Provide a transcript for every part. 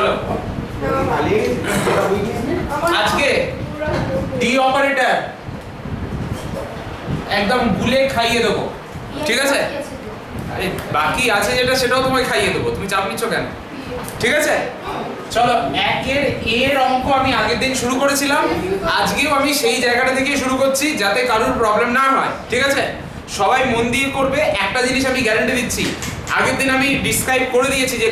চলো আজকে D operator একদম গুলে খাইয়ে দেবো, ঠিক আছে? আরে বাকি আছে যেটা সেটাও তোমায় খাইয়ে দেবো, তুমি চাপ নিচ্ছ কেন? ঠিক আছে চলো, একের এর অঙ্ক আমি আগের দিন শুরু করেছিলাম, আজকেও আমি সেই জায়গাটা থেকে শুরু করছি যাতে কারোর প্রবলেম না হয়, ঠিক আছে? সবাই মন দিয়ে করবে, একটা জিনিস আমি গ্যারান্টি দিচ্ছি, আগের দিন আমি ডিসক্রাইব করে দিয়েছি যে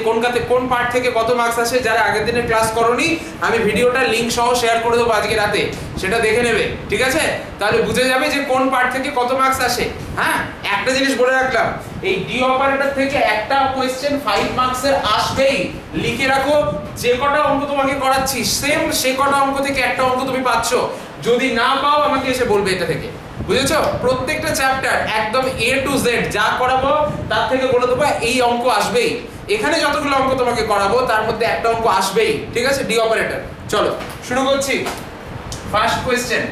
কোন পার্ট থেকে কত মার্কস আসে। যারা আগের দিনের ক্লাস করোনি আমি ভিডিওটা লিংক সহ শেয়ার করে দেবো আজকে রাতে, সেটা দেখে নেবে, ঠিক আছে? তাহলে বুঝে যাবে যে কোন পার্ট থেকে কত মার্কস আসে। হ্যাঁ, একটা জিনিস বলে রাখলাম, এই ডি অপারেটর থেকে একটা কোশ্চেন 5 মার্কসের আসবেই, লিখে রাখো। যে কটা অঙ্ক তোমাকে করাচ্ছি সেম সে কটা অঙ্ক থেকে একটা অঙ্ক তুমি পাচ্ছ, যদি না পাও আমাকে এসে বলবে এটা থেকে, বুঝেছো? প্রত্যেকটা চ্যাপ্টার একদম A to Z যা করাবো তার থেকে বলে দেবো এই অঙ্ক আসবেই। এখানে যতগুলো অঙ্ক তোমাকে করাবো তার মধ্যে একটা অঙ্ক আসবেই, ঠিক আছে? D operator. চলো শুরু করছি। First question,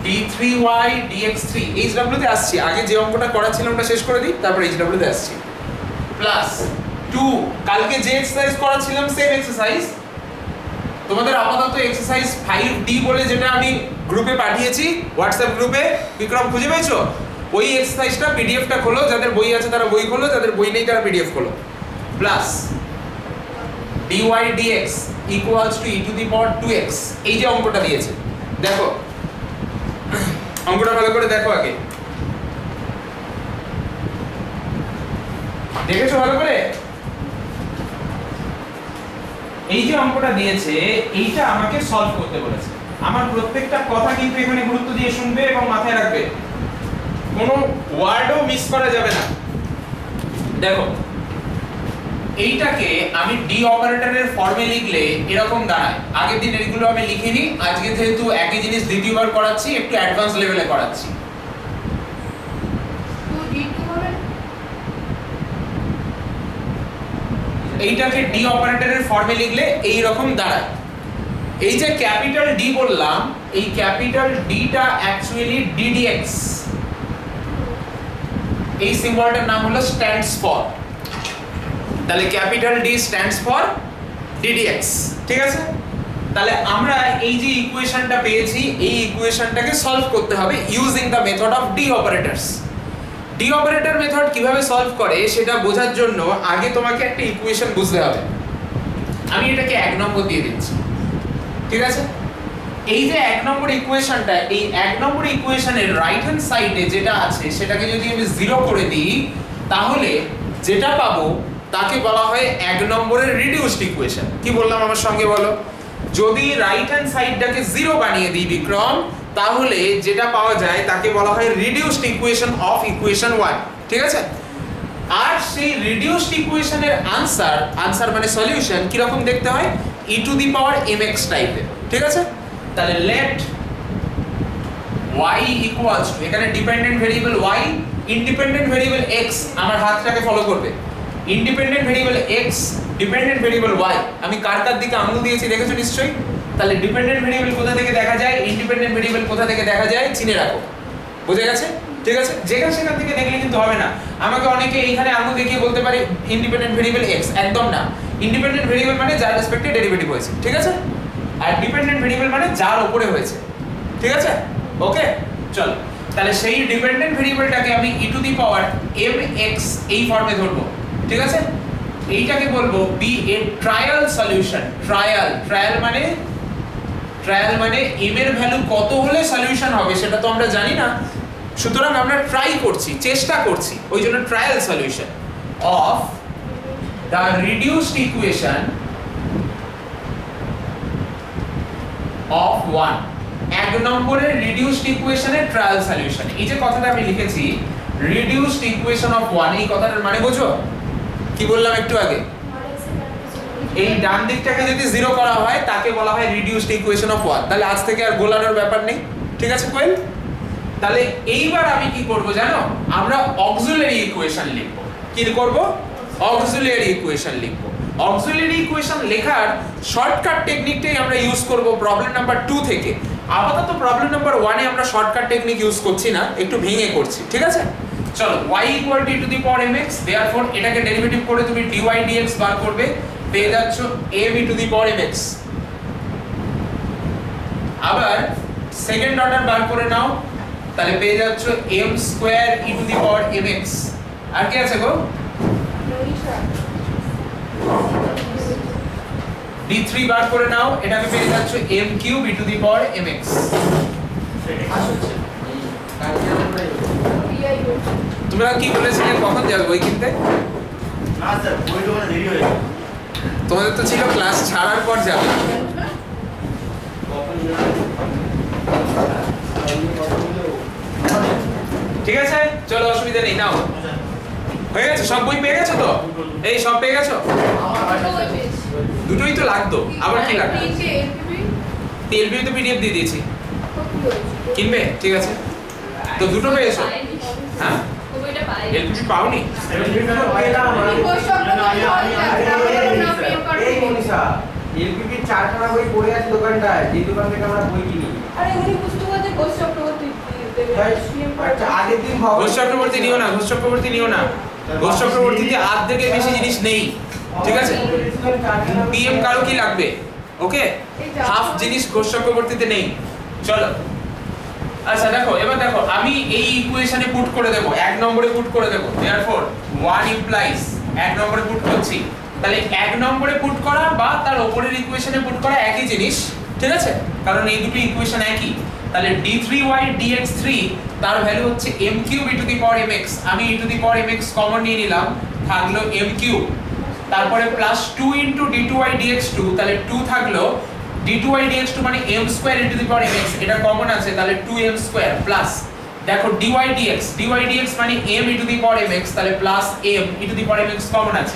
d3y dx3 hw তে আসছি। আগে যে অঙ্কটা করাছিলাম ওটা শেষ করে দিই, তারপর hw তে আসছি। প্লাস 2, কালকে যে এক্সারসাইজ করাছিলাম সেম এক্সারসাইজ, তোমাদের আপাতত এক্সারসাইজ 5D বলে যেটা আমি গ্রুপে পাঠিয়েছি হোয়াটসঅ্যাপ গ্রুপে, বিক্রম খুঁজে পেয়েছো? ওই এক্সারসাইজটা পিডিএফটা খোলো, যাদের বই আছে তারা বই খোলো, যাদের বই নেই তারা পিডিএফ খোলো। Plus dy dx equals to e to the power 2x, এই যে অঙ্কটা দিয়েছে দেখো, অঙ্কটা ভালো করে দেখো, আগে দেখেছো ভালো করে? এই যে অঙ্কটা দিয়েছে এইটা আমাকে সলভ করতে বলেছে। আমার প্রত্যেকটা কথা কিন্তু এখানে গুরুত্ব দিয়ে শুনবে এবং মাথায় রাখবে, কোনো ওয়ার্ডও মিস করা যাবে না। দেখো এইটাকে আমি ডি অপারেটরের ফর্মে লিখলে এরকম দাঁড়ায়। আগের দিন এগুলো আমি লিখিনি, আজকে যেহেতু একই জিনিস দ্বিতীয়বার করাচ্ছি একটু অ্যাডভান্স লেভেলে করাচ্ছি। এইটাকে ডি অপারেটরের ফর্মে লিখলে এই রকম দাঁড়ায়। এই যে ক্যাপিটাল ডি বললাম, এই ক্যাপিটাল ডিটা অ্যাকচুয়ালি ddx, এই সিম্বলটার নাম হলো স্ট্যান্ডস ফর। তাহলে capital D stands for ddx, ঠিক আছে? তাহলে আমরা এই যে ইকুয়েশনটা পেয়েছি এই ইকুয়েশনটাকে সলভ করতে হবে using the method of D operators. D operator method কিভাবে সলভ করে সেটা বোঝার জন্য আগে তোমাকে একটা ইকুয়েশন বুঝতে হবে। আমি এটাকে 1 নম্বর দিয়ে দিচ্ছি, ঠিক আছে? এই যে 1 নম্বর ইকুয়েশনটা, এই 1 নম্বর ইকুয়েশনের রাইট হ্যান্ড সাইডে যেটা আছে সেটাকে যদি আমি 0 করে দিই তাহলে যেটা পাবো তাকে বলা হয় 1 নম্বরের রিডিউসড ইকুয়েশন। কি বললাম আমার সঙ্গে বলো? যদি রাইট হ্যান্ড সাইডটাকে 0 বানিয়ে দিই বিক্রম, তাহলে যেটা পাওয়া যায় তাকে বলা হয় রিডিউসড ইকুয়েশন অফ ইকুয়েশন 1, ঠিক আছে? আর সেই রিডিউসড ইকুয়েশনের আনসার মানে সলিউশন কি রকম দেখতে হয়? e to the power mx টাইপের, ঠিক আছে? তাহলে লেট y ইকুয়ালস টু, এখানে dependent variable y, independent variable x, আমার হাতটাকে ফলো করবে। Independent variable x, dependent variable y, আমি কার দিকে আঙুল দিয়েছি দেখেছো নিশ্চয়ই? তাহলে ডিপেন্ডেন্ট ভেরিয়েবল কোথা থেকে দেখা যায়, ইন্ডিপেন্ডেন্ট ভেরিয়েবল কোথা থেকে দেখা যায় চিনে রাখো, বুঝে গেছে? ঠিক আছে, যেখানে সেখান থেকে দেখলে কিন্তু হবে না। আমাকে অনেকে এইখানে আঙুল দেখিয়ে বলতে পারে ইন্ডিপেন্ডেন্ট ভেরিয়েবল x, একদম না। ইন্ডিপেন্ডেন্ট ভেরিয়েবল মানে যার রেসপেক্টে ডেরিভেটিভ হয়েছে, ঠিক আছে? আর ডিপেন্ডেন্ট ভেরিয়েবল মানে যার উপরে হয়েছে, ঠিক আছে? ওকে চলো, তাহলে সেই ডিপেন্ডেন্ট ভেরিয়েবলটাকে আমি e to the power mx এই ফর্মে ধরবো, ঠিক আছে? এইটাকে বলবো B A trial solution. Trial মানে m এর ভ্যালু কত হলে সলিউশন হবে সেটা তো আমরা জানি না, সুতরাং আমরা ট্রাই করছি, চেষ্টা করছি, ওই জন্য trial solution of the reduced equation of 1, 1 নম্বরের রিডিউসড ইকুয়েশনের ট্রায়াল সলিউশন। এই যে কথাটা আমি লিখেছি রিডিউসড ইকুয়েশন অফ 1, এই কথাটার মানে বোঝো? কি বললাম একটু আগে? এই ডান দিকটাকে যদি 0 করা হয় তাকে বলা হয় রিডিউসড ইকুয়েশন অফ 1। তাহলে আজ থেকে আর গোলানোর ব্যাপার নেই, ঠিক আছে কোয়েল? তাহলে এইবার আমি কি করব জানো? আমরা অক্সিলারি ইকুয়েশন লিখব। কি করব? অক্সিলারি ইকুয়েশন লিখব। অক্সিলারি ইকুয়েশন লেখার শর্টকাট টেকনিকটাই আমরা ইউজ করব প্রবলেম নাম্বার 2 থেকে। আপাতত প্রবলেম নাম্বার 1 এ আমরা শর্টকাট টেকনিক ইউজ করছি না, একটু ভেঙে করছি, ঠিক আছে? চলো y equal to e to the power mx, therefore এটাকে ডেরিভেটিভ করে তুমি dy dx বার করবে, পেয়ে যাচ্ছ m e to the power mx। আবার সেকেন্ড অর্ডার বার করে নাও, তাহলে পেয়ে যাচ্ছ m square e to the power mx। আর কি আছে গো? d3 বার করে নাও, এটাকে পেয়ে যাচ্ছ m cube e to the power mx। তোমরা কি বলেছিলে কখন যাবে বই কিনতে? না স্যার, বইটা মানে দেরি হয়ে যাবে। তোমাদের তো ছিল ক্লাস ছাড়ার পর যাবে। ঠিক আছে, চলো অসুবিধা নেই, নাও হয়ে গেছে, সব বই পেয়ে গেছো তো? এই সব পেয়ে গেছো? দুটোই তো লাগতো, আবার কি লাগবে? এলবিবি তো পিডিএফ দিয়ে দিয়েছি, কিনবে? ঠিক আছে, তো দুটো পেয়েছো? হ্যাঁ, এলবিবি পাওনি? এলবিবি 4খানা বই পড়ে আছে দোকানটায়, যে দোকান থেকে আমরা বই কিনি। আরে উনি পুস্তক আছে ঘোষ চক্রবর্তী আচ্ছা, আগের দিন ঘোষ চক্রবর্তী নিও না, ঘোষ চক্রবর্তী নিও না, ঘোষ চক্রবর্তীতে আর্ধেকের বেশি জিনিস নেই, ঠিক আছে? পিএম কারো কি লাগবে? ওকে, হাফ জিনিস ঘোষ চক্রবর্তীতে নেই। চলো, আচ্ছা দেখো, এবার দেখো আমি এই ইকুয়েশনে পুট করে দেব, এক নম্বরে পুট করে দেব, देयरफॉर 1 ইমপ্লাইজ এক নম্বরে পুট করছি। তাহলে এক নম্বরে পুট করা বা তার উপরের ইকুয়েশনে পুট করা একই জিনিস, ঠিক আছে? কারণ এই দুটো ইকুয়েশন একই। তাহলে d3y dx3 তার ভ্যালু হচ্ছে m cube e to the power mx। আমি e to the power mx common নিয়ে নিলাম, থাকলো m কিউব, তারপরে প্লাস 2 ইনটু d2y dx2, তাহলে 2 থাকলো d2y dx2 মানে m square e to the power mx, এটা কমন আছে, তাহলে 2m স্কয়ার প্লাস দেখো dy dx মানে m e to the power mx, তাহলে plus m e to the power mx common আছে।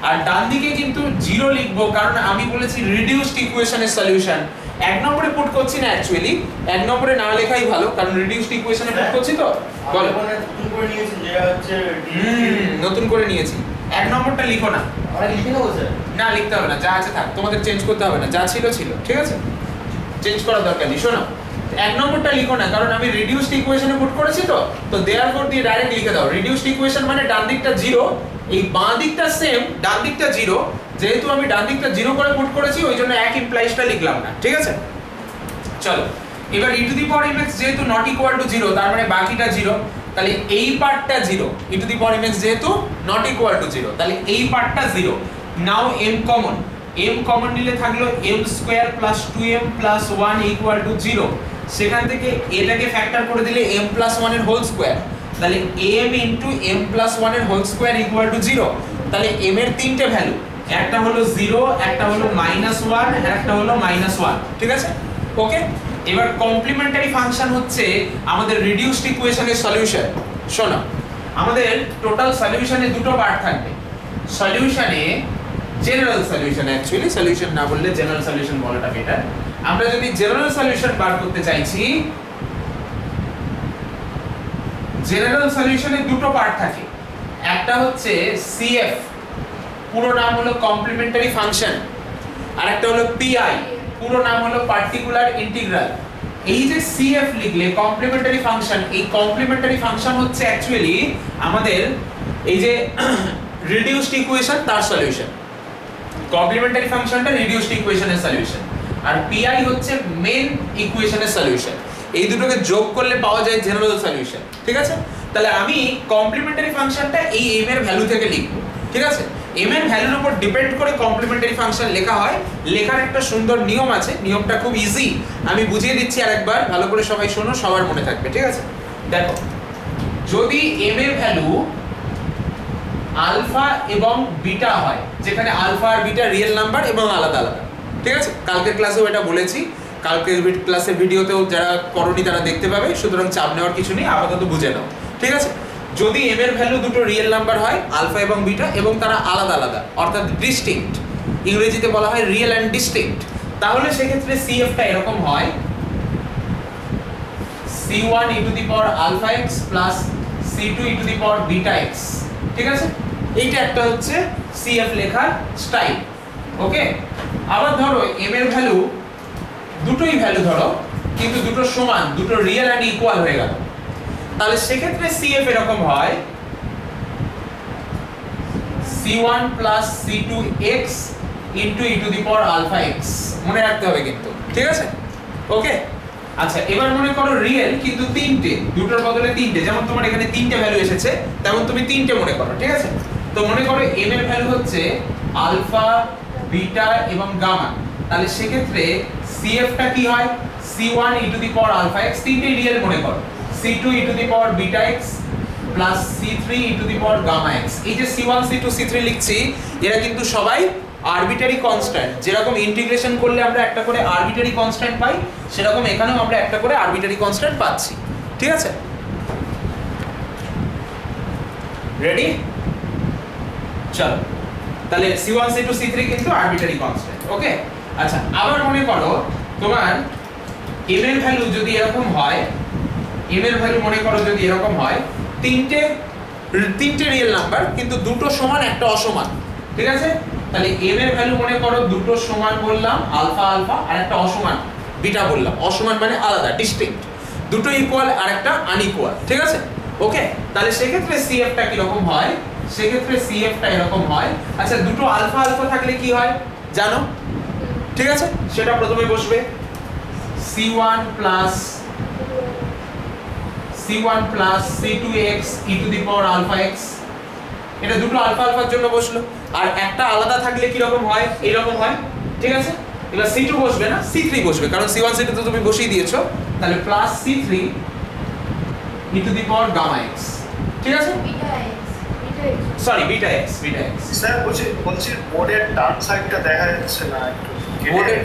আর ডান দিকে কিন্তু 0 লিখবো, কারণ আমি বলেছি রিডিউসড ইকুয়েশনের সলিউশন। এক নম্বরে পুট করছি না, অ্যাকচুয়ালি এক নম্বরে না লেখাই ভালো, কারণ রিডিউসড ইকুয়েশনে পুট করছি তো। বলো, নতুন করে নিয়েছেন যেটা হচ্ছে নতুন করে নিয়েছি, এক নম্বরটা লিখো না। আমরা লিখে নেবো স্যার? না, লিখতে হবে না, যা আছে থাক, তোমাদের চেঞ্জ করতে হবে না, যা ছিল ছিল, ঠিক আছে? চেঞ্জ করার দরকার নেই। শোনো, এক নম্বরটা লিখো না, কারণ আমি রিডিউসড ইকুয়েশনে পুট করেছি তো, তো देयरफॉर দিয়ে ডাইরেক্ট লিখে দাও। রিডিউসড ইকুয়েশন মানে ডান দিকটা 0, এই বাঁ দিকটা সেম, ডান দিকটা 0, যেহেতু আমি ডান দিকটা 0 করে পুট করেছি ওই জন্য এক ইমপ্লাইজটা লিখলাম না, ঠিক আছে? চলো, এবার e to the power mx যেহেতু নট ইকুয়াল টু 0, তার মানে বাকিটা 0, তাহলে এই পার্টটা 0। e to the power mx যেহেতু নট ইকুয়াল টু 0, তাহলে এই পার্টটা 0। নাও m কমন নিলে থাকলো m square plus 2m plus 1 equal to 0। সেখান থেকে এটাকে ফ্যাক্টর করে দিলে m প্লাস 1 এর হোল স্কয়ার, তাহলে m ইনটু m প্লাস 1 এর হোল স্কয়ার ইকুয়াল টু 0। তাহলে m এর তিনটে ভ্যালু, একটা হলো 0, একটা হলো -1 আর একটা হলো -1, ঠিক আছে? ওকে, এবার কমপ্লিমেন্টারি ফাংশন হচ্ছে আমাদের রিডিউসড ইকুয়েশনের সলিউশন। শোনো, আমাদের টোটাল সলিউশনে দুটো পার্ট থাকবে। সলিউশনে জেনারেল সলিউশন, অ্যাকচুয়ালি সলিউশন না বললে জেনারেল সলিউশন বলাটা বেটার। আমরা যদি জেনারেল সলিউশন বার করতে চাইছি, জেনারেল সলিউশনে দুটো পার্ট থাকে, একটা হচ্ছে সিএফ, পুরো নাম হলো কমপ্লিমেন্টারি ফাংশন, আর একটা হলো পিআই, পুরো নাম হলো পার্টিকুলার ইন্টিগ্রাল। এই যে সিএফ লিখলে কমপ্লিমেন্টারি ফাংশন, এই কমপ্লিমেন্টারি ফাংশন হচ্ছে অ্যাকচুয়ালি আমাদের এই যে রিডিউসড ইকুয়েশন তার সলিউশন। কমপ্লিমেন্টারি ফাংশনটা রিডিউসড ইকুয়েশনের সলিউশন, আর পিআই হচ্ছে মেইন ইকুয়েশনের সলিউশন। এই দুটোকে যোগ করলে পাওয়া যায় জেনারেল সলিউশন, ঠিক আছে? তাহলে আমি কমপ্লিমেন্টারি ফাংশনটা এই m এর ভ্যালু থেকে লিখব, ঠিক আছে? m এর ভ্যালুর উপর ডিপেন্ড করে কমপ্লিমেন্টারি ফাংশন লেখা হয়। লেখার একটা সুন্দর নিয়ম আছে, নিয়মটা খুব ইজি, আমি বুঝিয়ে দিচ্ছি আরেকবার, ভালো করে সবাই শোনো, সবার মনে থাকবে, ঠিক আছে? দেখো, যদি m এর ভ্যালু আলফা এবং বিটা হয়, যেখানে আলফা আর বিটা রিয়েল নাম্বার এবং আলাদা আলাদা, ঠিক আছে? কালকের ক্লাসেও এটা বলেছি, কালকের ক্লাসের ভিডিওতেও যারা করনি তারা দেখতে পাবে, সুতরাং চাপ নেওয়ার কিছু নেই, আপাতত বুঝে নাও, ঠিক আছে? যদি m এর ভ্যালু দুটো রিয়েল নাম্বার হয়, আলফা এবং বিটা, এবং তারা আলাদা আলাদা অর্থাৎ ডিস্টিংক্ট, ইংরেজিতে বলা হয় রিয়েল এন্ড ডিস্টিংক্ট, তাহলে সেক্ষেত্রে CF টা এরকম হয় C1 e to the power alpha x plus C2 e to the power beta x, ঠিক আছে? এইটা একটা হচ্ছে CF লেখার স্টাইল, ওকে? আবার ধরো m এর ভ্যালু দুটোই ভ্যালু ধরো, কিন্তু দুটো সমান, দুটো রিয়েল এন্ড ইকুয়াল হয়ে গেল, তাহলে সেক্ষেত্রে CF এরকম হয় C1 plus C2x into e to the power alpha x, মনে রাখতে হবে কিন্তু, ঠিক আছে? ওকে, আচ্ছা এবার মনে করো রিয়েল কিন্তু তিনটে, দুটোর বদলে তিনটে, যেমন তোমার এখানে তিনটে ভ্যালু এসেছে তেমন তুমি তিনটে মনে করো, ঠিক আছে? তো মনে করো m এর ভ্যালু হচ্ছে আলফা, বিটা এবং গামা, তাহলে সেক্ষেত্রে CF টা কি হয়? C1 e to the power alpha x, তিনটে রিয়েল মনে করো, C2 e to the power beta x plus C3 e to the power gamma x। এই যে C1 C2 C3 লিখছি এরা কিন্তু সবাই আরবিটারি কনস্ট্যান্ট, যেরকম ইন্টিগ্রেশন করলে আমরা একটা করে আরবিটারি কনস্ট্যান্ট পাই সেরকম এখানেও আমরা একটা করে আরবিটারি কনস্ট্যান্ট পাচ্ছি, ঠিক আছে? রেডি? চলো, তাহলে C1 C2 C3 কিন্তু আরবিটারি কনস্ট্যান্ট, ওকে? আচ্ছা আবার মনে করো তোমার m এর ভ্যালু যদি এরকম হয়, m এর ভ্যালু মনে করো যদি এরকম হয়, তিনটে রিয়েল নাম্বার কিন্তু দুটো সমান একটা অসমান, ঠিক আছে? তাহলে m এর ভ্যালু মনে করো দুটো সমান বললাম আলফা আলফা, আর একটা অসমান বিটা বললাম, অসমান মানে আলাদা ডিসটিংক্ট, দুটো ইকুয়াল আর একটা আনইকুয়াল, ঠিক আছে? ওকে, তাহলে সেক্ষেত্রে CF টা কি রকম হয়? সেক্ষেত্রে CF টা এরকম হয়, আচ্ছা দুটো আলফা আলফা থাকলে কি হয় জানো, ঠিক আছে? সেটা প্রথমে বসবে C1 plus C2x e to the power alpha x, এটা দুটো আলফা আলফার জন্য বসলো, আর একটা আলাদা থাকলে কি রকম হয়? এরকম হয়, ঠিক আছে? এবার C2 বসবে না, C3 বসবে, কারণ C1 C2 তো তুমি বসিয়ে দিয়েছো, তাহলে plus C3 e to the power gamma x, ঠিক আছে? সরি বিটা x স্যার বলছি বোর্ডের ডান সাইডটা দেখা যাচ্ছে না, একটু বোর্ডের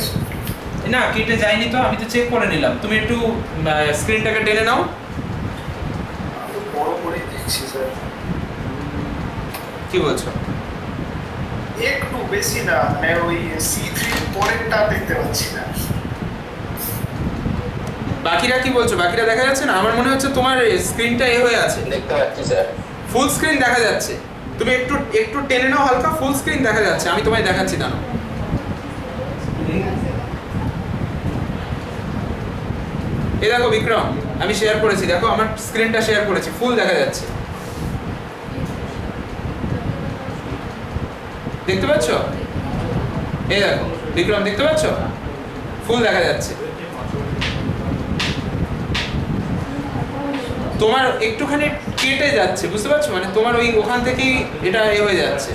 না কেটে যায়নি তো, আমি তো চেক করে নিলাম, তুমি একটু স্ক্রিনটাকে টেনে নাও, বড় করে দেখছি স্যার। কি বলছো? একটু বেশি না, মানে ওই C3 পরেরটা দেখতে পাচ্ছি না। বাকিরা কি বলছো? বাকিরা দেখা যাচ্ছে না? আমার মনে হচ্ছে তোমার স্ক্রিনটা এ হয়ে আছে, দেখতে পাচ্ছি স্যার। ফুল স্ক্রিন দেখা যাচ্ছে, তুমি একটু টেনে নাও হালকা, ফুল স্ক্রিন দেখা যাচ্ছে, আমি তোমায় দেখাচ্ছি দাঁড়াও। এই দেখো বিক্রম, আমি শেয়ার করেছি, দেখো আমার স্ক্রিনটা শেয়ার করেছি, ফুল দেখা যাচ্ছে, দেখতে পাচ্ছ? এই দেখো বিক্রম, দেখতে পাচ্ছ? ফুল দেখা যাচ্ছে। তোমার একটুখানি কেটে যাচ্ছে, বুঝতে পারছো? মানে তোমার ওই ওখান থেকেই এটা এ হয়ে যাচ্ছে।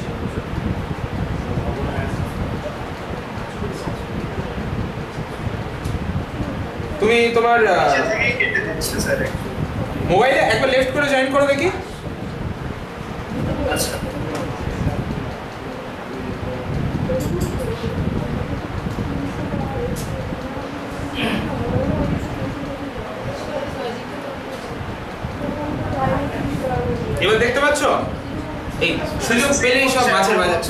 তুমি তোমার মোবাইলে একবার লেফট করে জয়েন করো দেখি। আচ্ছা এবার দেখতে পাচ্ছ? এই সুযোগ পেলেই সব মাছের বাজার।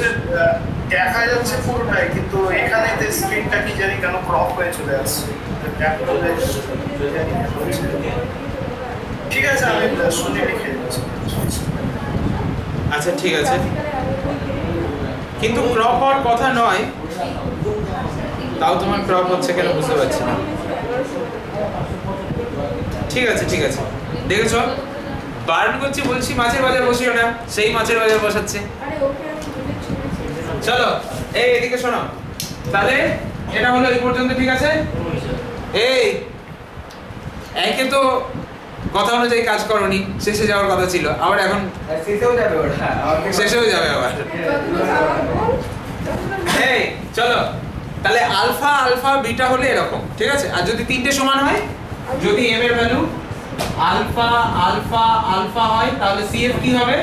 দেখা যাচ্ছে পুরোটাই, কিন্তু এখানে স্ক্রিনটা কি জানি কেন ক্রপ হয়ে চলে আসছে। ঠিক আছে, আমি শুনে লিখে দিচ্ছি। আচ্ছা ঠিক আছে, কিন্তু ক্রপ হওয়ার কথা নয়, তাও তোমার ক্রপ হচ্ছে কেন বুঝতে পারছি না। ঠিক আছে ঠিক আছে, দেখেছো? বারণ করছি, বলছি মাছের বাজার বসিও না, সেই মাছের বাজার বসাচ্ছে। চলো এই এদিকে শোনো, তাহলে এটা হলো এই পর্যন্ত, ঠিক আছে? এই একে তো কথা অনুযায়ী কাজ করনি, শেষে যাওয়ার কথা ছিল, আবার এখন শেষেও যাবে ওটা, শেষেও যাবে আবার। এই চলো, তাহলে আলফা আলফা বিটা হলে এরকম, ঠিক আছে? আর যদি তিনটে সমান হয়, যদি m এর ভ্যালু আলফা আলফা আলফা হয়, তাহলে CF কি হবে?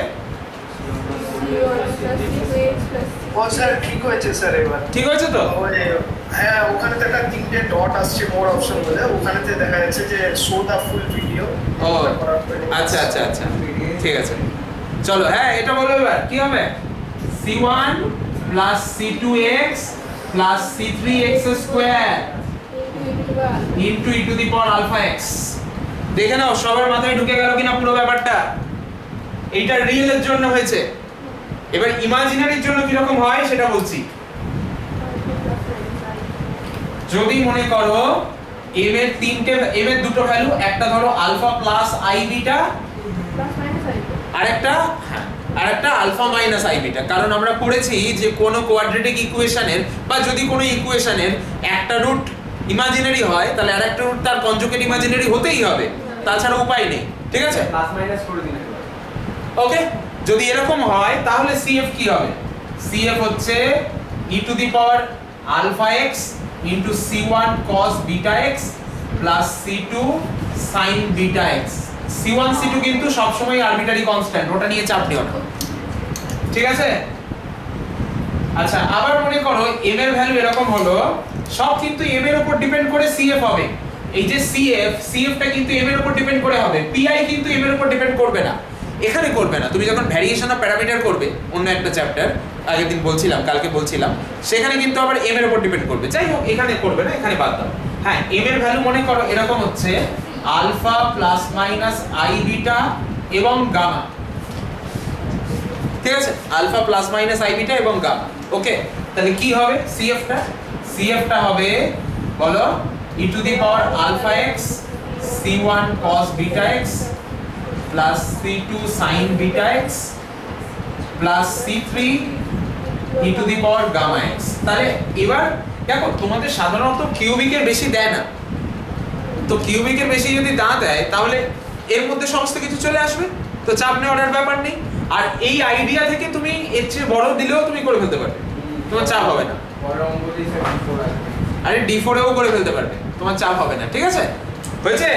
ও স্যার ঠিক হয়েছে স্যার, এবার ঠিক হয়েছে তো? হ্যাঁ, ওখানে তো একটা তিনটে ডট আসছে মোর অপশন বলে, ওখানেতে দেখা যাচ্ছে যে শো দা ফুল ভিডিও। ও আচ্ছা আচ্ছা আচ্ছা, ঠিক আছে চলো। হ্যাঁ এটা বলো এবার কি হবে? C1 plus C2x plus C3x square into e to the power alpha x। দেখে নাও সবার মাথায় ঢুকে গেল কিনা পুরো ব্যাপারটা? এইটা রিয়েল এর জন্য হয়েছে, এবার ইমাজিনারির জন্য কি রকম হয় সেটা বলছি। যদি মনে করো m এর তিনটে m এর দুটো ভ্যালু, একটা ধরো alpha plus I beta, plus minus I আরেকটা আলফা মাইনাস আই বিটা। কারণ আমরা পড়েছি যে কোন কোয়াড্রেটিক ইকুয়েশনের বা যদি কোনো ইকুয়েশনের একটা রুট ইমাজিনারি হয় তাহলে আরেকটা রুট তার কনজুগেট ইমাজিনারি হতেই হবে, তাছাড়া উপায় নেই। ঠিক আছে, প্লাস মাইনাস করে দিন একবার। ওকে, যদি এরকম হয় তাহলে CF কি হবে? CF হচ্ছে e to the power alpha x into c1 cos beta x plus c2 sin beta x। c1 c2 কিন্তু সব সময় আরবিটারি কনস্ট্যান্ট, ওটা নিয়ে চাপ নিও না। ঠিক আছে, আচ্ছা আবার মনে করো m এর ভ্যালু এরকম হলো, সব কিন্তু m এর উপর ডিপেন্ড করে CF হবে। এই যে CF টা কিন্তু m এর উপর ডিপেন্ড করে হবে, pi কিন্তু m এর উপর ডিপেন্ড করবে না, এখানে করবে না। তুমি যখন ভ্যারিয়েশন অফ প্যারামিটার করবে অন্য একটা চ্যাপ্টার, আগের দিন বলছিলাম, কালকে বলছিলাম, সেখানে কিন্তু আবার m এর উপর ডিপেন্ড করবে। যাই হোক, এখানে করবে না, এখানে বাদ দাও। হ্যাঁ, m এর ভ্যালু মনে করো এরকম হচ্ছে alpha plus minus I beta এবং গামা। ঠিক আছে, alpha plus minus I beta এবং গামা। ওকে, তাহলে কি হবে CF টা হবে বলো e to the power alpha x c1 cos beta x plus c2 sin beta x plus c3 e to the power gamma x। তাহলে এবার দেখো, তোমাদের সাধারণত কিউবিকের বেশি দেয় না, তো কিউবিকের বেশি যদি না দেয় তাহলে এর মধ্যে সমস্ত কিছু চলে আসবে, তো চাপ নেওয়ার ব্যাপার নেই। আর এই আইডিয়া থেকে তুমি এর চেয়ে বড় দিলেও তুমি করে ফেলতে পারবে, তোমার চাপ হবে না। বড় অঙ্ক দিয়ে স্যার D4 আসবে। আরে D4 এও করে ফেলতে পারবে, তোমার চাপ হবে না। ঠিক আছে, হয়েছে?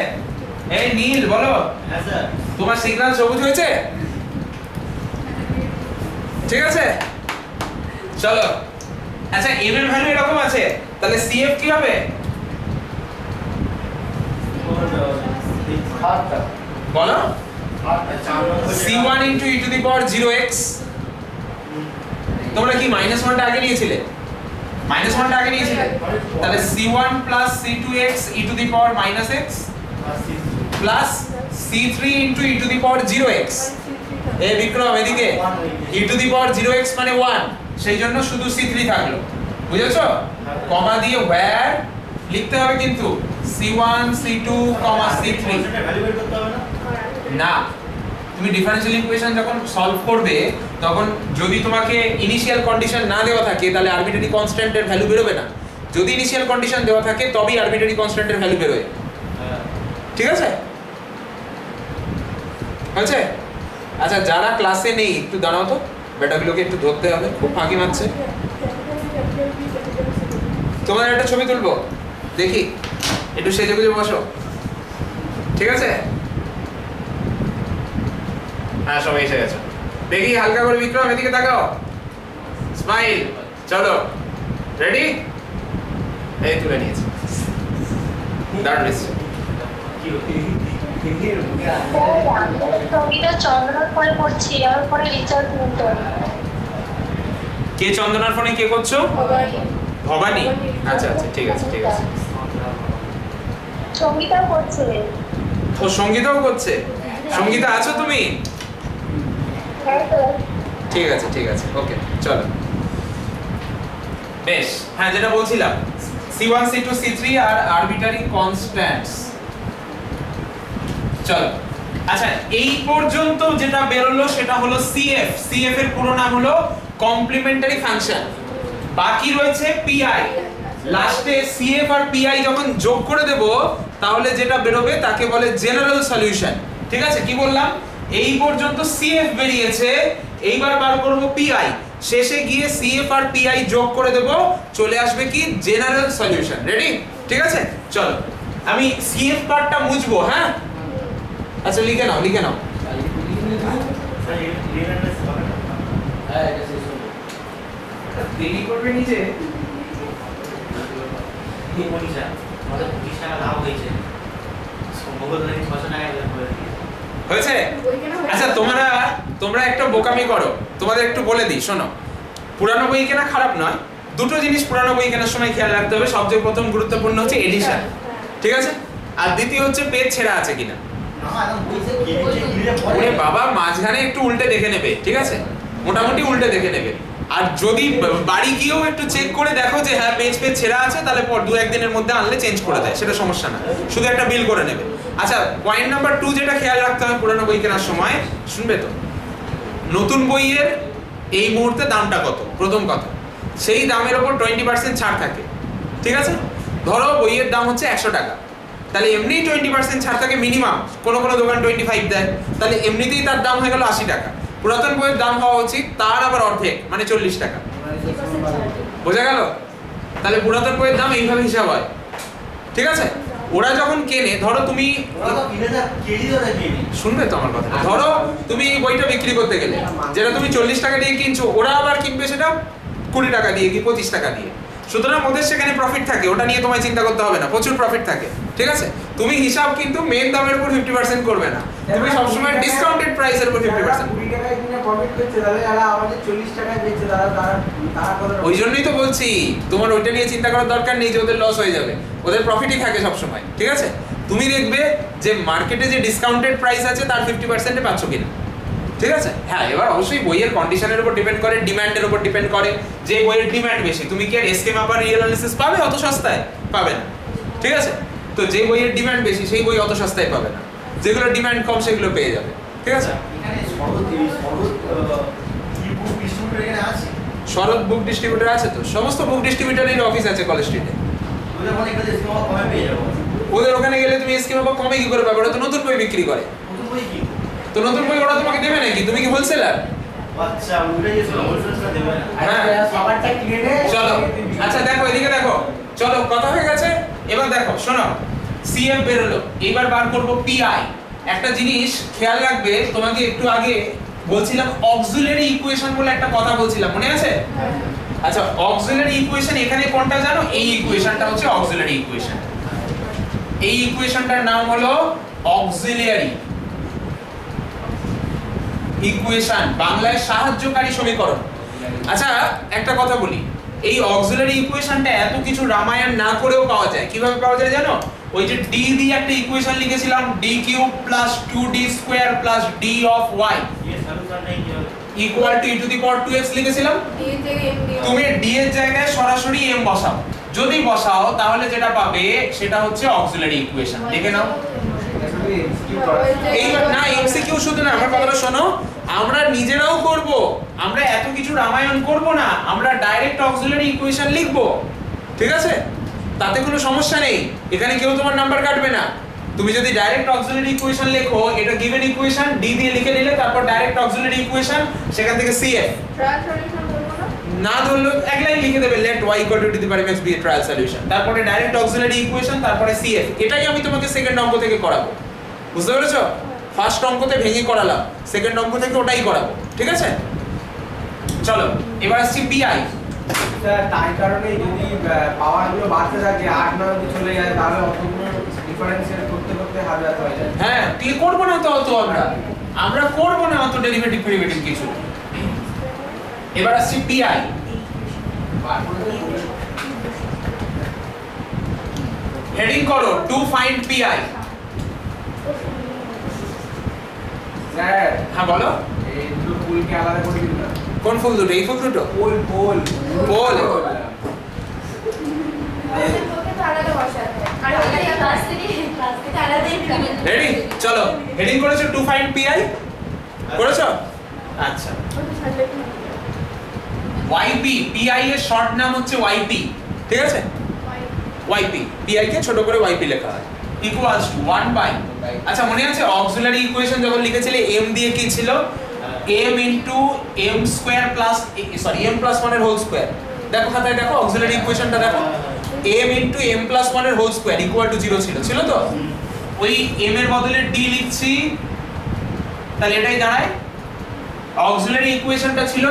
এই নীল বলো, হ্যাঁ স্যার। তোমার সিগন্যাল সবুজ হয়েছে? ঠিক আছে, চলো। আচ্ছা m এর ভ্যালু এরকম আছে, তাহলে CF কি হবে বলো? c1 into e to the power 0x। তোমরা কি -1 টা আগে নিয়েছিলে? -1 টা আগে নিয়েছিলে, তাহলে c1 plus c2x e to the power -x plus c3 into e to the power 0x। এই বিক্রম এদিকে e to the power 0x মানে 1, সেই জন্য শুধু c3 থাকলো, বুঝেছো? কমা দিয়ে where লিখতে হবে কিন্তু c1 c2, c3। ভ্যালু বের করতে হবে না? না, তুমি ডিফারেনশিয়াল ইকুয়েশন যখন সলভ করবে তখন যদি তোমাকে ইনিশিয়াল কন্ডিশন না দেওয়া থাকে তাহলে আরবিট্রারি কনস্ট্যান্টের ভ্যালু বের হবে না। যদি ইনিশিয়াল কন্ডিশন দেওয়া থাকে তবেই আরবিট্রারি কনস্ট্যান্টের ভ্যালু বের হয়। ঠিক আছে, আছে? আচ্ছা যারা ক্লাসে নেই একটু দাঁড়াও তো, বেটাগুলোকে একটু ধরতে হবে, খুব ফাঁকি মারছে। তোমাদের একটা ছবি তুলবো, দেখি একটু সেজে গুজে বসো। ঠিক আছে, হ্যাঁ সবাই এসে গেছে, দেখি হালকা করে বিক্রম এদিকে তাকাও, স্মাইল। চলো, রেডি? এই তুলে নিয়েছি, দারুণ এসছে। কে চন্দনার ফোনে কে করছো? ভবানী। আচ্ছা আচ্ছা, ঠিক আছে ঠিক আছে। সঙ্গীতাও করছে। ও সঙ্গীতাও করছে? সঙ্গীতা আছো তুমি? ঠিক আছে ঠিক আছে, ওকে চলো। বেশ, হ্যাঁ যেটা বলছিলাম c1 c2 c3 আর আরবিটারি কনস্ট্যান্টস। চলো, আচ্ছা এই পর্যন্ত যেটা বেরোলো সেটা হলো CF এর পুরো নাম হলো কমপ্লিমেন্টারি ফাংশন। বাকি রয়েছে PI। লাস্টে CF আর PI যখন যোগ করে দেব তাহলে যেটা বেরোবে তাকে বলে জেনারেল সলিউশন। ঠিক আছে, কি বললাম? এই পর্যন্ত CF বেরিয়েছে, এইবার বার করব PI, শেষে গিয়ে CF আর PI যোগ করে দেব, চলে আসবে কি জেনারেল সলিউশন। রেডি? ঠিক আছে, চলো আমি CF পার্টটা মুছবো। হ্যাঁ আচ্ছা, লিখে নাও লিখে নাও। স্যার রিলেটেড হবে না? হ্যাঁ এটা শেষ হলো। দেরি করবে নিচে। কি মনীষা, আমাদের 25 টাকা লাভ হয়েছে, সম্ভবত নাকি 600 টাকা লাভ হয়েছে। হয়েছে? আচ্ছা তোমরা একটা বোকামি করো, তোমাদের একটু বলে দিই, শোনো। পুরানো বই কেনা খারাপ নয়, দুটো জিনিস পুরানো বই কেনার সময় খেয়াল রাখতে হবে। সবচেয়ে প্রথম গুরুত্বপূর্ণ হচ্ছে এডিশন, ঠিক আছে? আর দ্বিতীয় হচ্ছে পেজ ছেঁড়া আছে কিনা। ওরে বাবা, মাঝখানে একটু উল্টে দেখে নেবে, ঠিক আছে? মোটামুটি উল্টে দেখে নেবে। আর যদি বাড়ি গিয়েও একটু চেক করে দেখো যে হ্যাঁ পেজ ছেঁড়া আছে, তাহলে পর 2-1 দিনের মধ্যে আনলে চেঞ্জ করে দেয়, সেটা সমস্যা না, শুধু একটা বিল করে নেবে। আচ্ছা, পয়েন্ট নাম্বার 2 যেটা খেয়াল রাখতে হবে পুরনো বই কেনার সময়, শুনবে তো, নতুন বইয়ের এই মুহূর্তে দামটা কত, প্রথম কথা, সেই দামের উপর 20% ছাড় থাকে, ঠিক আছে? ধরো বইয়ের দাম হচ্ছে 100 টাকা, তাহলে এমনি 20% ছাড় থাকে মিনিমাম, কোনো কোনো দোকান 25 দেয়, তাহলে এমনিতেই তার দাম হয়ে গেল 80 টাকা। পুরাতন বইয়ের দাম হওয়া উচিত তার আবার অর্ধেক, মানে 40 টাকা। বোঝা গেল? তাহলে পুরাতন বইয়ের দাম এইভাবে হিসাব হয়, ঠিক আছে? ওরা যখন কেনে, ধরো তুমি শুনবে তো আমার কথা, ধরো তুমি বইটা বিক্রি করতে গেলে যেটা তুমি 40 টাকা দিয়ে কিনছো, ওরা আবার কিনবে সেটা 20 টাকা দিয়ে কি 25 টাকা দিয়ে, সুতরাং ওদের সেখানে প্রফিট থাকে, ওটা নিয়ে তোমায় চিন্তা করতে হবে না, প্রচুর প্রফিট থাকে, ঠিক আছে? তুমি হিসাব কিন্তু মেন দামের উপর 50% করবে না, তুমি সবসময় ডিসকাউন্টেড প্রাইসের উপর 50%। 20 টাকায় কিনে প্রফিট করছে, তাহলে যারা আমাদের 40 টাকায় বেচছে তারা ওই জন্যই তো বলছি তোমার ওইটা নিয়ে চিন্তা করার দরকার নেই যে ওদের লস হয়ে যাবে, ওদের প্রফিটই থাকে সব সময়, ঠিক আছে? তুমি দেখবে যে মার্কেটে যে ডিসকাউন্টেড প্রাইস আছে তার 50% এ পাচ্ছ কিনা, ঠিক আছে? হ্যাঁ, এবার অবশ্যই বইয়ের কন্ডিশনের উপর ডিপেন্ড করে, ডিমান্ডের উপর ডিপেন্ড করে, যে বইয়ের ডিমান্ড বেশি তুমি কি আর এসকে মাপার রিয়েল অ্যানালিসিস পাবে অত সস্তায়? পাবে না, ঠিক আছে? তো যে বইয়ের ডিমান্ড বেশি সেই বই অত সস্তায় পাবে না, যেগুলো ডিমান্ড কম সেগুলো পেয়ে যাবে, ঠিক আছে? শরৎ বুক ডিস্ট্রিবিউটর আছে তো, সমস্ত বুক ডিস্ট্রিবিউটরের অফিস আছে কলেজ স্ট্রিটে, ওদের ওখানে গেলে তুমি এসকে মাপা কমে কি করে পাবে? ওরা তো নতুন বই বিক্রি করে, তো নতুন বই ওরা তোমাকে দেবে নাকি? তুমি কি হোলসেলার? আচ্ছা, হোলসেলার দেবে না। হ্যাঁ, সবারটা কিনে চলো, আচ্ছা দেখো এদিকে দেখো, চলো কথা হয়ে গেছে, এবার দেখো শোনো, সিএফ বেরোলো, এবার বার করব পিআই। একটা জিনিস খেয়াল রাখবে, তোমাকে একটু আগে বলছিলাম অক্সিলারি ইকুয়েশন বলে একটা কথা বলছিলাম, মনে আছে? আচ্ছা, অক্সিলারি ইকুয়েশন এখানে কোনটা জানো? এই ইকুয়েশনটা হচ্ছে অক্সিলারি ইকুয়েশন, এই ইকুয়েশনটার নাম হলো অক্সিলারি ইকুয়েশন, বাংলায় সাহায্যকারী সমীকরণ। আচ্ছা, একটা কথা বলি, এই অক্সিলারি ইকুয়েশনটা এত কিছু রামায়ণ না করেও পাওয়া যায়। কিভাবে পাওয়া যায় জানো? ওই যে d দিয়ে একটা ইকুয়েশন লিখেছিলাম, d cube plus 2d square plus d of y equal two e to the power 2x লিখেছিলাম। তুমি d এর জায়গায় সরাসরি m বসাও, যদি বসাও তাহলে যেটা পাবে সেটা হচ্ছে অক্সিলারি ইকুয়েশন। দেখে নাও, এইবার না এমসিকিউ শুধু না, আমার কথাটা শোনো, আমরা নিজেরাও করব, আমরা এত কিছু রামায়ণ করব না, আমরা ডাইরেক্ট অক্সিলারি ইকুয়েশন লিখব, ঠিক আছে? তাতে কোনো সমস্যা নেই, এখানে কেউ তোমার নাম্বার কাটবে না। তুমি যদি ডাইরেক্ট অক্সিলারি ইকুয়েশন লেখো, এটা গিভেন ইকুয়েশন d দিয়ে লিখে নিলে, তারপর ডাইরেক্ট অক্সিলারি ইকুয়েশন, সেখান থেকে cf না ধরলো এক লাইন লিখে দেবে, let y equal to the power of x be a trial solution, তারপরে ডাইরেক্ট অক্সিলারি ইকুয়েশন, তারপরে cf। এটাই আমি তোমাকে সেকেন্ড অঙ্ক থেকে করাবো, বুঝতে পেরেছো? ফার্স্ট অঙ্কতে ভেঙে করালাম, সেকেন্ড অঙ্ক থেকে ওটাই করাবো, ঠিক আছে? চলো এবার আসছি পিআই। তাই কারণে যদি পাওয়ার গুলো বাড়তে থাকে, 8-9 অবধি চলে যায়, তাহলে অতগুলো ডিফারেন্সিয়েট করতে করতে হাজার হয়ে যায়। হ্যাঁ, ক্লিক করব না তো অত, আমরা করব না অত ডেরিভেটিভ ডেরিভেটিভ কিছু। এবার আসছি পিআই। হেডিং করো টু ফাইন্ড পিআই। স্যার, হ্যাঁ বলো। এই দুটো ফুলকে আলাদা করে দিন না। কোন ফুল দুটো? এই ফুল দুটো? Pole pole pole. রেডি? চলো, হেডিং করেছো টু ফাইন্ড পিআই, করেছো? আচ্ছা, ওয়াইপি, পিআই এর শর্ট নাম হচ্ছে ওয়াইপি, ঠিক আছে? ওয়াইপি, পিআই কে ছোট করে ওয়াইপি লেখা হয়, ইকুয়ালস টু 1 বাই, আচ্ছা মনে আছে অক্সিলারি ইকুয়েশন যখন লিখেছিলে m দিয়ে কি ছিল? m into m square plus sorry m plus 1 এর হোল স্কয়ার। দেখো খাতায় দেখো, অক্সিলারি ইকুয়েশনটা দেখো, m ইনটু m প্লাস 1 এর হোল স্কয়ার ইকুয়াল টু 0 ছিল তো? ওই m এর বদলে d লিখছি, তাহলে এটাই দাঁড়ায় অক্সিলারি ইকুয়েশনটা ছিল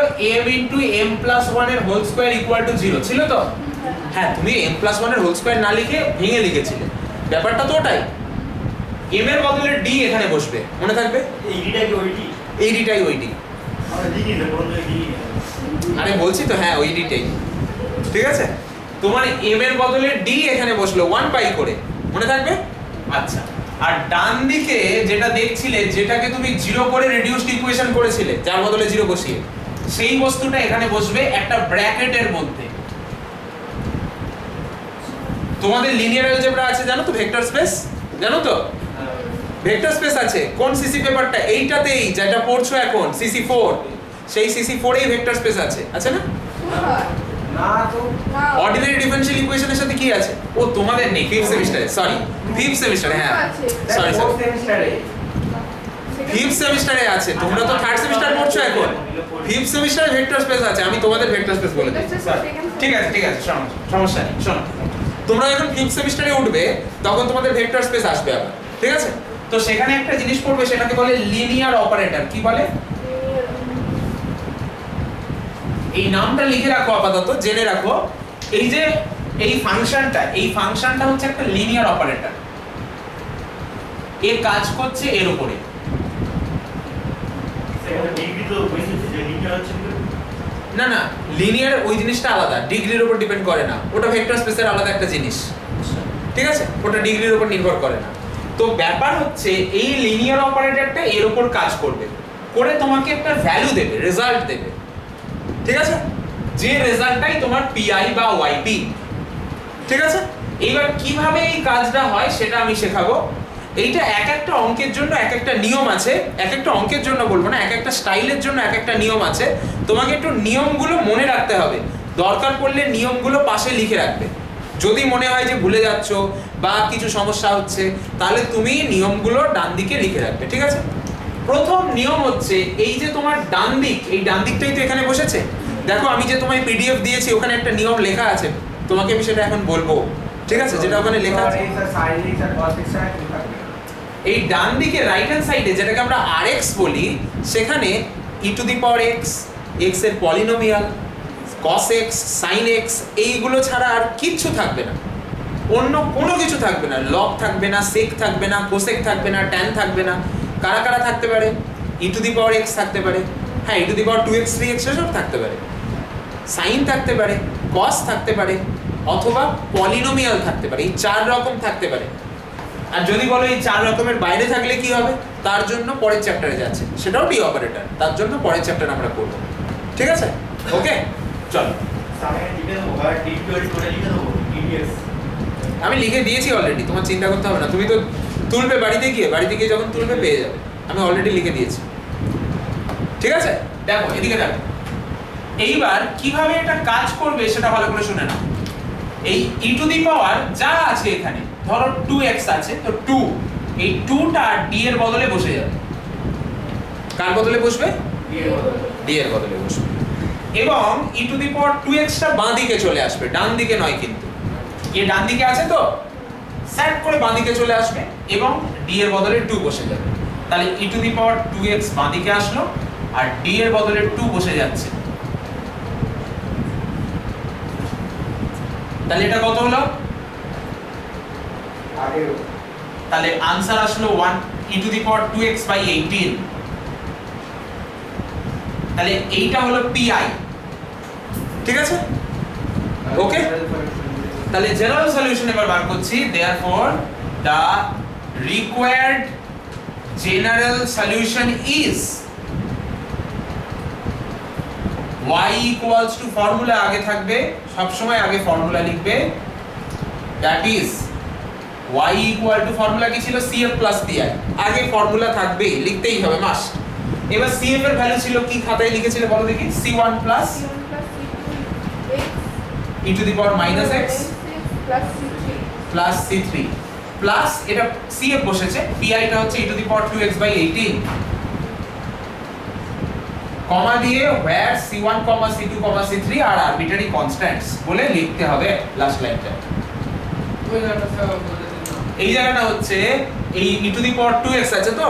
m ইনটু m প্লাস 1 এর হোল স্কয়ার ইকুয়াল টু 0 ছিল তো? হ্যাঁ, তুমি m প্লাস 1 এর হোল স্কয়ার না লিখে ভেঙে লিখেছিলে, ব্যাপারটা তো ওটাই। m এর বদলে d এখানে বসবে, মনে থাকবে? এই ডিটা কি ওইটি? এই ডিটাই ওই ডি। আমরা লিখি না, কোন জায়গায় লিখি না। আরে বলছি তো, হ্যাঁ ওই ডিটাই, ঠিক আছে? তোমার m এর বদলে d এখানে বসলো 1 বাই করে, মনে থাকবে? আচ্ছা, আর ডান দিকে যেটা দেখছিলে, যেটাকে তুমি 0 করে রিডিউসড ইকুয়েশন করেছিলে, যার বদলে 0 বসিয়ে, সেই বস্তুটা এখানে বসবে একটা ব্র্যাকেটের মধ্যে। তোমাদের লিনিয়ার অ্যালজেব্রা আছে জানো তো, ভেক্টর স্পেস জানো তো, ভেক্টর স্পেস আছে কোন সিসি পেপারটা, এইটাতেই যেটা পড়ছো এখন CC4, সেই CC4 এই ভেক্টর স্পেস আছে না? না তো অর্ডিনারি ডিফারেনশিয়াল ইকুয়েশনের সাথে কি আছে? ও তোমাদের নেই, 5th সেমিস্টারে, সরি 5th সেমিস্টারে, হ্যাঁ সরি ফোর্থ সেমিস্টারে 5th সেমিস্টারে আছে, তোমরা তো 3rd সেমিস্টার পড়ছো এখন। 5th সেমিস্টারে ভেক্টর স্পেস আছে, আমি তোমাদের ভেক্টর স্পেস বলে দিই। ঠিক আছে শোনো, সমস্যা নেই, শোনো তোমরা যখন 5th সেমিস্টারে উঠবে তখন তোমাদের ভেক্টর স্পেস আসবে আবার, ঠিক আছে? তো সেখানে একটা জিনিস পড়বে, সেটাকে বলে লিনিয়ার অপারেটর। কি বলে? এই নামটা লিখে রাখো আপাতত, জেনে রাখো। এই যে এই ফাংশনটা হচ্ছে একটা লিনিয়ার অপারেটর, এর কাজ করছে এর উপরে। না লিনিয়ার ওই জিনিসটা আলাদা, ডিগ্রির উপর ডিপেন্ড করে না, ওটা ভেক্টর স্পেসের আলাদা একটা জিনিস, ঠিক আছে? ওটা ডিগ্রির উপর নির্ভর করে না। তো ব্যাপার হচ্ছে এই লিনিয়ার অপারেটরটা এর উপর কাজ করবে, করে তোমাকে একটা ভ্যালু দেবে, রেজাল্ট দেবে, ঠিক আছে? যে রেজাল্টটাই তোমার পিআই বা ওয়াইপি, ঠিক আছে? এইবার কিভাবে এই কাজটা হয় সেটা আমি শেখাবো। এইটা এক একটা অঙ্কের জন্য এক একটা নিয়ম আছে, এক একটা অঙ্কের জন্য বলবো না, এক একটা স্টাইলের জন্য এক একটা নিয়ম আছে। তোমাকে একটু নিয়মগুলো মনে রাখতে হবে, দরকার পড়লে নিয়মগুলো পাশে লিখে রাখবে। যদি মনে হয় যে ভুলে যাচ্ছ বা কিছু সমস্যা হচ্ছে, তাহলে তুমি নিয়মগুলো ডান দিকে লিখে রাখবে, ঠিক আছে? প্রথম নিয়ম হচ্ছে এই যে তোমার ডান দিক, এই ডান দিকটাই তো এখানে বসেছে। দেখো আমি যে তোমায় পিডিএফ দিয়েছি ওখানে একটা নিয়ম লেখা আছে, তোমাকে আমি সেটা এখন বলবো, ঠিক আছে? যেটা ওখানে লেখা আছে, এই ডান দিকে রাইট হ্যান্ড সাইডে যেটাকে আমরা rx বলি, সেখানে e⁻x, x এর polynomial, cos x, sin x, এইগুলো ছাড়া আর কিচ্ছু থাকবে না, অন্য কোনো কিছু থাকবে না। log থাকবে না, sec থাকবে না, cosec থাকবে না, tan থাকবে না। কারা কারা থাকতে পারে? e⁻x থাকতে পারে, হ্যাঁ e⁻2x 3x সব থাকতে পারে, sin থাকতে পারে, cos থাকতে পারে, অথবা পলিনোমিয়াল থাকতে পারে। এই 4 রকম থাকতে পারে। আর যদি বলো এই 4 রকমের বাইরে থাকলে কি হবে, তার জন্য পরের চ্যাপ্টারে যাচ্ছে, সেটাও ডি অপারেটর, তার জন্য পরের চ্যাপ্টার আমরা করব, ঠিক আছে? ওকে চলো, আমি লিখে দিয়েছি অলরেডি, তোমার চিন্তা করতে হবে না, তুমি তো তুলবে বাড়িতে গিয়ে যখন তুলবে পেয়ে যাবে, আমি অলরেডি লিখে দিয়েছি, ঠিক আছে? দেখো এদিকে দেখো, এইবার কিভাবে এটা কাজ করবে সেটা ভালো করে শুনে নাও। এই e⁻ যা আছে এখানে, ধরো 2x আছে, তো 2, এই 2টা d এর বদলে বসে যাবে। কার বদলে বসবে? d এর বদলে বসবে। এবং e⁻2x টা বাঁ দিকে চলে আসবে, ডান দিকে নয় কিন্তু। এই ডান দিকে আছে তো, সেট করে বাঁ দিকে চলে আসবে এবং d এর বদলে 2 বসে যাবে। তাহলে e⁻2x বাঁ দিকে আসলো আর d এর বদলে 2 বসে যাচ্ছে। তাহলে এটা কত হলো? তাহলে आंसर আসলো 1 e⁻2x/18। তাহলে এইটা হলো পিআই, ঠিক আছে? ওকে, তাহলে জেনারেল সলিউশন এবার বার করছি। Therefore the required general solution is y equals to formula আগে থাকবে, সব সময় আগে ফর্মুলা লিখবে, that is y equal to formula কি ছিল? CF plus PI, আগে ফর্মুলা থাকবে, লিখতেই হবে মাস্ট। এবার CF এর ভ্যালু ছিল কি, খাতায় লিখেছিলে বলো দেখি? C1 plus e⁻x plus C3 plus এটা CF বসেছে, PI টা হচ্ছে e⁻2x/18, কমা দিয়ে where C1, C2, C3 R arbitrary constants বলে লিখতে হবে লাস্ট লাইনটা। এই জায়গাটা হচ্ছে এই e⁻2x আছে তো,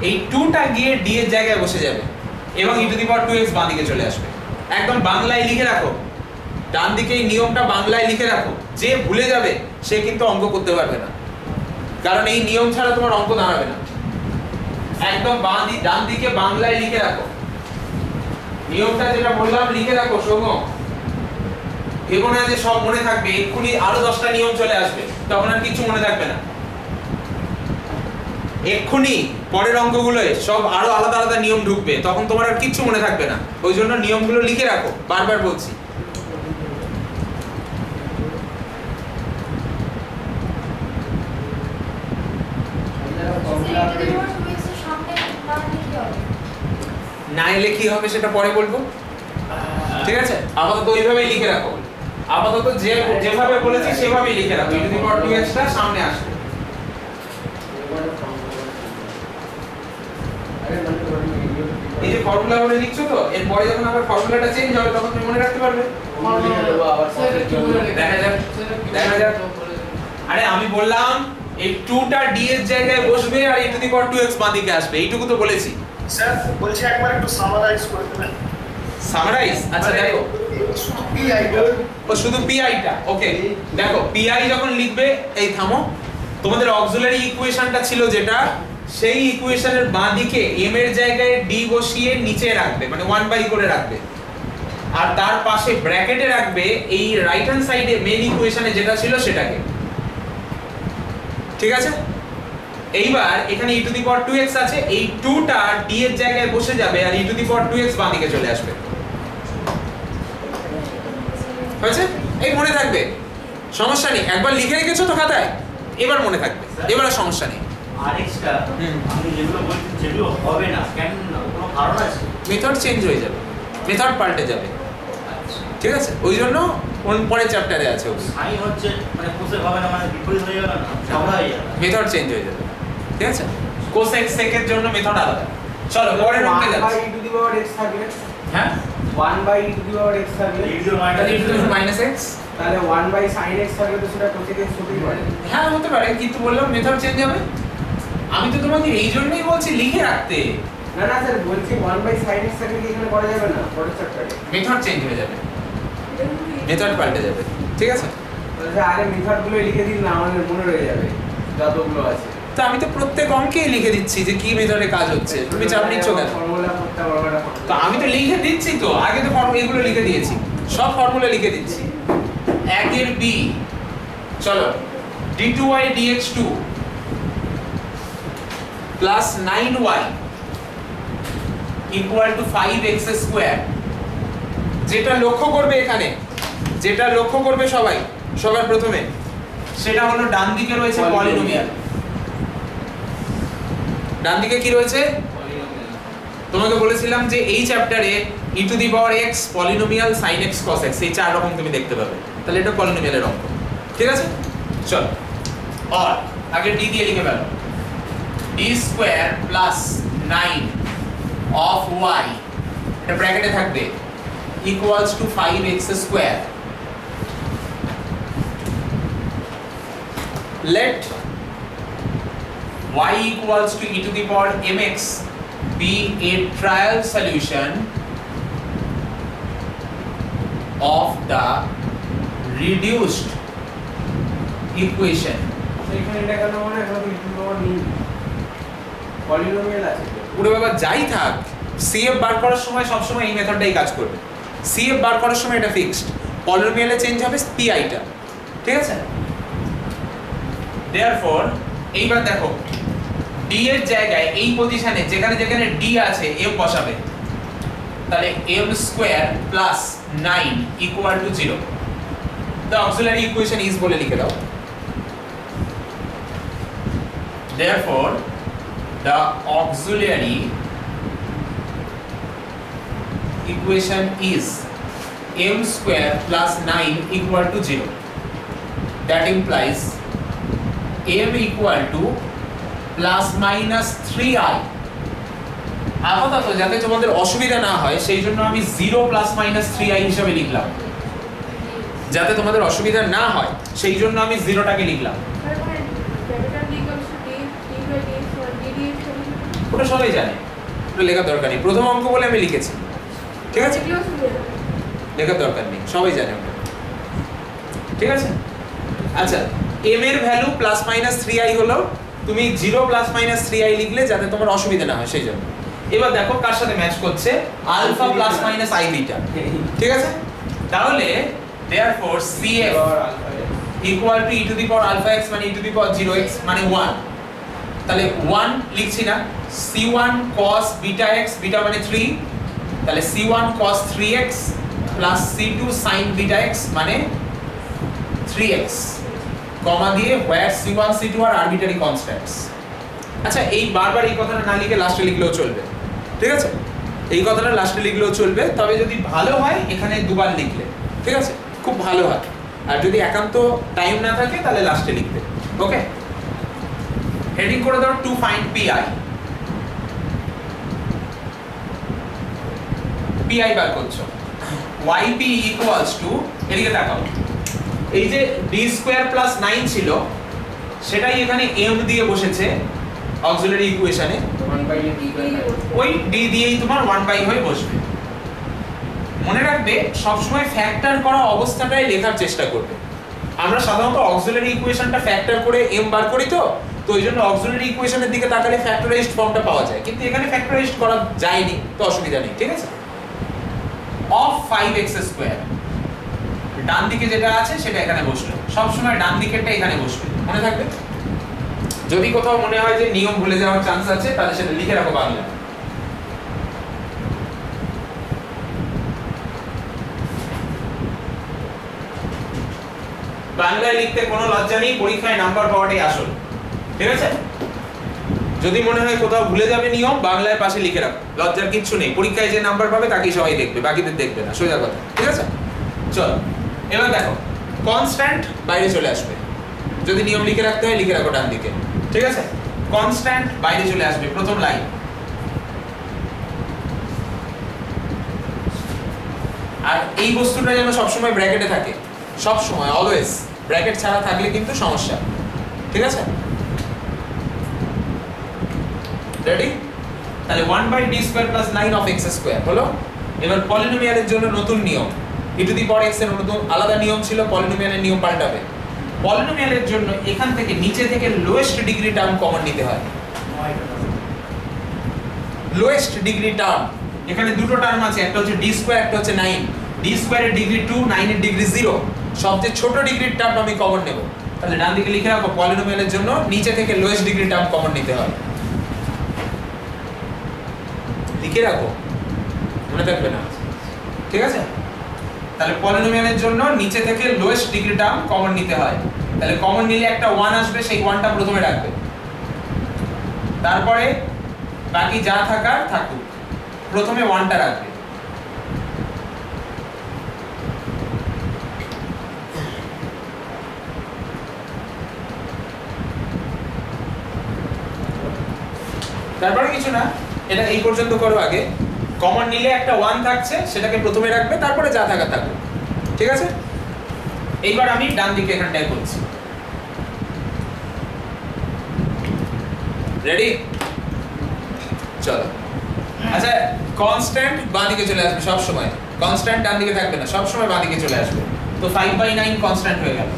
এই 2টা গিয়ে d এর জায়গায় বসে যাবে এবং e⁻2x বাঁ দিকে চলে আসবে। একদম বাংলায় লিখে রাখো, ডান দিকে এই নিয়মটা বাংলায় লিখে রাখো, যে ভুলে যাবে সে কিন্তু অঙ্ক করতে পারবে না, কারণ এই নিয়ম ছাড়া তোমার অঙ্ক দাঁড়াবে না। একদম ডান দিকে বাংলায় লিখে রাখো, নিয়মটা যেটা বললাম লিখে রাখো। সৌম্য, ভেবো না যে সব মনে থাকবে, এক্ষুনি আরো 10টা নিয়ম চলে আসবে, তখন আর কিছু মনে থাকবে না। এক্ষুনি পরের অঙ্কগুলোয় সব আরো আলাদা আলাদা নিয়ম ঢুকবে, তখন তোমার আর কিচ্ছু মনে থাকবে না। ওই জন্য নিয়মগুলো লিখে রাখো, বারবার বলছি। না এলে কি হবে সেটা পরে বলবো, ঠিক আছে? আপাতত ওইভাবেই লিখে রাখো, আপাতত যেভাবে বলেছি সেভাবেই লিখে রাখো। e to the power 2x টা সামনে আসবে। এই যে ফর্মুলা বলে লিখছো তো, এরপরে যখন আবার ফর্মুলাটা চেঞ্জ হবে তখন তুমি মনে রাখতে পারবে। দেখা যাক। আরে আমি বললাম এই 2টা d এর জায়গায় বসবে আর e to the power 2x বাঁদিকে আসবে, এইটুকু তো বলেছি। স্যার বলছি একবার একটু সামারাইজ করে দেবেন। সামারাইজ? আচ্ছা দেখো, শুধু পিআইটা, ও শুধু পিআইটা, ওকে। দেখো পিআই যখন লিখবে, এই থামো, তোমাদের অক্সিলারি ইকুয়েশনটা ছিল যেটা, সেই ইকুয়েশনের বাঁদিকে m এর জায়গায় d বসিয়ে নিচে রাখবে, মানে 1/, করে রাখবে, আর তার পাশে ব্র্যাকেটে রাখবে এই রাইট হ্যান্ড সাইডে মেইন ইকুয়েশনে যেটা ছিল সেটাকে, ঠিক আছে? এইবার এখানে e to the power 2x আছে, এই 2টা d এর জায়গায় বসে যাবে আর e to the power 2x বাঁদিকে চলে আসবে। হয়েছে? এই মনে থাকবে, সমস্যা নেই। একবার লিখে রেখেছো তো খাতায়, এবার মনে থাকবে, এবার আর সমস্যা নেই। আরেকটা আমি যেগুলো বলছি যেগুলো হবে না, কেন কোনো কারণ আছে? মেথড চেঞ্জ হয়ে যাবে, মেথড পাল্টে যাবে, ঠিক আছে? ওই জন্য পরের চ্যাপ্টারে আছে, সাইন হচ্ছে মানে কোসেক হবে না, মানে বিপরীত হয়ে যাবে না, ঝগড়া হয়ে যাবে, মেথড চেঞ্জ হয়ে যাবে, ঠিক আছে? কোসেক সেকের জন্য মেথড আলাদা। চলো পরের অঙ্কে যাচ্ছি। 1/e to the power x থাকবে। হ্যাঁ, 1/e to the power x থাকবে। তাহলে e to the power -x, তাহলে 1/sin x থাকবে, তো সেটা cosec x হতেই পারে। হ্যাঁ হতে পারে, কিন্তু বললাম মেথড চেঞ্জ হবে। আমি তো তোমাকে এই জন্যই বলছি লিখে রাখতে। না না স্যার, বলছি 1/sin x থাকলে কি এখানে করা যাবে না পরের চ্যাপ্টারে? মেথড চেঞ্জ হয়ে যাবে, মেথড পাল্টে যাবে, ঠিক আছে? তাহলে আরে মেথডগুলো লিখে দিন না, আমাদের মনে রয়ে যাবে যতগুলো আছে। তো আমি তো প্রত্যেক অঙ্কেই লিখে দিচ্ছি যে কি মেথডে কাজ হচ্ছে, তুমি চাপ নিচ্ছ কেন? ফর্মুলা করতে বড়টা। তো আমি তো লিখে দিচ্ছি, তো আগে তো এগুলো লিখে দিয়েছি, সব ফর্মুলা লিখে দিচ্ছি। 1 এর b, চলো d2y dx2 plus 9y equal to 5x square. যেটা লক্ষ্য করবে এখানে, যেটা লক্ষ্য করবে সবাই সবার প্রথমে, সেটা হলো ডান দিকে রয়েছে পলিনোমিয়াল। ডান দিকে কি রয়েছে? তোমাকে বলেছিলাম যে এই চ্যাপ্টারে e to the power x, polynomial, sin x, cos x, এই চার রকম তুমি দেখতে পাবে। তাহলে এটা পলিনোমিয়ালের অঙ্ক, ঠিক আছে? চলো, আর আগে d দিয়ে লিখে ফেলো, d square plus 9 of y, এটা ব্র্যাকেটে থাকবে, equals to 5x square. let y equals to e to the power mx be a trial solution of the reduced equation. এখানে এটা কেন মানে এখন e to the power নেই, পলিনোমিয়াল আছে। পুরো বাবা যাই থাক, CF বার করার সময় সব সময় এই মেথডটাই কাজ করবে। CF বার করার সময় এটা ফিক্সড, পলিনোমিয়ালে চেঞ্জ হবে PI টা, ঠিক আছে? therefore এইবার দেখো d এর জায়গায় এই পজিশনে যেখানে যেখানে d আছে m বসাবে, তাহলে m square plus 9 equal to 0। the auxiliary equation is বলে লিখে দাও। therefore the auxiliary equation is m square plus 9 equal to 0. that implies m equal to plus minus 3i। আপাতত যাতে তোমাদের অসুবিধা না হয় সেই জন্য আমি 0 plus minus 3i হিসেবে লিখলাম, যাতে তোমাদের অসুবিধা না হয় সেই জন্য আমি 0টাকে লিখলাম। ওটা সবাই জানে, ওটা লেখার দরকার নেই, প্রথম অঙ্ক বলে আমি লিখেছি, ঠিক আছে? লেখার দরকার নেই, সবাই জানে ওটা, ঠিক আছে? আচ্ছা, m এর ভ্যালু প্লাস মাইনাস 3i হলো, তুমি 0 প্লাস মাইনাস 3i লিখলে যাতে তোমার অসুবিধা না হয় সেই জন্য। এবার দেখো কার সাথে ম্যাচ করছে, alpha plus minus i beta, ঠিক আছে? তাহলে therefore cf equal to e to the power alpha x মানে e to the power 0x মানে 1। তাহলে 1 লিখছি না, c1 cos beta x, beta মানে 3, তাহলে c1 cos 3x plus c2 sin beta x মানে 3x, কমা দিয়ে where c1 c2 R arbitrary constants. আচ্ছা এই বারবার এই কথাটা না লিখে লাস্টে লিখলেও চলবে, ঠিক আছে? এই কথাটা লাস্টে লিখলেও চলবে, তবে যদি ভালো হয় এখানে দুবার লিখলে, ঠিক আছে, খুব ভালো হয়। আর যদি একান্ত টাইম না থাকে তাহলে লাস্টে লিখবে। ওকে, হেডিং করে দাও টু ফাইন্ড পিআই। পিআই বার করছো, yp ইকুয়ালস টু, এদিকে তাকাও, এই যে d² + 9 ছিল সেটাই এখানে m দিয়ে বসেছে অক্সিলারি ইকুয়েশনে, 1/d ওই d দিয়েই তোমার 1 হয়ে বসবে। মনে রাখবে সবসময় ফ্যাক্টর করা অবস্থাটাই লেখার চেষ্টা করবে। আমরা সাধারণত অক্সিলারি ইকুয়েশনটা ফ্যাক্টর করে m বার করি, তো ওই জন্য অক্সিলারি ইকুয়েশনের দিকে তাকালে ফ্যাক্টরাইজড ফর্মটা পাওয়া যায়, কিন্তু এখানে ফ্যাক্টরাইজড করা যায়নি, তো অসুবিধা নেই, ঠিক আছে? অফ 5x², ডান দিকে যেটা আছে সেটা এখানে বসলো, সবসময় ডান দিকেরটা এখানে বসবে, মনে থাকবে। যদি কোথাও মনে হয় যে নিয়ম ভুলে যাওয়ার চান্স আছে তাহলে সেটা লিখে রাখো বাংলা। বাংলায় লিখতে কোনো লজ্জা নেই, পরীক্ষায় নাম্বার পাওয়াটাই আসল, ঠিক আছে? যদি মনে হয় কোথাও ভুলে যাবে নিয়ম, বাংলায় পাশে লিখে রাখো, লজ্জার কিচ্ছু নেই। পরীক্ষায় যে নাম্বার পাবে তাকেই সবাই দেখবে, বাকিদের দেখবে না, সোজা কথা, ঠিক আছে? চলো এবার দেখো, কনস্ট্যান্ট বাইরে চলে আসবে, যদি নিয়ম লিখে রাখতে হয় লিখে রাখো ডান দিকে, ঠিক আছে? কনস্ট্যান্ট বাইরে চলে আসবে, প্রথম লাইন। আর এই বস্তুটা যেন সবসময় ব্র্যাকেটে থাকে, সবসময় অলওয়েজ, ব্র্যাকেট ছাড়া থাকলে কিন্তু সমস্যা, ঠিক আছে? রেডি? তাহলে 1/d² + 9 of x² হলো। এবার পলিনোমিয়ালের জন্য নতুন নিয়ম, e to the power x এর নতুন আলাদা নিয়ম ছিল, পলিনোমিয়ালের নিয়ম পাল্টাবে। পলিনোমিয়ালের জন্য এখান থেকে নিচে থেকে লোয়েস্ট ডিগ্রি টার্ম কমন নিতে হয়। লোয়েস্ট ডিগ্রি টার্ম, এখানে দুটো টার্ম আছে, একটা হচ্ছে d², একটা হচ্ছে 9। d² এর ডিগ্রি 2, 9 এর ডিগ্রি 0, সবচেয়ে ছোট ডিগ্রির টার্ম আমি কমন নেব। তাহলে ডান দিকে লিখে রাখো, পলিনোমিয়ালের জন্য নিচে থেকে লোয়েস্ট ডিগ্রি টার্ম কমন নিতে হয়, লিখে রাখো, মনে থাকবে না, ঠিক আছে? তাহলে পলিনোমিয়ালের জন্য নিচে থেকে লোয়েস্ট ডিগ্রি টার্ম কমন নিতে হয়। তাহলে কমন নিলে একটা 1 আসবে, সেই 1টা প্রথমে রাখবে, তারপরে বাকি যা থাকার থাকুক, প্রথমে 1টা রাখবে। তারপরে কিছু না, এটা এই পর্যন্ত করো আগে। কমন নিলে একটা 1 থাকছে, সেটাকে প্রথমে রাখবে, তারপরে যা থাকা থাকুক, ঠিক আছে? এইবার আমি ডান দিকে এখানটায় করছি, রেডি? চলো। আচ্ছা, কনস্ট্যান্ট বাঁ দিকে চলে আসবে সব সময়, কনস্ট্যান্ট ডান দিকে থাকবে না, সব সময় বাঁ দিকে চলে আসবে। তো 5/9 কনস্ট্যান্ট হয়ে গেল।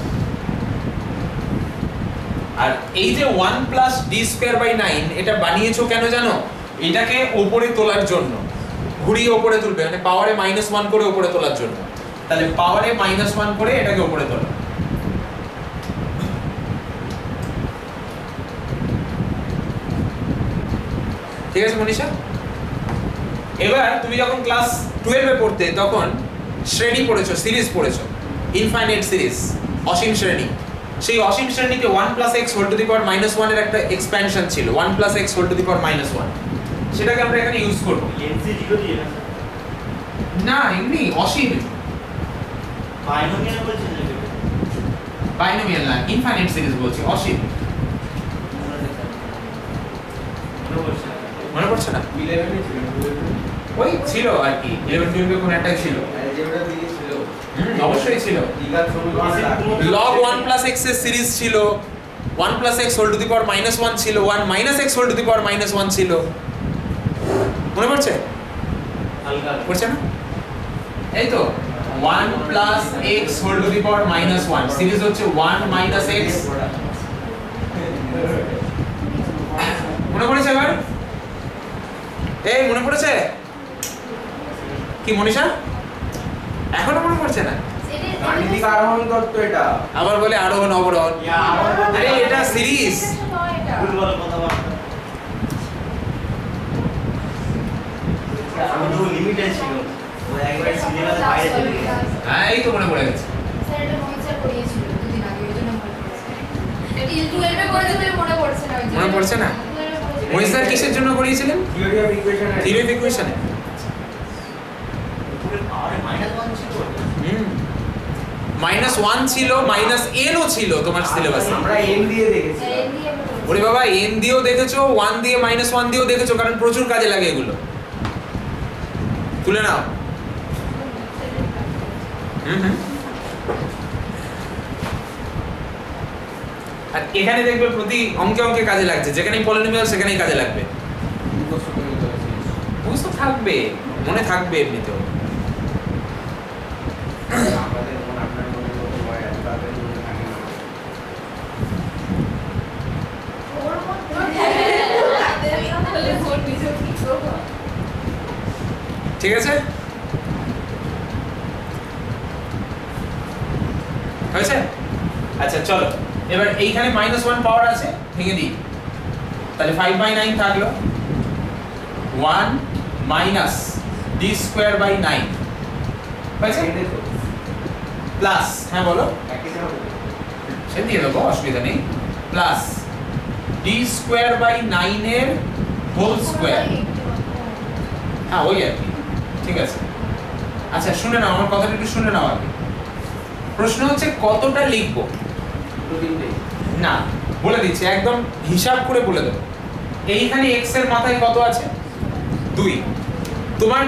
আর এই যে 1 + d²/9 এটা বানিয়েছো কেন জানো? এটাকে উপরে তোলার জন্য, ঘুরিয়ে উপরে তুলবে, মানে পাওয়ারে -1 করে উপরে তোলার জন্য। তাহলে পাওয়ারে -1 করে এটাকে উপরে তোলো। ঠিক আছে মনীষা? এবার তুমি যখন ক্লাস 12 এ পড়তে তখন শ্রেণী পড়েছো, সিরিজ পড়েছো, ইনফাইনাইট সিরিজ, অসীম শ্রেণী। সেই অসীম শ্রেণীতে 1 + x⁻⁻1 এর একটা এক্সপ্যানশন ছিল, 1 + x⁻⁻1, সেটাকে আমরা এখানে ইউজ করব। লেন্সে 0 দিয়ে না, এমনি অসীম, বাইনোমিয়াল বলছেন যে বাইনোমিয়াল না, ইনফাইনাইট সিরিজ বলছি, অসীম। মনে পড়ছে না? 11 এ ছিল, ওই ছিল আর কি, 11 12 কোন একটা ছিল, যেটা দিয়ে ছিল, অবশ্যই ছিল। দ্বিঘাত সমীকরণ, log 1 + x এর সিরিজ ছিল, 1 + x⁻⁻1 ছিল, 1 - x⁻⁻1 ছিল, মনে পড়ছে? হালকা পড়ছে না? এই তো 1 + x⁻⁻1 সিরিজ হচ্ছে 1 - x। মনে পড়েছে এবার? এই মনে পড়েছে কি মনীষা? এখনো মনে পড়ছে না? গাণিতিক আরোহণ তত্ত্ব এটা। আবার বলে আরোহণ অবরোহণ। আরে এটা সিরিজ, ভুলভাল কথাবার্তা আমি তো লিমিটে ছিল ও একবার সিলেবাসের বাইরে চলে গেছে হ্যাঁ এই তো মনে পড়ে গেছে স্যার এটা মনে করিয়েছিল দুদিন আগে ওই জন্য মনে পড়ছে এটা 12 এ করেছে তো মনে পড়ছে না মনে পড়ছে না মহিষ স্যার কিসের জন্য করিয়েছিলেন theory of equation theory of ইকুয়েশনে পুরো পাওয়ারে -1 ছিল -1 ছিল -n ও ছিল তোমার সিলেবাসে আমরা এন দিয়ে দেখেছি ওরে বাবা n দিয়েও দেখেছো 1 দিয়ে -1 দিয়েও দেখেছো কারণ প্রচুর কাজে লাগে এগুলো তুলে নাও আর এখানে দেখবে প্রতি অঙ্কে অঙ্কে কাজে লাগছে যেখানেই পলিনোমিয়াল সেখানেই কাজে লাগবে বুঝ তো থাকবে মনে থাকবে এমনিতেও আমাদের মন আপনার মনের মতো হয় এত তাদের মনে থাকে না ঠিক আছে হয়েছে আচ্ছা চলো এবার এইখানে -1 পাওয়ার আছে ভেঙে দিই তাহলে 5/9 থাকলো 1 মাইনাস d স্কয়ার বাই 9 হয়েছে প্লাস হ্যাঁ বলো সে দিয়ে দেবো অসুবিধা নেই প্লাস d স্কয়ার বাই 9 এর হোল স্কয়ার হ্যাঁ ওই আর কি ঠিক আছে আচ্ছা শুনে নাও আমার কথাটা একটু শুনে নাও আগে প্রশ্ন হচ্ছে কতটা লিখবো না বলে দিচ্ছি একদম হিসাব করে বলে দেবো এইখানে x এর মাথায় কত আছে 2 তোমার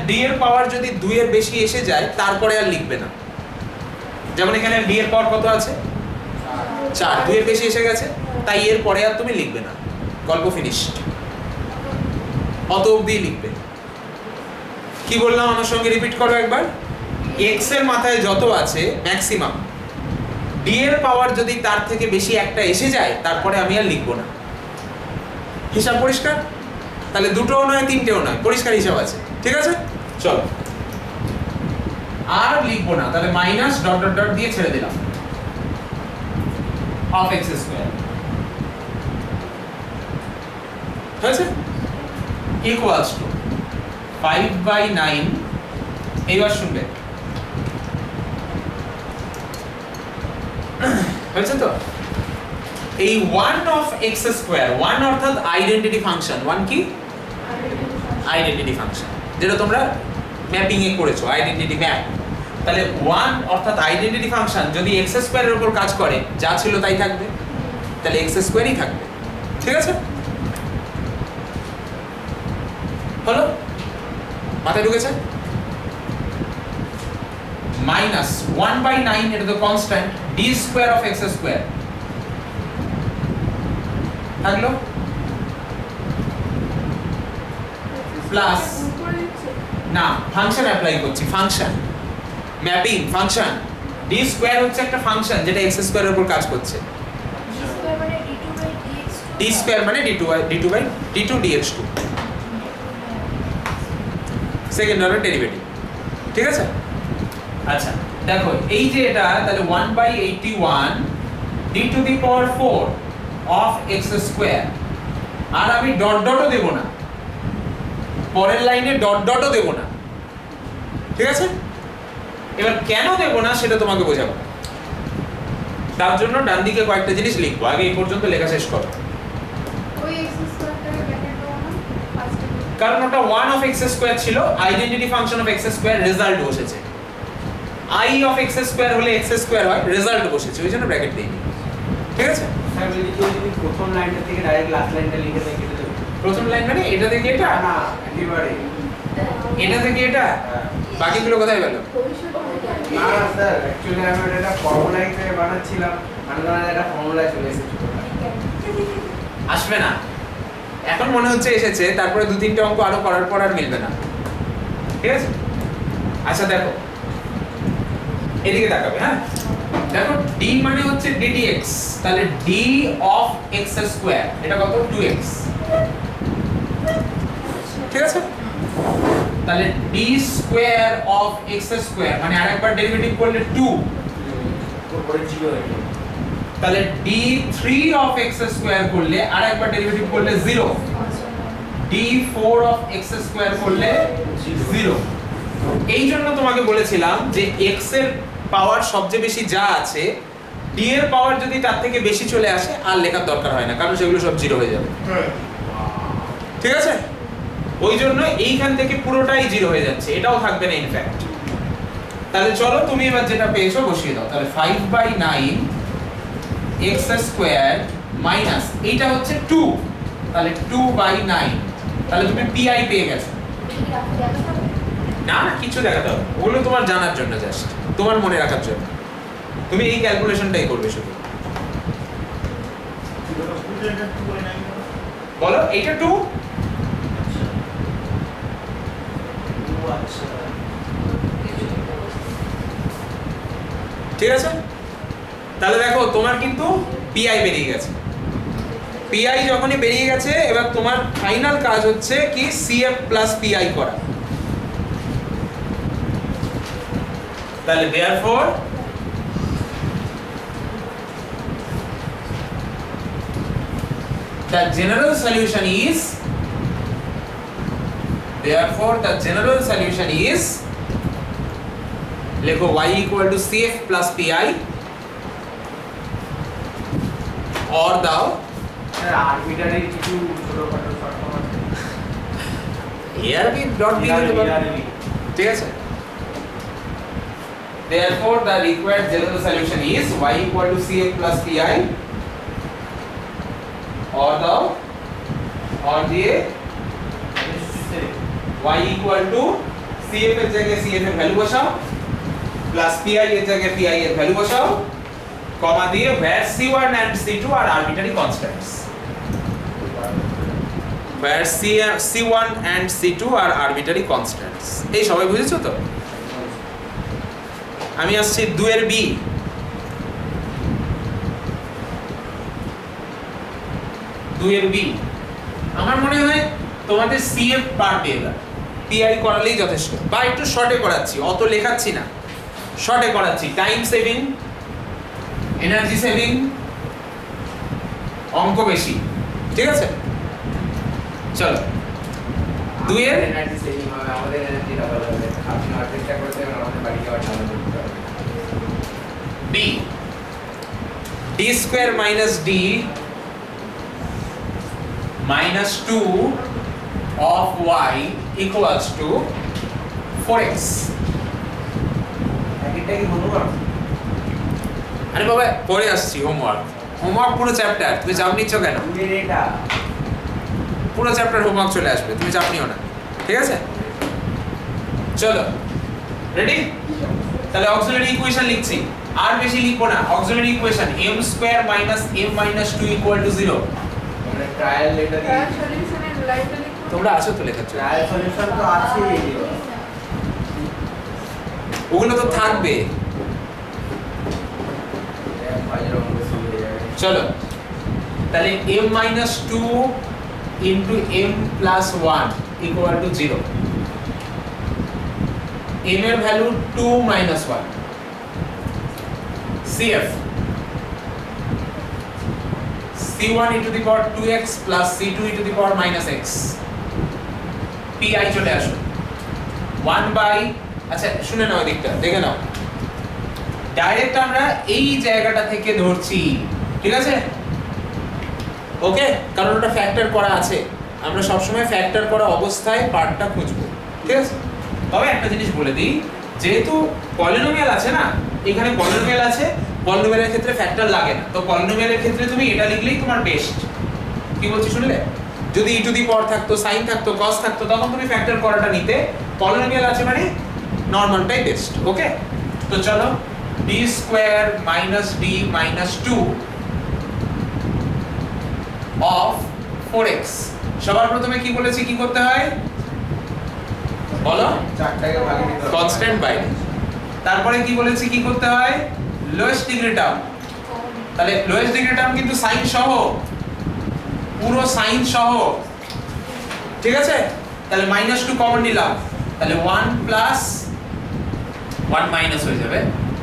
d এর পাওয়ার যদি 2 এর বেশি এসে যায় তারপরে আর লিখবে না যেমন এখানে d এর পাওয়ার কত আছে 4 2 এর বেশি এসে গেছে তাই এর পরে আর তুমি লিখবে না গল্প ফিনিশ অত অবধি লিখবে কি বললাম আমার সঙ্গে রিপিট করো একবার x এর মাথায় যত আছে ম্যাক্সিমাম d এর পাওয়ার যদি তার থেকে বেশি একটা এসে যায় তারপরে আমি আর লিখব না হিসাব পরিষ্কার তাহলে দুটোও নয় তিনটেও নয় পরিষ্কার হিসাব আছে ঠিক আছে চলো আর লিখব না তাহলে মাইনাস ডট ডট ডট দিয়ে ছেড়ে দিলাম অফ x স্কয়ার হয়েছে ইকুয়ালস টু 5/9 এইবার শুনবে হয়েছে তো এই 1 অফ x স্কয়ার 1 অর্থাৎ আইডেন্টিটি ফাংশন 1 কি আইডেন্টিটি ফাংশন যেটা তোমরা ম্যাপিং এ করেছো আইডেন্টিটি ম্যাপ তাহলে 1 অর্থাৎ আইডেন্টিটি ফাংশন যদি x স্কয়ারের উপর কাজ করে যা ছিল তাই থাকবে তাহলে x স্কয়ারই থাকবে ঠিক আছে হলো মাথায় ঢুকেছে মাইনাস 1/9 এটা তো constant d square of x square থাকলো প্লাস না ফাংশন অ্যাপ্লাই করছি function mapping function d square হচ্ছে একটা ফাংশন যেটা x স্কয়ারের উপর কাজ করছে d স্কয়ার মানে d2 dx2 second order derivative ঠিক আছে আচ্ছা দেখো এই যে এটা তাহলে 1/81 d to the power 4 of x square আর আমি ডট ডটও দেব না পরের লাইনে ডট ডটও দেব না ঠিক আছে এবার কেন দেব না সেটা তোমাকে বোঝাবো তার জন্য ডান দিকে কয়েকটা জিনিস লিখবো আগে এই পর্যন্ত লেখা শেষ করো ওই x স্কয়ারটাকে ব্র্যাকেট দাও না ফার্স্টে কারণ ওটা 1 অফ x স্কয়ার ছিল identity function of x square result বসেছে i অফ x স্কয়ার হলে x স্কয়ার হয় রেজাল্ট বসেছে ওই জন্য ব্র্যাকেট দেইনি ঠিক আছে স্যার যদি কেউ যদি প্রথম লাইনটা থেকে ডাইরেক্ট লাস্ট লাইনটা লিখে দেয় কেটে দেবে প্রথম লাইন মানে এটা থেকে এটা না একেবারে এটা থেকে এটা বাকিগুলো কোথায় গেল না স্যার অ্যাকচুয়ালি আমি এটা ফর্মুলা হিসেবে বানাচ্ছিলাম মানে এটা ফর্মুলায় চলে এসেছে আসবে না এখন মনে হচ্ছে এসেছে তারপরে দু তিনটে অঙ্ক আরো করার পর আর মিলবে না ঠিক আছে আচ্ছা দেখো এদিকে তাকাবে হ্যাঁ দেখো d মানে হচ্ছে ddx তাহলে d অফ x স্কয়ার এটা কত 2x ঠিক আছে তাহলে d square of x square মানে আরেকবার ডেরিভেটিভ করলে 2 উপরে 0 হয়ে যাবে তাহলে d3 of x স্কয়ার করলে আর একবার ডেরিভেটিভ করলে 0, d4 of x স্কয়ার করলে 0। এই জন্য তোমাকে বলেছিলাম যে x এর পাওয়ার সবচেয়ে বেশি যা আছে d এর পাওয়ার যদি তার থেকে বেশি চলে আসে আর লেখার দরকার হয় না, কারণ সেগুলো সব 0 হয়ে যাবে। ঠিক আছে, ওই জন্য এইখান থেকে পুরোটাই 0 হয়ে যাচ্ছে, এটাও থাকবে না ইনফ্যাক্ট। তাহলে চলো তুমি এবার যেটা পেয়েছো বসিয়ে দাও। তাহলে 5/9 x স্কয়ার মাইনাস এইটা হচ্ছে 2, তাহলে 2/9, তাহলে তুমি pi পেয়ে গেছো। না না কিছু দেখাতে হবে, ওগুলো তোমার জানার জন্য, জাস্ট তোমার মনে রাখার জন্য। তুমি এই ক্যালকুলেশনটাই করবে শুধু। বলো এইটা 2, ঠিক আছে। তাহলে দেখো তোমার কিন্তু পিআই বেরিয়ে গেছে। পিআই যখনই বেরিয়ে গেছে, এবার তোমার ফাইনাল কাজ হচ্ছে কি সিএফ প্লাস পিআই করা। তাহলে therefore the general solution is লেখো y equal to cf plus pi or দাও আরবিটারি কিছু ছোটখাটো শর্টফর্ম আছে, ARB ডট বি দিতে পারো, ঠিক আছে। Therefore the required general solution is y equal to cf plus pi or দাও or দিয়ে y equal to cf এর জায়গায় cf এর ভ্যালু বসাও প্লাস pi এর জায়গায় pi এর ভ্যালু বসাও, কমা দিয়ে where c1 and c2 are arbitrary constants, where c1 and c2 are arbitrary constants। এই সবাই বুঝেছো তো? আমি আসছি 2 এর b। আমার মনে হয় তোমাদের cf পারবে, এবার pi করালেই যথেষ্ট, বা একটু শর্টে করাচ্ছি, অত লেখাচ্ছি না, শর্টে করাচ্ছি, টাইম সেভিং, এনার্জি সেভিং, অঙ্ক বেশি, ঠিক আছে। চলো 2 এর এনার্জি সেভিং হবে, আমাদের এনার্জি ডাবল হবে। আপনি আর চেষ্টা করতে হবে, আমাদের বাড়ি যাওয়ার ডাবল করতে হবে। b d square minus d minus 2 of y equals to 4x। এটা কি হোমওয়ার্ক? আরে বাবা পরে আসছি, হোমওয়ার্ক পুরো চ্যাপ্টার, তুমি চাপ নিচ্ছ কেন? এটা পুরো চ্যাপ্টার হোমওয়ার্ক চলে আসবে, তুমি চাপ নিও না, ঠিক আছে। চলো রেডি? তাহলে অক্সিলারি ইকুয়েশন লিখছি, আর বেশি লিখবো না। Auxiliary equation m square minus m minus 2 equal to 0। মানে ট্রায়াল এটা দিয়ে সলিউশনের লাইনটা লিখো। তোমরা আছো তো লেখাচ্ছ, ট্রায়াল সলিউশন তো আছেই, ওগুলো তো থাকবে। চলো তাহলে m minus 2 into m plus 1 equal to 0। m এর value 2 minus 1, cf c1 e to the power 2x plus c2 e to the power minus x, pi চলে আসো 1 বাই, আচ্ছা শুনে নাও দিকটা দেখে নাও, ডাইরেক্ট আমরা এই জায়গাটা থেকে ধরছি, ঠিক আছে, ওকে, কারণ ওটা ফ্যাক্টর করা আছে, আমরা সবসময় ফ্যাক্টর করা অবস্থায় পার্টটা খুঁজবো, ঠিক আছে। তবে একটা জিনিস বলে দিই, যেহেতু পলিনোমিয়াল আছে না, এখানে পলিনোমিয়াল আছে, পলিনোমিয়ালের ক্ষেত্রে ফ্যাক্টর লাগে না, তো পলিনোমিয়ালের ক্ষেত্রে তুমি এটা লিখলেই তোমার বেস্ট। কি বলছি শুনলে? যদি ই টু দি পাওয়ার থাকতো, সাইন থাকতো, কস থাকতো, তখন তুমি ফ্যাক্টর করাটা নিতে, পলিনোমিয়াল আছে মানে নরমালটাই বেস্ট, ওকে। তো চলো d square minus d minus 2 of 4x, সবার প্রথমে কি বলেছি কি করতে হয় বলো? চারটাকে ভাগে দিতে হবে, কনস্ট্যান্ট বাইরে। তারপরে কি বলেছি কি করতে হয়? Lowest degree term. তাহলে লোয়েস্ট ডিগ্রি টার্ম কিন্তু সাইন সহ, পুরো সাইন সহ, ঠিক আছে। তাহলে মাইনাস 2 কমন নিলাম, তাহলে 1 প্লাস 1 মাইনাস হয়ে যাবে,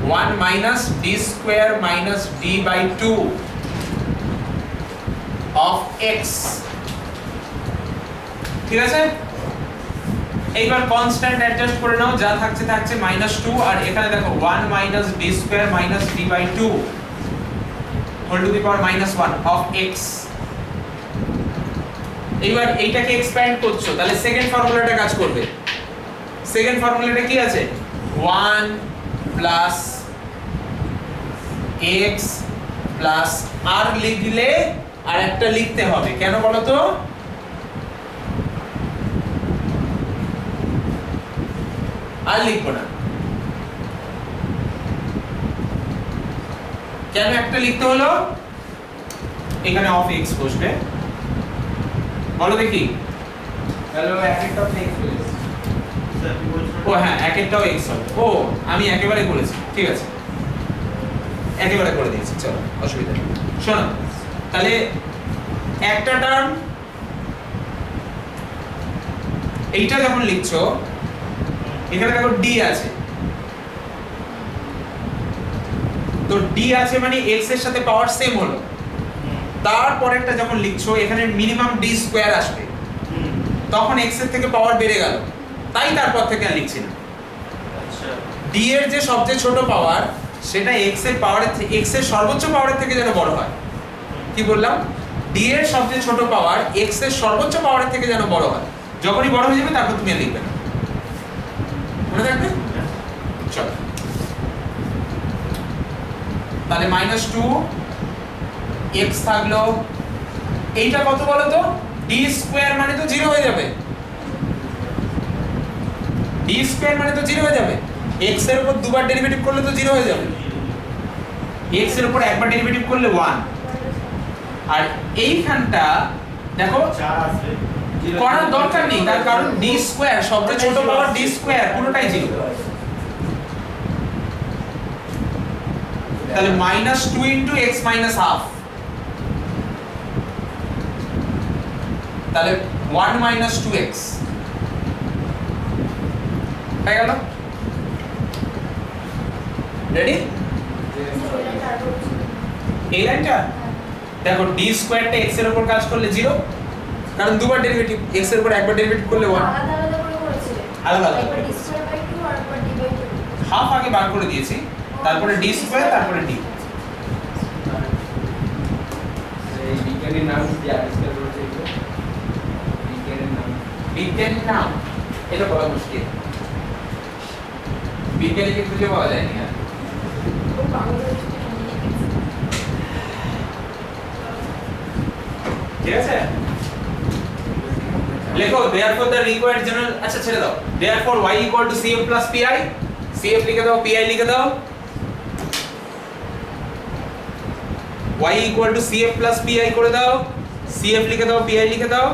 1 minus d square minus d by 2 of x, ঠিক আছে? এইবার কনস্ট্যান্ট অ্যাডজাস্ট করে নাও, যা থাকছে থাকছে -2, আর এখানে দেখো 1 minus d square minus d by 2 whole to the power -1 of x। এইবার এইটাকে এক্সপ্যান্ড করছো, তাহলে সেকেন্ড ফর্মুলাটা কাজ করবে। সেকেন্ড ফর্মুলাটা কি আছে? 1 প্লাস x প্লাস r লিখলে আর একটা লিখতে হবে, কেন বলো তো? আর লিখবো না, কেন একটা লিখতে হলো? এখানে অফ x বসবে, বলো দেখি। হ্যালো একটা x প্লেস। ও হ্যাঁ, এক একটাও x হবে। ও আমি একেবারে করেছি, ঠিক আছে, একেবারে করে দিয়েছি, চলো অসুবিধা নেই। শোনো, তাহলে একটা টার্ম এইটা যখন লিখছো, এখানে দেখো d আছে, তো d আছে মানে x এর সাথে পাওয়ার সেম হলো। তারপরেরটা যখন লিখছো, এখানে মিনিমাম d স্কয়ার আসবে, তখন x এর থেকে পাওয়ার বেড়ে গেল, তাই তারপর থেকে আর লিখছি না। আচ্ছা, d এর যে সবচেয়ে ছোট পাওয়ার, সেটা x এর পাওয়ারের থেকে, x এর সর্বোচ্চ পাওয়ারের থেকে যেন বড় হয়। কি বললাম? d এর সবচেয়ে ছোট পাওয়ার x এর সর্বোচ্চ পাওয়ারের থেকে যেন বড় হয়। যখনই বড় হয়ে যাবে তারপর তুমি আর লিখবে না, মনে থাকবে? চলো, তাহলে -2 x থাকলো, এইটা কত বলো তো? d স্কয়ার মানে তো 0 হয়ে যাবে, d স্কয়ার মানে তো 0 হয়ে যাবে। x এর উপর দুবার ডেরিভেটিভ করলে তো 0 হয়ে যাবে, x এর উপর একবার ডেরিভেটিভ করলে 1। আর এইখানটা দেখো 4 আসবে, করার দরকার নেই, তার কারণ d স্কয়ার সবচেয়ে ছোট পাওয়ার d স্কয়ার পুরোটাই 0। তাহলে -2 into x minus half, তাহলে 1 minus 2x হয়ে গেল। রেডি? এই লাইনটা দেখো, d স্কয়ারটা x এর উপর কাজ করলে 0, কারণ দুবার ডেরিভেটিভ, x এর উপর একবার ডেরিভেটিভ করলে 1। আলাদা আলাদা করে করেছিলে। আলাদা আলাদা একবার করে। d square by 2 আর একবার d by 2। হাফ আগে বার করে দিয়েছি, তারপরে d স্কয়ার, তারপরে d। এই বিজ্ঞানীর নাম কি আবিষ্কার করেছে এগুলো? বিজ্ঞানীর নাম? বিজ্ঞানীর নাম এটা বলা মুশকিল, বিজ্ঞানীকে খুঁজে পাওয়া যায়নি আর। খুব বাংলাদেশ থেকে নিয়ে গেছে। ঠিক আছে, লেখো therefore the required general, আচ্ছা ছেড়ে দাও, therefore y equal to cf plus pi, cf লিখে দাও, pi লিখে দাও, y equal to cf plus pi করে দাও, cf লিখে দাও, pi লিখে দাও।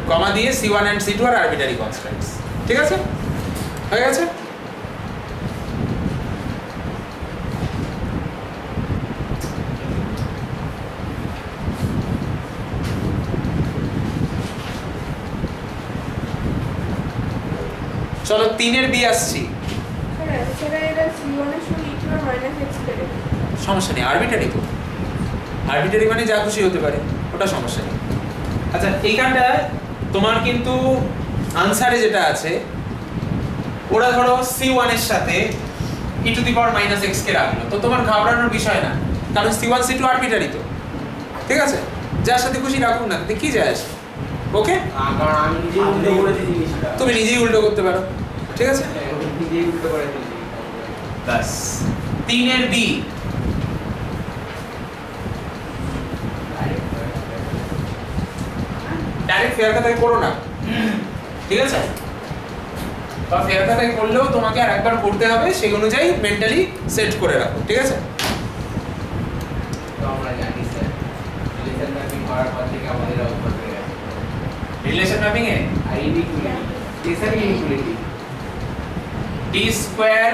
কমা দিয়ে c1 and c2 R arbitrary constants, ঠিক আছে, হয়ে গেছে। চলো 3 এর বি আসছি, হ্যাঁ সেটা এটা c1 এর সঙ্গে e to the -x পেরে সমস্যা নেই, আরবিটারি তো, আরবিটারি মানে যা খুশি হতে পারে, ওটা সমস্যা নেই। আচ্ছা এইখানটা তোমার কিন্তু আনসারে যেটা আছে, ওরা ধরো c1 এর সাথে e to the power -x কে রাখলো, তো তোমার ঘাবড়ানোর বিষয় না, কারণ c1 c2 আরবিটারি তো, ঠিক আছে, যার সাথে খুশি রাখুন না, কি যায় আসে। ওকে, কারণ আমি নিজেই উল্টো করেছি জিনিসটা। তুমি নিজেই উল্টো করতে পারো, ঠিক আছে। নিজেই উল্টো করে দিয়েছি। বাস 3 এর বি, ডাইরেক্ট ফেয়ার খাতায় করো না, ঠিক আছে, বা ফেয়ার খাতায় করলেও তোমাকে আর একবার পড়তে হবে, সেই অনুযায়ী মেন্টালি সেট করে রাখো, ঠিক আছে। তো আমরা জানি স্যার, রিলেশন ম্যাপিং করার পর থেকে আমাদের অভ্যাস হয়ে গেছে। রিলেশন ম্যাপিং এ inequity, relation inequity, d square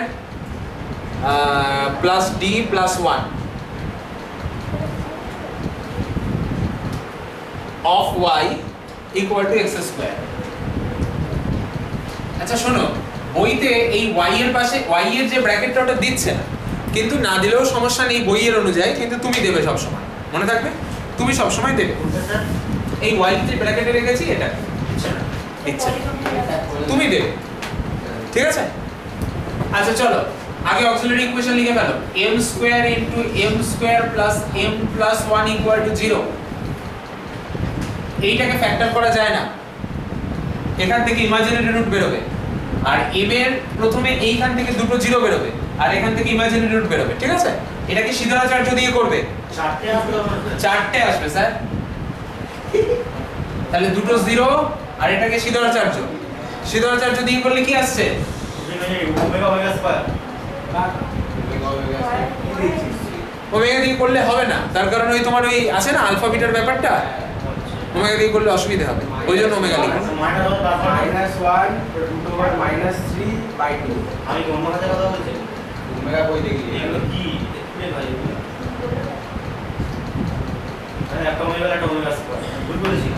plus d plus 1 of y equal to X square. আচ্ছা শোনো, বইতে এই y এর পাশে y এর যে ব্র্যাকেটটা ওটা দিচ্ছে না, কিন্তু না দিলেও সমস্যা নেই বইয়ের অনুযায়ী, কিন্তু তুমি দেবে সব সময়, মনে থাকবে তুমি সব সময় দেবে। এই y যে ব্র্যাকেটে রেখেছি এটা দিচ্ছে না, তুমি দেবে, ঠিক আছে? আচ্ছা চলো আগে অক্সিলারি ইকুয়েশন লিখে ফেলো। m square into m square plus m plus 1 equal to 0। এইটাকে ফ্যাক্টর করা যায় না, এখান থেকে ইমাজিনারি রুট বের হবে, আর m এর প্রথমে এইখান থেকে দুটো জিরো বের হবে, আর এখান থেকে ইমাজিনারি রুট বের হবে, ঠিক আছে? এটাকে সিদ্ধারাচার্য দিয়ে করবে, চারটে আসবে স্যার, তাহলে দুটো জিরো, আর এটাকে সিদ্ধারাচার্য দিয়ে করলে কি আসছে? ওমেগা দিয়ে করলে হবে না, তার কারণ ওই তোমার ওই আছে না আলফা বিটার ব্যাপারটা, ওমেগা দিয়ে করলে অসুবিধা হবে, ওই জন্য ওমেগা লিখো। -1 -3/2 আমি অন্য হাতে কথা বলছি, ওমেগা কই দেখি এগুলো কি এখানে ভাই মানে একটা ওমেগা একটা ওমেগা স্কয়ার ভুল বলেছি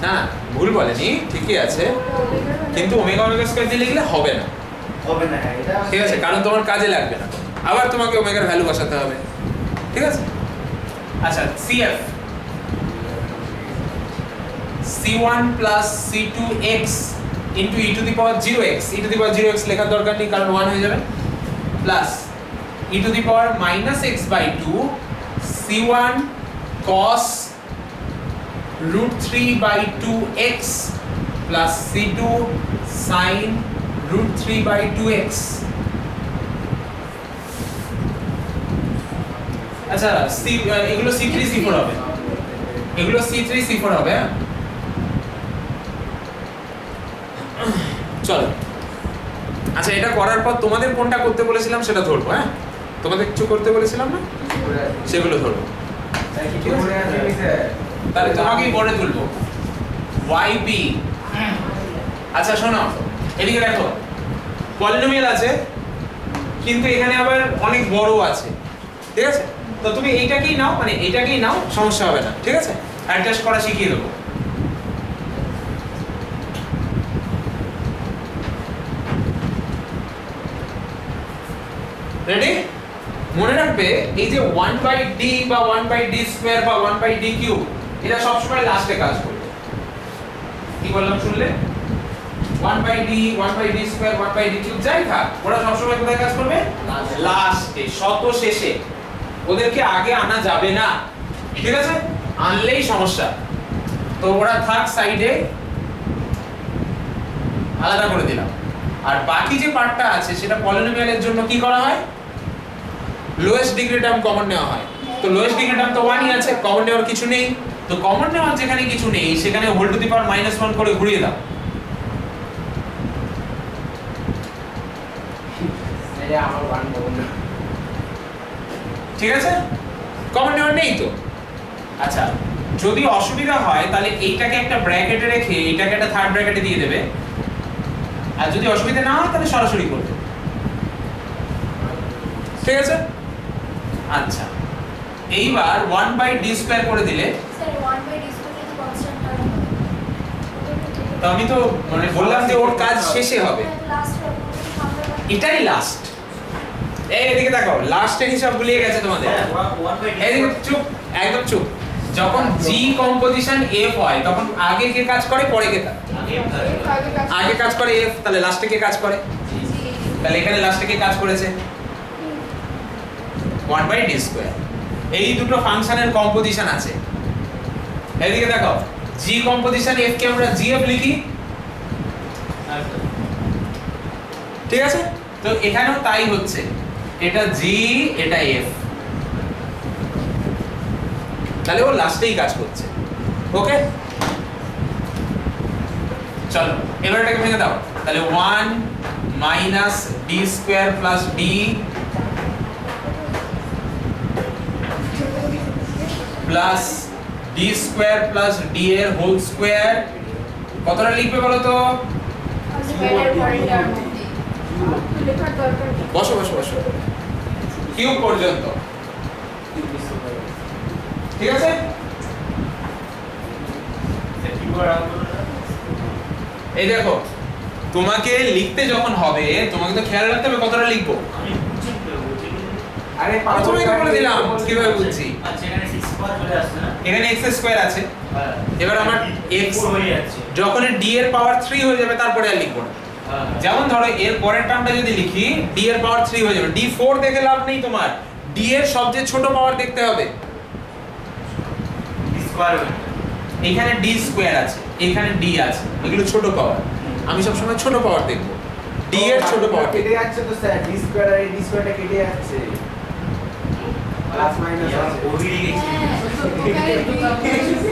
না ভুল বলেনি, ঠিকই আছে, কিন্তু ওমেগা স্কয়ার দিয়ে লিখলে হবে না, এটা ঠিক আছে? কারণ তোমার কাজে লাগবে না, আবার তোমাকে ওমেগার ভ্যালু বসাতে হবে, ঠিক আছে? আচ্ছা CF C1 plus C2x into e to the power 0x, e to the power 0x লেখার দরকার নেই কারণ 1 হয়ে যাবে, plus e to the power minus x by 2 C1 cos root 3 by 2x plus C2 sin root 3 by 2x। আচ্ছা এগুলো C3 C4 হবে, এগুলো C3 C4 হবে। চলো আচ্ছা এটা করার পর তোমাদের কোনটা করতে বলেছিলাম সেটা ধরবো, হ্যাঁ তোমাদের কিছু করতে বলেছিলাম না সেগুলো ধরবো, তাহলে তোমাকেই বোর্ডে তুলবো YB। আচ্ছা শোনো এদিকে দেখো, পলিনোমিয়াল আছে কিন্তু এখানে আবার অনেক বড় আছে, ঠিক আছে? তো তুমি এইটাকেই নাও, মানে এইটাকেই নাও, সমস্যা হবে না, ঠিক আছে? অ্যাডজাস্ট করা শিখিয়ে দেবো। রেডি? মনে রাখবে এই যে 1/d বা 1/d স্কয়ার বা 1/d কিউব এটা সব সময় লাস্টে কাজ করবে। কি বললাম শুনলে? 1/d 1/d square 1/d cube যাই থাক, ওরা সব সময় কোথায় কাজ করবে? লাস্টে, শত শেষে। ওদেরকে আগে আনা যাবে না, ঠিক আছে? আনলেই সমস্যা। তো ওরা থাক সাইডে, আলাদা করে দিলাম। আর বাকি যে পার্টটা আছে সেটা পলিনোমিয়ালের জন্য কি করা হয়? লোয়েস্ট ডিগ্রি টার্ম কমন নেওয়া হয়। তো লোয়েস্ট ডিগ্রি টার্ম তো 1ই আছে, কমন নেওয়ার কিছু নেই। তো কমন নেওয়ার যেখানে কিছু নেই সেখানে হোল টু দি পাওয়ার -1 করে ঘুরিয়ে দাও। এটা আমার 1 কমন না, ঠিক আছে? কমন নেওয়ার নেই তো। আচ্ছা যদি অসুবিধা হয় তাহলে এইটাকে একটা ব্র্যাকেটে রেখে এইটাকে একটা থার্ড ব্র্যাকেটে দিয়ে দেবে, আর যদি অসুবিধা না হয় তাহলে সরাসরি করবে, ঠিক আছে? আচ্ছা এইবার 1/d স্কয়ার করে দিলে, স্যার 1/d স্কয়ার কি কনস্ট্যান্ট টার্ম হবে? তো আমি তো মানে বললাম যে ওর কাজ শেষে হবে, লাস্ট এটাই লাস্ট। এই এদিকে দেখো, লাস্টের হিসাব ভুলিয়ে গেছে তোমাদের। এদিকে চুপ, একদম চুপ। যখন g কম্পোজিশন f হয় তখন আগে কে কাজ করে পরে কে কাজ? আগে কাজ করে f, তাহলে লাস্টে কে কাজ করে? তাহলে এখানে লাস্টে কে কাজ করেছে? 1/d square. এই দুটো ফাংশনের কম্পোজিশন আছে। এদিকে দেখো, g কম্পোজিশন f কে আমরা gf লিখি, ঠিক আছে? তো এখানেও তাই হচ্ছে, এটা g এটা f, তাহলে ও লাস্টেই কাজ করছে। ওকে চলো এবার এটাকে ভেঙে দাও। তাহলে 1 - d square plus d plus d square plus d এর হোল স্কয়ার, কতটা লিখবে বলো তো? বসো বসো বসো, কিউব পর্যন্ত, ঠিক আছে? কি করে এই দেখো তোমাকে লিখতে যখন হবে তোমাকে তো খেয়াল রাখতে হবে কতটা লিখবো। আমি বুঝছি তো বুঝছি। আরে প্রথমে তো বলে দিলাম কিভাবে বুঝছি। আচ্ছা এখানে 6 স্কয়ার চলে আসছে না? এখানে x স্কয়ার আছে, হ্যাঁ। এবার আমার x 4 হয়ে যাচ্ছে। যখন d এর পাওয়ার 3 হয়ে যাবে তারপরে আর লিখবো না। হ্যাঁ। যেমন ধরো এর পরের টার্মটা যদি লিখি d এর পাওয়ার 3 হয়ে যাবে, d 4 দেখে লাভ নেই তোমার, d এর সবচেয়ে ছোট পাওয়ার দেখতে হবে। স্কয়ার হবে। এখানে d স্কয়ার আছে, এখানে d আছে, এগুলো ছোট পাওয়ার, আমি সব সময় ছোট পাওয়ার দেখব, d এর ছোট পাওয়ার কেটে যাচ্ছে তো স্যার, d স্কয়ার আর d স্কয়ারটা কেটে যাচ্ছে, প্লাস মাইনাস আছে। ওই লিখেছি।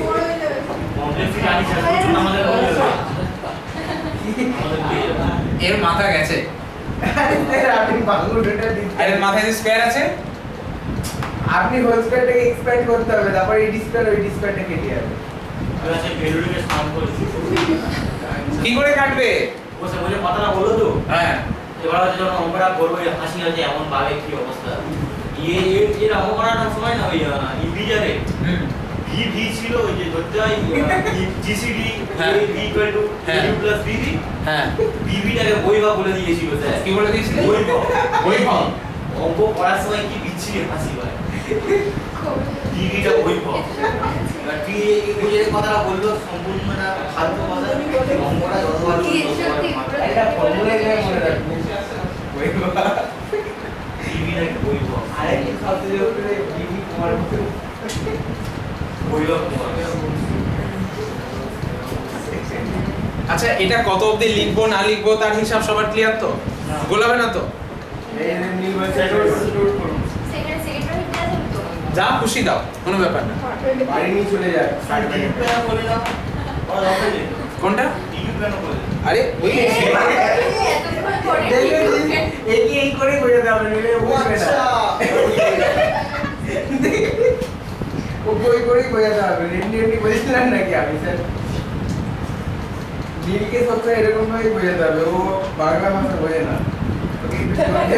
ফোর হয়ে যাবে। কমপ্লেক্সিটি আমি শেষ করছি আমাদের বলে দেবে। আমাদের পেয়ে যাবে। এর মাথা গেছে, আরে স্যার আপনি বাংলাটা দিন, আর এর মাথায় যে স্কয়ার আছে আপনি হোল স্কয়ারটাকে এক্সপ্যান্ড করতে হবে, তারপর এই d স্কয়ার ওই d স্কয়ারটা কেটে যাবে। আমি আছে ভ্যালুটাকে সাম করেছি। কি করে কাটবে? বসে বলে কথাটা বলো তো। হ্যাঁ এবার হচ্ছে যখন আমরা করবো হাসি হচ্ছে এমন ভাবে কি অবস্থা। এর অঙ্ক করানোর সময় না ওই ইন্টিজারে ভি ছিল ওই যে ধরতে হয় জিসিডি হ্যাঁ। ভি ইকুয়াল টু হ্যাঁ। ইউ প্লাস বিভি হ্যাঁ বিভিটাকে বইবা বলে দিয়েছিল স্যার। কি বলে দিয়েছিলে? বইবা বইবা। অঙ্ক করার সময় কি বিচ্ছিরি হাসি হয়। বিভিটা বইবা এবার তুই এই যে কথাটা বললো সম্পূর্ণ না ফালতু কথা, অঙ্কটা যত ভালো কি সত্যি এটা ফর্মুলা এর মনে রাখবেন, বইবা বিভিটাকে বইবা আরে কি খাতে যাবে বিবি কুমার বইবা আচ্ছা এটা কত অবধি লিখবো না লিখবো তার হিসাব সবার ক্লিয়ার তো? গোলাবে না তো? এই নীল বলছে নোট করুন, সেকেন্ড হিট দেওয়া যাবে তো? যা খুশি দাও, কোনো ব্যাপার না। বাড়ি নিয়ে চলে যায় বলে দাও ওরা দরকার নেই কোনটা? টিভি প্ল্যান বলে আরে ওই এতক্ষণ পরে এই করে বোঝা যাবে নিলে বুঝবে না, ও বই করে বোঝা যাবে, এমনি এমনি বুঝছিলাম নাকি আমি স্যার, নীলকে সবসময় এরকম ভাবে বোঝা যাবে, ও বাংলা ভাষা বোঝে না,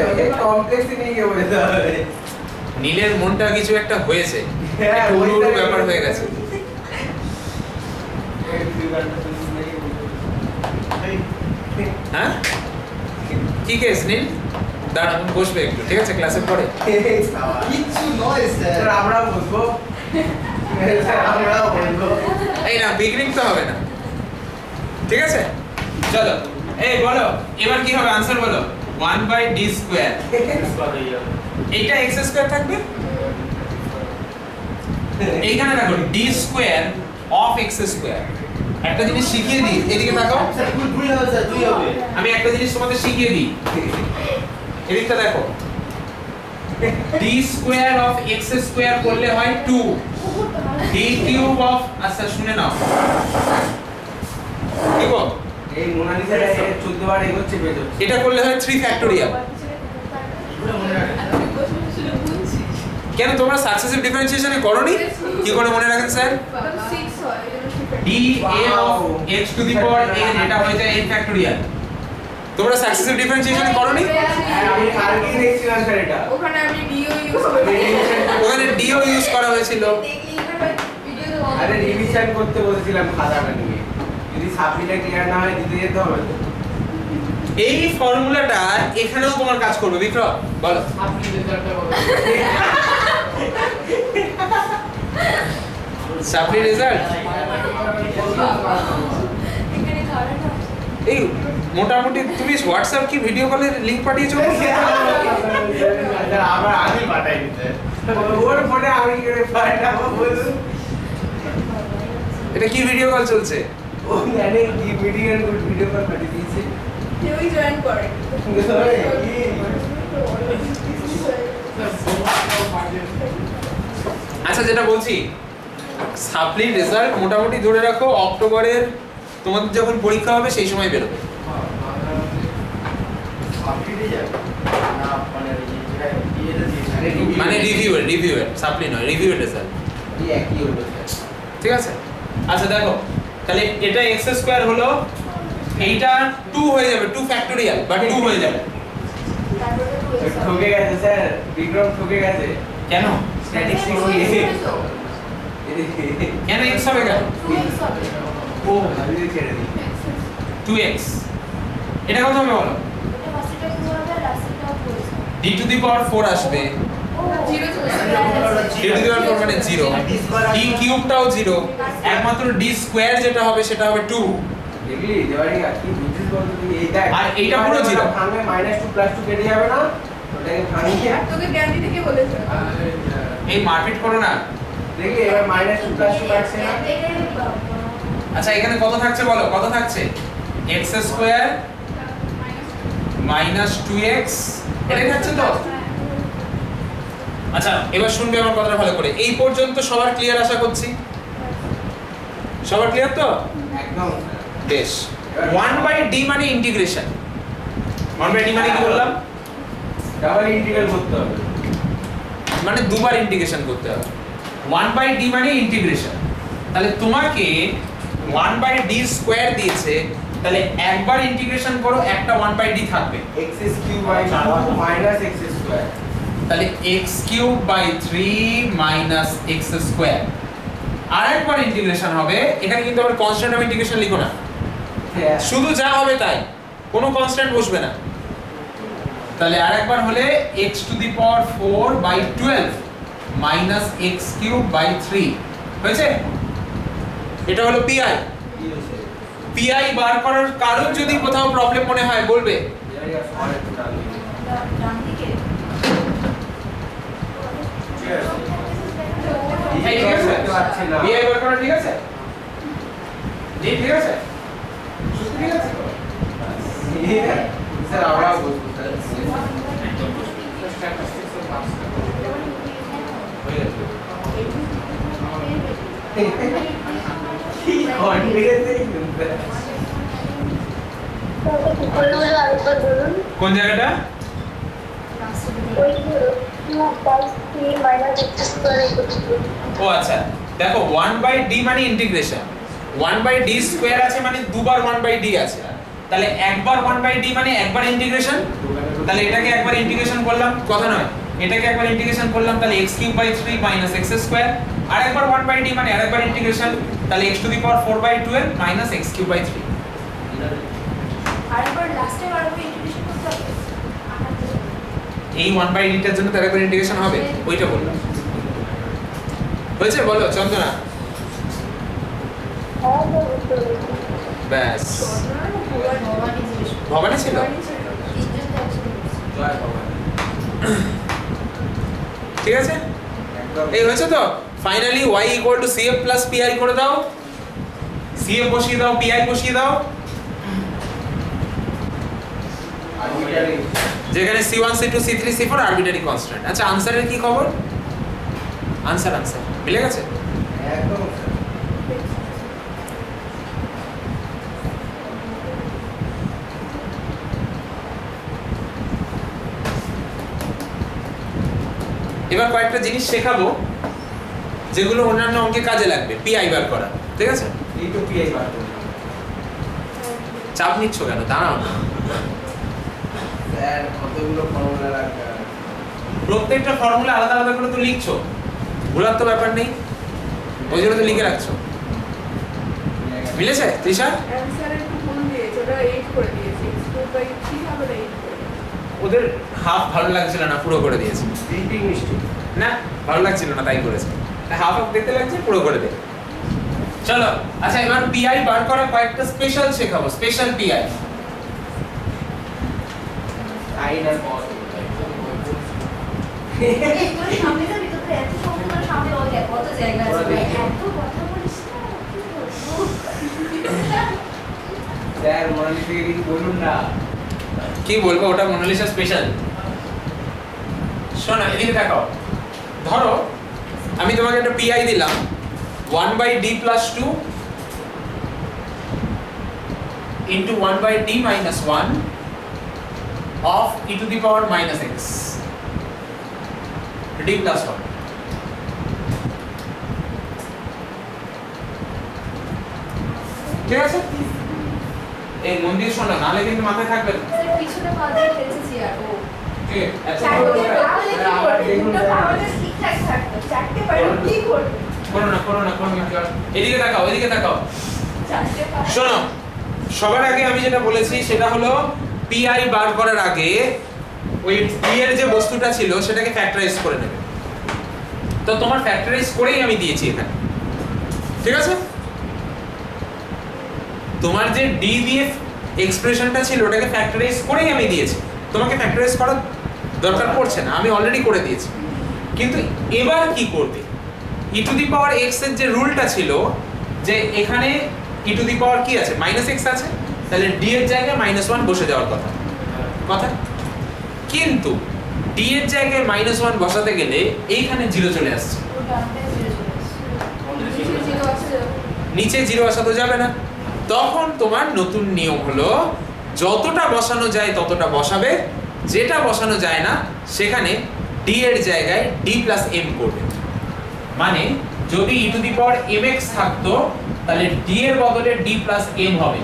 ওকে কমপ্লেক্সে নিয়ে গিয়ে বোঝা যাবে। নীলের মনটা কিছু একটা হয়েছে, হ্যাঁ, একটু উড়ু উড়ু ব্যাপার হয়ে গেছে। হ্যাঁ কি কেস নীল? দাঁড়া তুমি বসবে একটু, ঠিক আছে? ক্লাসের পরে কিচ্ছু নয় স্যার, আমরা বলবো স্যার, আমরাও বলবো। এই না বিগনিং তো হবে না, ঠিক আছে? চলো এই বলো এবার কি হবে, আনসার বলো। 1/d স্কয়ার, এইটা x স্কয়ার থাকবে, এইখানে দেখো d square of x square. একটা জিনিস শিখিয়ে দিই, এদিকে তাকাও, স্যার দুই হবে স্যার দুই হবে। আমি একটা জিনিস তোমাদের শিখিয়ে দিই, এদিকটা দেখো, d square of x square করলে হয় 2, d কিউব অফ, আচ্ছা শুনে নাও কি গো, এই মোনালিসাটা 14 বার এগোচ্ছে বেজো, এটা করলে হয় 3 ফ্যাক্টোরিয়াল। এগুলো মনে রাখেন কেন তোমরা সাকসেসিভ ডিফারেন্সিয়েশনে করোনি? কি করে মনে রাখেন স্যার? 6 হয় d a of x to the power n এটা হয়ে যায় n ফ্যাক্টোরিয়াল। তোমরা সাকসেসিভ ডিফারেন্সিয়েশনে করোনি? হ্যাঁ আমি কালকেই দেখছিলাম স্যার এটা, ওখানে আমি ডিও ইউজ করি, ওখানে ডিও ইউজ করা হয়েছিল। দেখলি এবার ভিডিও তো আরে রিভিশন করতে বলেছিলাম খাতাটা নিয়ে, যদি সাপ্লিটা ক্লিয়ার না হয় দিতে যেতে হবে তো। এই ফর্মুলাটা এখানেও তোমার কাজ করবে বিক্রম, বলো। সাপ্লি রেজাল্ট এখানে খাওয়াটা এই মোটামুটি তুমি হোয়াটসঅ্যাপ কি ভিডিও কলের লিংক পাঠিয়েছো? আবার আমি পাঠাই দিতে, ওর ফোনে আমি কি করে পাঠাবো বলুন? এটা কি ভিডিও কল চলছে? ও জানে কি ভিডিও কল পাঠিয়ে দিয়েছে, কেউই জয়েন করে। আচ্ছা যেটা বলছি, সাপ্লি রেজাল্ট মোটামুটি ধরে রাখো অক্টোবরের তোমাদের যখন পরীক্ষা হবে সেই সময় বেরোবে। মানে রিভিউয়ের সাপ্লি নয়, রিভিউয়ের রেজাল্ট, এই একই হলো ঠিক আছে? আচ্ছা দেখো তাহলে এটা x স্কয়ার হলো, এইটা 2 হয়ে যাবে, 2 ফ্যাক্টোরিয়াল বাট 2 হয়ে যাবে। তারপরে ঠকে গেছে স্যার, বিক্রম ঠকে গেছে, কেন? স্ট্যাটিস্টিক্স কেন x হবে কেন? ও ভাবি ছেড়ে দিই, 2x এটা কত হবে বলো এটা ফার্স্টটা 2 হবে লাস্টটা 4 d টু দি পাওয়ার 4 আসবে জিরো চলে d টু দি পাওয়ার 4 মানে 0 d কিউবটাও 0 একমাত্র d স্কয়ার যেটা হবে সেটা হবে 2 দেখলি দেওয়ারি কি বুঝছিস বলতো তুই এই দেখ আর এইটা পুরো 0 ভাঙলে -2 + 2 কেটে যাবে না ওটাকে ভাঙিয়ে তোকে জ্ঞান দিতে কে বলেছে? এই মারপিট করো না দেখলি এবার -2 + 2 কাটছে না আচ্ছা এখানে কত থাকছে বলো কত থাকছে x স্কয়ার -2x এটাই থাকছে তো আচ্ছা এবার শুনবে আমার কথাটা ভালো করে এই পর্যন্ত সবার ক্লিয়ার আশা করছি সবার ক্লিয়ার তো একদম বেশ 1/d মানে ইন্টিগ্রেশন 1/d মানে কি বললাম ডাবল ইন্টিগ্রাল করতে হবে মানে দুবার ইন্টিগ্রেশন করতে হবে 1/d মানে ইন্টিগ্রেশন তাহলে তোমাকে 1/d স্কয়ার দিয়েছে তাহলে একবার ইন্টিগ্রেশন করো একটা 1/d থাকবে x³ / 2 - x²। তাহলে x³ / 3 - x²। আরেকবার ইন্টিগ্রেশন হবে এখানে কিন্তু আবার কনস্ট্যান্ট অফ ইন্টিগ্রেশন লিখো না হ্যাঁ শুধু যা হবে তাই কোনো কনস্ট্যান্ট বসবে না তাহলে আরেকবার হলে x⁴/12 - x³ / 3 হয়েছে এটা হলো pi কি হচ্ছে pi বার করার কারণ যদি কোথাও প্রবলেম মনে হয় বলবে দেওয়ারি আর সমান একটু ডান দিকে ডান দিকে এই ঠিক আছে বুঝতে পারছি না pi বার করা ঠিক আছে জি ঠিক আছে সত্যি ঠিক আছে স্যার আমরা বুঝতে পারছি কি কনফিডেন্স এই কোন জায়গাটা ও আচ্ছা দেখো 1/d মানে ইন্টিগ্রেশন 1/d স্কয়ার আছে মানে দুবার 1/d আছে তাহলে একবার 1/d মানে একবার ইন্টিগ্রেশন তাহলে এটাকে একবার ইন্টিগ্রেশন করলাম কথা নয় এটাকে একবার ইন্টিগ্রেশন করলাম তাহলে x³ / 3 - x² আরেকবার 1/d মানে আরেকবার ইন্টিগ্রেশন তাহলে x⁴/12 - x³ / 3 আরেকবার লাস্টে আরেকবার ইন্টিগ্রেশন করতে হবে এই 1/d টার জন্য তার একবার ইন্টিগ্রেশন হবে ওইটা বললাম হয়েছে বলো চন্দনা ব্যাস ভবানী ছিল জয় ভগবান ঠিক আছে একদম এই হয়েছে তো ফাইনালি y = cf + pi করে দাও cf বসিয়ে দাও pi বসিয়ে দাও আর্বিট্রারি যেখানে c1 c2 c3 c4 arbitrary constant আচ্ছা আনসারের কি খবর আনসার মিলে গেছে একদম স্যার এবার কয়েকটা জিনিস শেখাবো যেগুলো অন্যান্য অঙ্কে কাজে লাগবে pi বার করা ঠিক আছে এই তো পিআই বার করলাম চাপ নিচ্ছ কেন দাঁড়াও না স্যার কতগুলো ফর্মুলা রাখা প্রত্যেকটা ফর্মুলা আলাদা আলাদা করে তো লিখছো ভুলার তো ব্যাপার নেই ওই জন্য তো লিখে রাখছো মিলেছে তৃষা অ্যানসার একটু ভুল দিয়েছে, ওটা 8 করে দিয়েছে। x2/3 হবে 8 করে। ওদের হাফ ভালো লাগছিল না পুরো করে দিয়েছে প্রিন্টিং মিস্টেক না ভালো লাগছিল না তাই করেছে হাফ হাফ দেখতে লাগছে পুরো করে দে চলো আচ্ছা এবার পিআই বার করা কয়েকটা স্পেশাল শেখাবো স্পেশাল পিআই সাইন আর কস এইগুলো সামনে যাবি তো এত সম্পূর্ণ সামনে ওই দেখ কত জায়গা আছে ভাই এত কথা বলিস না কি বলবো স্যার মনে থেকে কিছু বলুন না কি বলবো ওটা মোনালিসা স্পেশাল শোনো এদিকে দেখাও ধরো আমি তোমাকে একটা পিআই দিলাম 1/d + 2 into 1/d - 1 of e⁻⁻x d + 1 ঠিক আছে এই মন্দির শোনো নালে কিন্তু মাথায় থাকবে না স্যার পিছনে পা দিয়ে ফেলছি আর ও ঠিক আছে চারটে পারলে কি আবার করবে? দেখুন দুটো স্যার। পারলে ঠিকঠাক থাকতো। চারটে পারলে কি করবে? করো না এদিকে তাকাও চারটে পারলে শোনো সবার আগে আমি যেটা বলেছি সেটা হলো পিআই বার করার আগে ওই পি এর যে বস্তুটা ছিল সেটাকে ফ্যাক্টরাইজ করে নেবে। তো তোমার ফ্যাক্টরাইজ করেই আমি দিয়েছি এখানে, ঠিক আছে? তোমার যে ডি দিয়ে এক্সপ্রেশনটা ছিল ওটাকে ফ্যাক্টরাইজ করেই আমি দিয়েছি, তোমাকে ফ্যাক্টরাইজ করার দরকার পড়ছে না, আমি অলরেডি করে দিয়েছি। কিন্তু এবার কি করবে, ই টু দি পাওয়ার এক্স এর যে রুলটা ছিল যে এখানে ই টু দি পাওয়ার কি আছে মাইনাস এক্স আছে, তাহলে ডি এর জায়গায় -1 বসে যাওয়ার কথা কথা। কিন্তু ডি এর জায়গায় -1 বসাতে গেলে এইখানে 0 চলে আসছে, নিচে 0 আসা তো যাবে না। তখন তোমার নতুন নিয়ম হলো যতটা বসানো যায় ততটা বসাবে, যেটা বসানো যায় না সেখানে ডি এর জায়গায় ডি প্লাস এম করবে। মানে যদি ই টু দি পাওয়ার mx থাকতো তাহলে ডি এর বদলে ডি প্লাস এম হবে,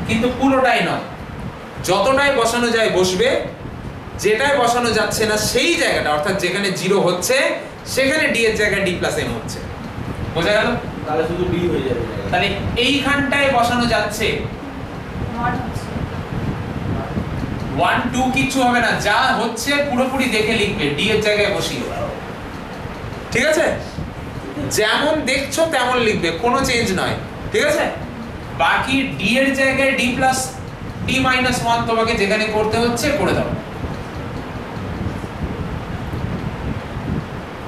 কিন্তু পুরোটাই নয়, যতটাই বসানো যায় বসবে, যেটাই বসানো যাচ্ছে না সেই জায়গাটা অর্থাৎ যেখানে 0 হচ্ছে সেখানে ডি এর জায়গায় ডি প্লাস এম হচ্ছে। বোঝা গেল? তাহলে শুধু ডি হয়ে যাবে। তাহলে এইখানটায় বসানো যাচ্ছে 1 2 কিছু হবে না, যা হচ্ছে পুরোপুরি দেখে লিখবে, ডি এর জায়গায় বসিয়ে, ঠিক আছে? যেমন দেখছো তেমন লিখবে, কোনো চেঞ্জ নয়, ঠিক আছে? বাকি ডি এর জায়গায় ডি প্লাস ডি মাইনাস 1 তোমাকে যেখানে করতে হচ্ছে করে দাও।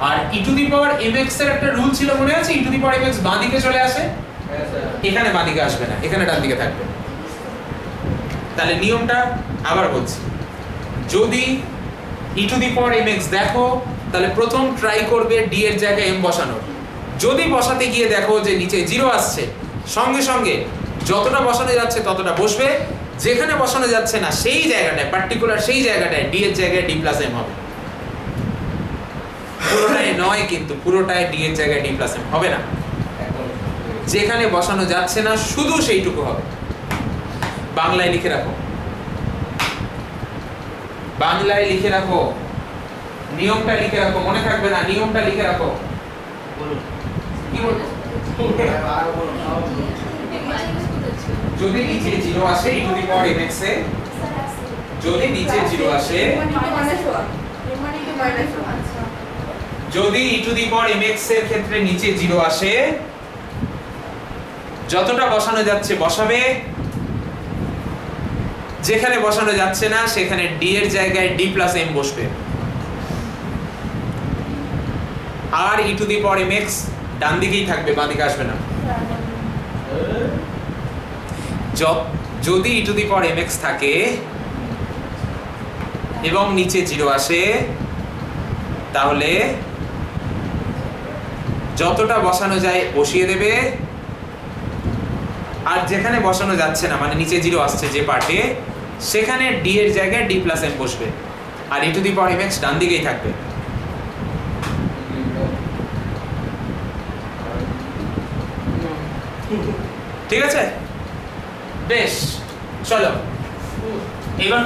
আর ই টু দি পাওয়ার mx এর একটা রুল ছিল মনে আছে, ই টু দি পাওয়ার mx বাঁ দিকে চলে আসে, এখানে বাঁ দিকে আসবে না, এখানে ডান দিকে থাকবে। তাহলে নিয়মটা আবার বলছি, যদি ই টু দি পাওয়ার mx দেখো তাহলে প্রথম ট্রাই করবে ডি এর জায়গায় m বসানোর। যদি বসাতে গিয়ে দেখো যে নিচে 0 আসছে, সঙ্গে সঙ্গে যতটা বসানো যাচ্ছে ততটা বসবে, যেখানে বসানো যাচ্ছে না সেই জায়গাটায় পার্টিকুলার সেই জায়গাটায় ডি এর জায়গায় ডি প্লাস এম হবে। পুরোটাই নয়, কিন্তু পুরোটাই ডি এর জায়গায় ডি প্লাস এম হবে না, যেখানে বসানো যাচ্ছে না শুধু সেইটুকু হবে। বাংলায় লিখে রাখো, বাংলায় লিখে রাখো, নিয়মটা লিখে রাখো, মনে থাকবে না, নিয়মটা লিখে রাখো। বলুন কি বলবো? আরো বলুন। যদি নিচে 0 আসে ই টু দি পাওয়ার mx এ, যদি নিচে 0 আসে, যদি ই টু দি পাওয়ার mx এর ক্ষেত্রে নিচে 0 আসে, যতটা বসানো যাচ্ছে বসাবে, যেখানে বসানো যাচ্ছে না সেখানে ডি এর জায়গায় ডি প্লাস এম বসবে। আর ই টু দি পাওয়ার mx ডান দিকেই থাকবে, বাঁ দিকে আসবে না। যদি ই টু দি পাওয়ার mx থাকে এবং নিচে 0 আসে, তাহলে যতটা বসানো যায় বসিয়ে দেবে, আর যেখানে বসানো যাচ্ছে না মানে নিচে 0 আসছে যে পার্টে, সেখানে ডি এর জায়গায় ডি প্লাস এম বসবে, আর ই টু দি পাওয়ার mx ডান দিকেই থাকবে। ঠিক আছে, বেশ, চলো এবার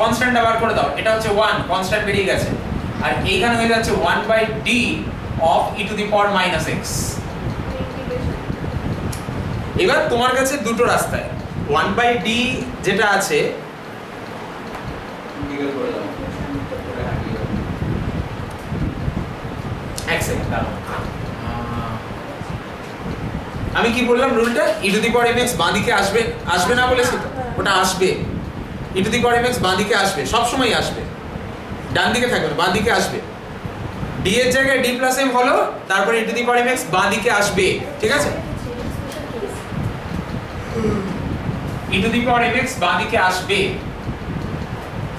কনস্ট্যান্টটা বার করে দাও। এটা হচ্ছে 1, কনস্ট্যান্ট বেরিয়ে গেছে, আর এইখানে হয়ে যাচ্ছে 1/d of E two the power -x। এবার তোমার কাছে দুটো রাস্তায় 1/d যেটা আছে, এক সেকেন্ড আমি কি বললাম রুলটা, ই টু দি পাওয়ার mx বাঁ দিকে আসবে, আসবে না বলেছি তো, ওটা আসবে। ই টু দি পাওয়ার mx বাঁ দিকে আসবে, সব সময় আসবে, ডান দিকে থাকবে না, বাঁ দিকে আসবে। ডি এর জায়গায় ডি প্লাস এম হলো, তারপর ই টু দি পাওয়ার mx বাঁ দিকে আসবে, ঠিক আছে? ই টু দি পাওয়ার mx বাঁ দিকে আসবে,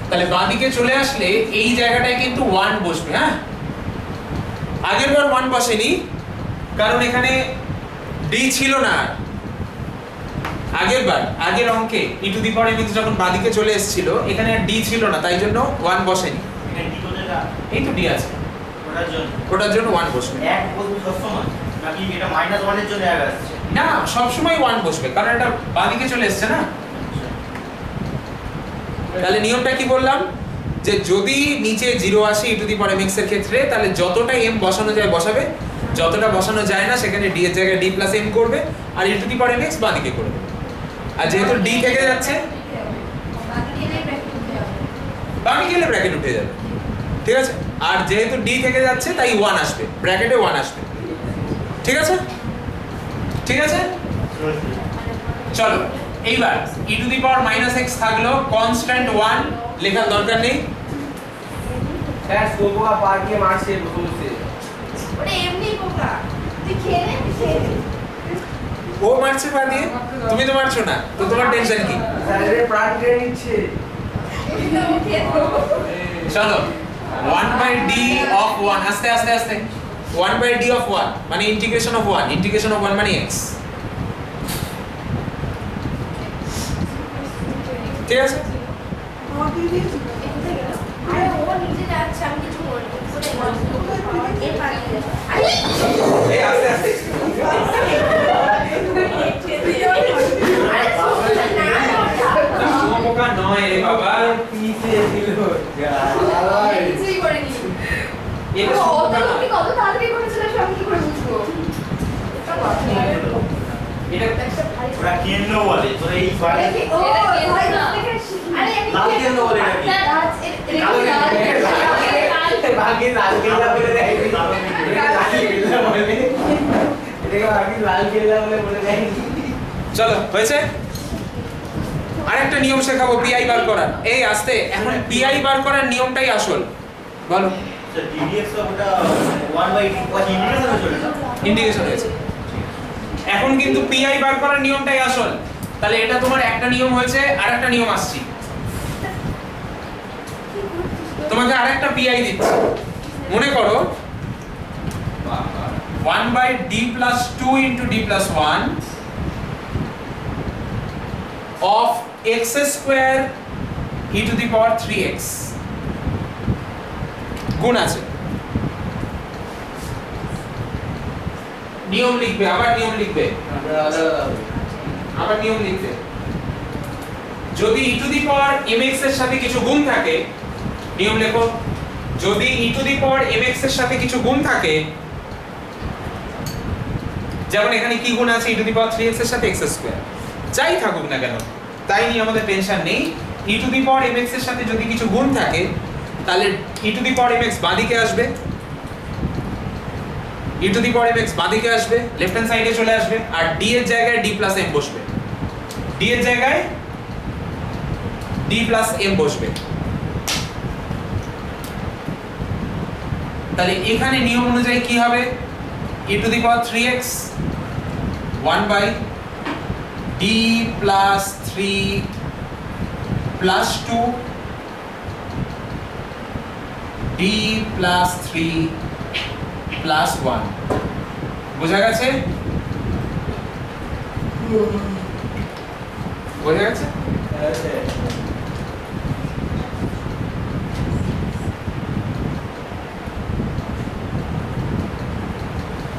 তাহলে বাঁ দিকে চলে আসলে এই জায়গাটায় কিন্তু 1 বসবে। হ্যাঁ, আগের বার 1 বসেনি কারণ এখানে ডি ছিল না, আগের অঙ্কে ই টু দি পাওয়ার mx যখন বাঁদিকে চলে এসেছিল এখানে আর ডি ছিল না, তাই জন্য 1 বসেনি। এই তো ডি আছে, ওটার জন্য 1 বসবে। এক বসবে সব সময় নাকি এটা -1 এর জন্য এক আসছে? না, সব সময় 1 বসবে কারণ এটা বাঁদিকে চলে এসেছে না। তাহলে নিয়মটা কি বললাম, যে যদি নিচে 0 আসে ই টু দি পাওয়ার mx এর ক্ষেত্রে, তাহলে যতটা m বসানো যায় বসাবে, যতটা বসানো যায় না সেখানে d এর জায়গায় d প্লাস m করবে, আর ই টু দি পাওয়ার mx বাঁ দিকে করবে। আর যেহেতু d থেকে যাচ্ছে বাকি গেলে ব্র্যাকেট উঠে যাবে, ঠিক আছে? আর যেহেতু d থেকে যাচ্ছে তাই 1 আসবে, ব্র্যাকেটে 1 আসবে, ঠিক আছে? ঠিক আছে, চলো এইবার e to the power -x থাকলো, কনস্ট্যান্ট 1 লেখার দরকার নেই। স্যার সোবোকা পার দিয়ে মারছে বলছে ওটা এমনি পোকা, তুই খেয়ে নে, খেয়ে নে। ও মারছে পা দিয়ে, তুমি তো মারছো না, তো তোমার টেনশন কি? স্যারের প্রাণ কেড়ে নিচ্ছে। এটা উঠে দেবো। চলো 1/d of 1, আস্তে আস্তে আস্তে, 1/d of 1 মানে ইন্টিগ্রেশন অফ 1, ইন্টিগ্রেশন অফ 1 মানে x, ঠিক আছে? আরে ও নিজে যাচ্ছে, আমি কিছু বলবো এর পানি এই আস্তে আস্তে সোবোকা নয় রে বাবা, পিছে দিল কিছুই করেনি। এটা ও সোবোকা তো নয়, তুমি কত তাড়াতাড়ি করেছিলে, আমি কি করে বুঝবো? এটা ওরা কেন বলে তোরা এই বারে ও ভাই আরে আমি লাল কেন বলে নাকি? বাকি লাল কেল্লা বলে দেয় লাল কেল্লা বলে এটাকে বাকি লাল কেল্লা বলে দেয়। চলো হয়েছে। আরেকটা নিয়ম শেখাবো পিআই বার করার। এই আস্তে, এখন পিআই বার করার নিয়মটাই আসল, বলো। স্যার টিডিএক্স ওটা 1/d ওয়া ইন্টিগ্রেশন হয়ে চলে না ইন্টিগ্রেশন হয়েছে, এখন কিন্তু পিআই বার করার নিয়মটাই আসল। তাহলে এটা তোমার একটা নিয়ম হয়েছে, আরেকটা নিয়ম আসছে, তোমাকে আরেকটা পিআই দিচ্ছি। মনে করো 1/d plus 2 into d plus 1 of x square e to the power 3x গুণ আছে। নিয়ম লিখবে, আবার নিয়ম লিখবে, আবার নিয়ম লিখবে। যদি e to the power mx এর সাথে কিছু গুণ থাকে, নিয়ম লেখো, যদি e to the power mx এর সাথে কিছু গুণ থাকে, যেমন এখানে কি গুণ আছে, e to the power 3x এর সাথে x স্কয়ার, যাই থাকুক না কেন তাই নিয়ে আমাদের টেনশন নেই। e to the power mx এর সাথে যদি কিছু গুণ থাকে তাহলে e to the power mx বাঁদিকে আসবে, e to the power mx বাঁদিকে আসবে, লেফট হ্যান্ড সাইডে চলে আসবে, আর d এর জায়গায় d plus m বসবে, d এর জায়গায় d plus m বসবে। তাহলে এখানে নিয়ম অনুযায়ী কি হবে, e to the power 3x 1/d plus 3 plus 2 d plus 3 plus 1, বোঝা গেছে? বোঝা গেছে?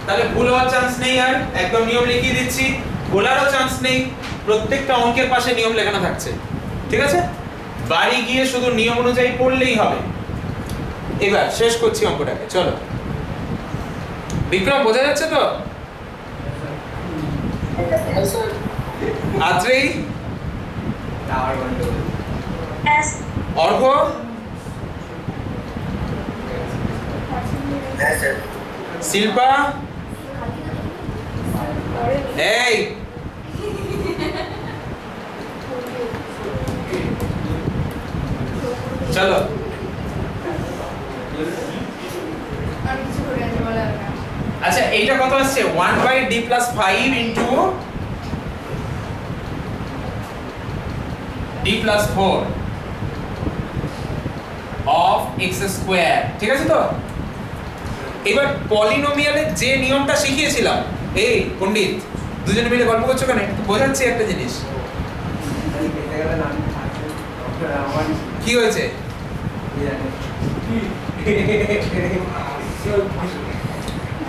তাহলে ভুল হওয়ার চান্স নেই, আর একদম নিয়ম লিখিয়ে দিচ্ছি, ভুলারও চান্স নেই, প্রত্যেকটা অঙ্কের পাশে নিয়ম লেখানো থাকছে, ঠিক আছে? বাড়ি গিয়ে শুধু নিয়ম অনুযায়ী পড়লেই হবে। এবার শেষ করছি অঙ্কটাকে, চলো। বিক্রম বোঝা যাচ্ছে তো? আত্রেই, অর্ঘ, শিল্পা, এই চলো। আচ্ছা এইটা কত আসছে, 1/d plus 5 into d plus 4 of x square, ঠিক আছে তো? এবার পলিনোমিয়ালের যে নিয়মটা শিখিয়েছিলাম, এই পণ্ডিত দুজনে মিলে গল্প করছো কেন, একটু বোঝাচ্ছি একটা জিনিস। কি হয়েছে?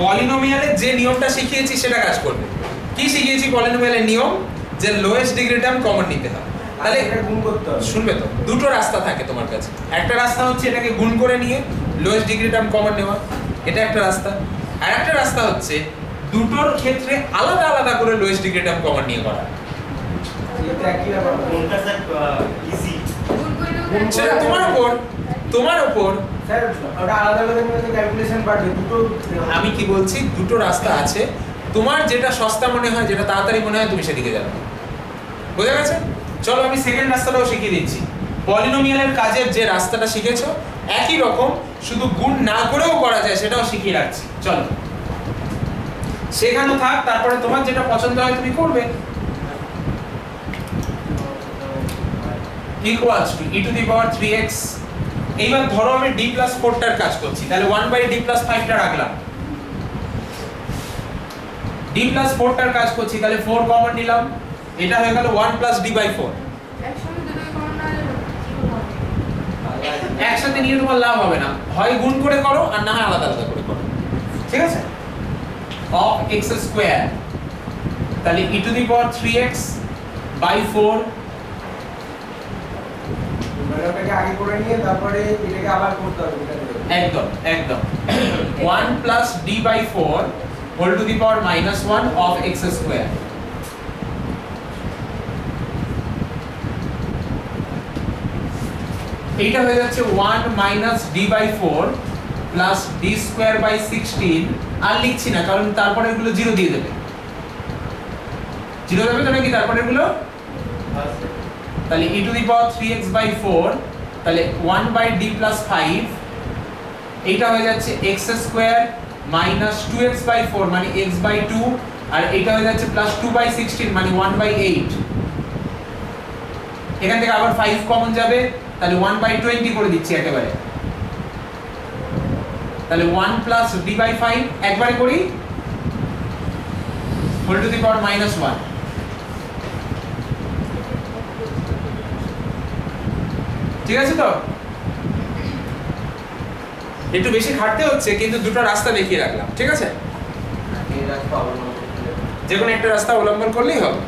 পলিনোমিয়ালের যে নিয়মটা শিখিয়েছি সেটা কাজ করবে। কি শিখিয়েছি পলিনোমিয়ালের নিয়ম, যে লোয়েস্ট ডিগ্রি টার্ম কমন নিতে হবে। তাহলে এটা গুণ করতে হবে, শুনবে তো, দুটো রাস্তা থাকে তোমার কাছে। একটা রাস্তা হচ্ছে এটাকে গুণ করে নিয়ে লোয়েস্ট ডিগ্রি টার্ম কমন নেওয়া, এটা একটা রাস্তা। আর একটা রাস্তা হচ্ছে দুটোর ক্ষেত্রে আলাদা আলাদা করে লোয়েস্ট ডিগ্রি টার্ম কমন নিয়ে করা। এটা একই ব্যাপার। কোনটা স্যার ইজি? গুণ করলেও সেটা তোমার উপর স্যার ওটা আলাদা আলাদা করে ক্যালকুলেশন বাড়বে দুটো। আমি কি বলছি, দুটো রাস্তা আছে, তোমার যেটা সস্তা মনে হয়, যেটা তাড়াতাড়ি মনে হয়, তুমি সেদিকে যাবে। বুঝা গেছে? চলো আমি সেকেন্ড রাস্তাটাও শিখিয়ে দিচ্ছি। পলিনোমিয়ালের কাজের যে রাস্তাটা শিখেছো একই রকম, শুধু গুণ না করেও করা যায় সেটাও শিখিয়ে রাখছি। চলো শেখানো থাক, তারপরে তোমার যেটা পছন্দ হয় তুমি করবে। Equals to e to the power 3x। এইবার ধরো আমি d প্লাস 4 টার কাজ করছি, তাহলে 1/d প্লাস 5 টা রাখলাম। d প্লাস 4 টার কাজ করছি, তাহলে 4 কমন নিলাম, এটা হয়ে গেল 1 প্লাস d বাই 4। একসঙ্গে দুটোই কমন না হলে একসাথে নিয়ে তোমার লাভ হবে না, হয় গুণ করে করো আর না হয় আলাদা আলাদা করে করো। ঠিক আছে? of x স্কয়ার, তাহলে e to the power 3x by 4। ওটাকে আগে করে নিয়ে তারপরে এটাকে আবার করতে হবে। একদম একদম 1 plus d by 4 whole to the power -1 of x square. এইটা হয়ে যাচ্ছে 1 minus d by 4 plus d square by 16। আর লিখছি না কারণ তারপরে এগুলো 0 দিয়ে দেবে। 0 দেবে তো নাকি তারপরে এগুলো? তাহলে e to the power 3x by 4, তাহলে 1 বাই d প্লাস 5। এইটা হয়ে যাচ্ছে x square minus 2x by 4 মানে x বাই 2, আর এইটা হয়ে যাচ্ছে প্লাস 2 বাই 16 মানে 1 বাই 8। এখান থেকে আবার 5 কমন যাবে, তাহলে 1 বাই 20 করে দিচ্ছি একেবারে। তাহলে 1 প্লাস d বাই 5 একবারে করি হোল টু দি পাওয়ার -1। ঠিক আছে তো? একটু বেশি খাটতে হচ্ছে কিন্তু দুটো রাস্তা দেখিয়ে রাখলাম। ঠিক আছে? এই রাস্তা অবলম্বন করতে হবে। যে কোনো একটা রাস্তা অবলম্বন করলেই হবে,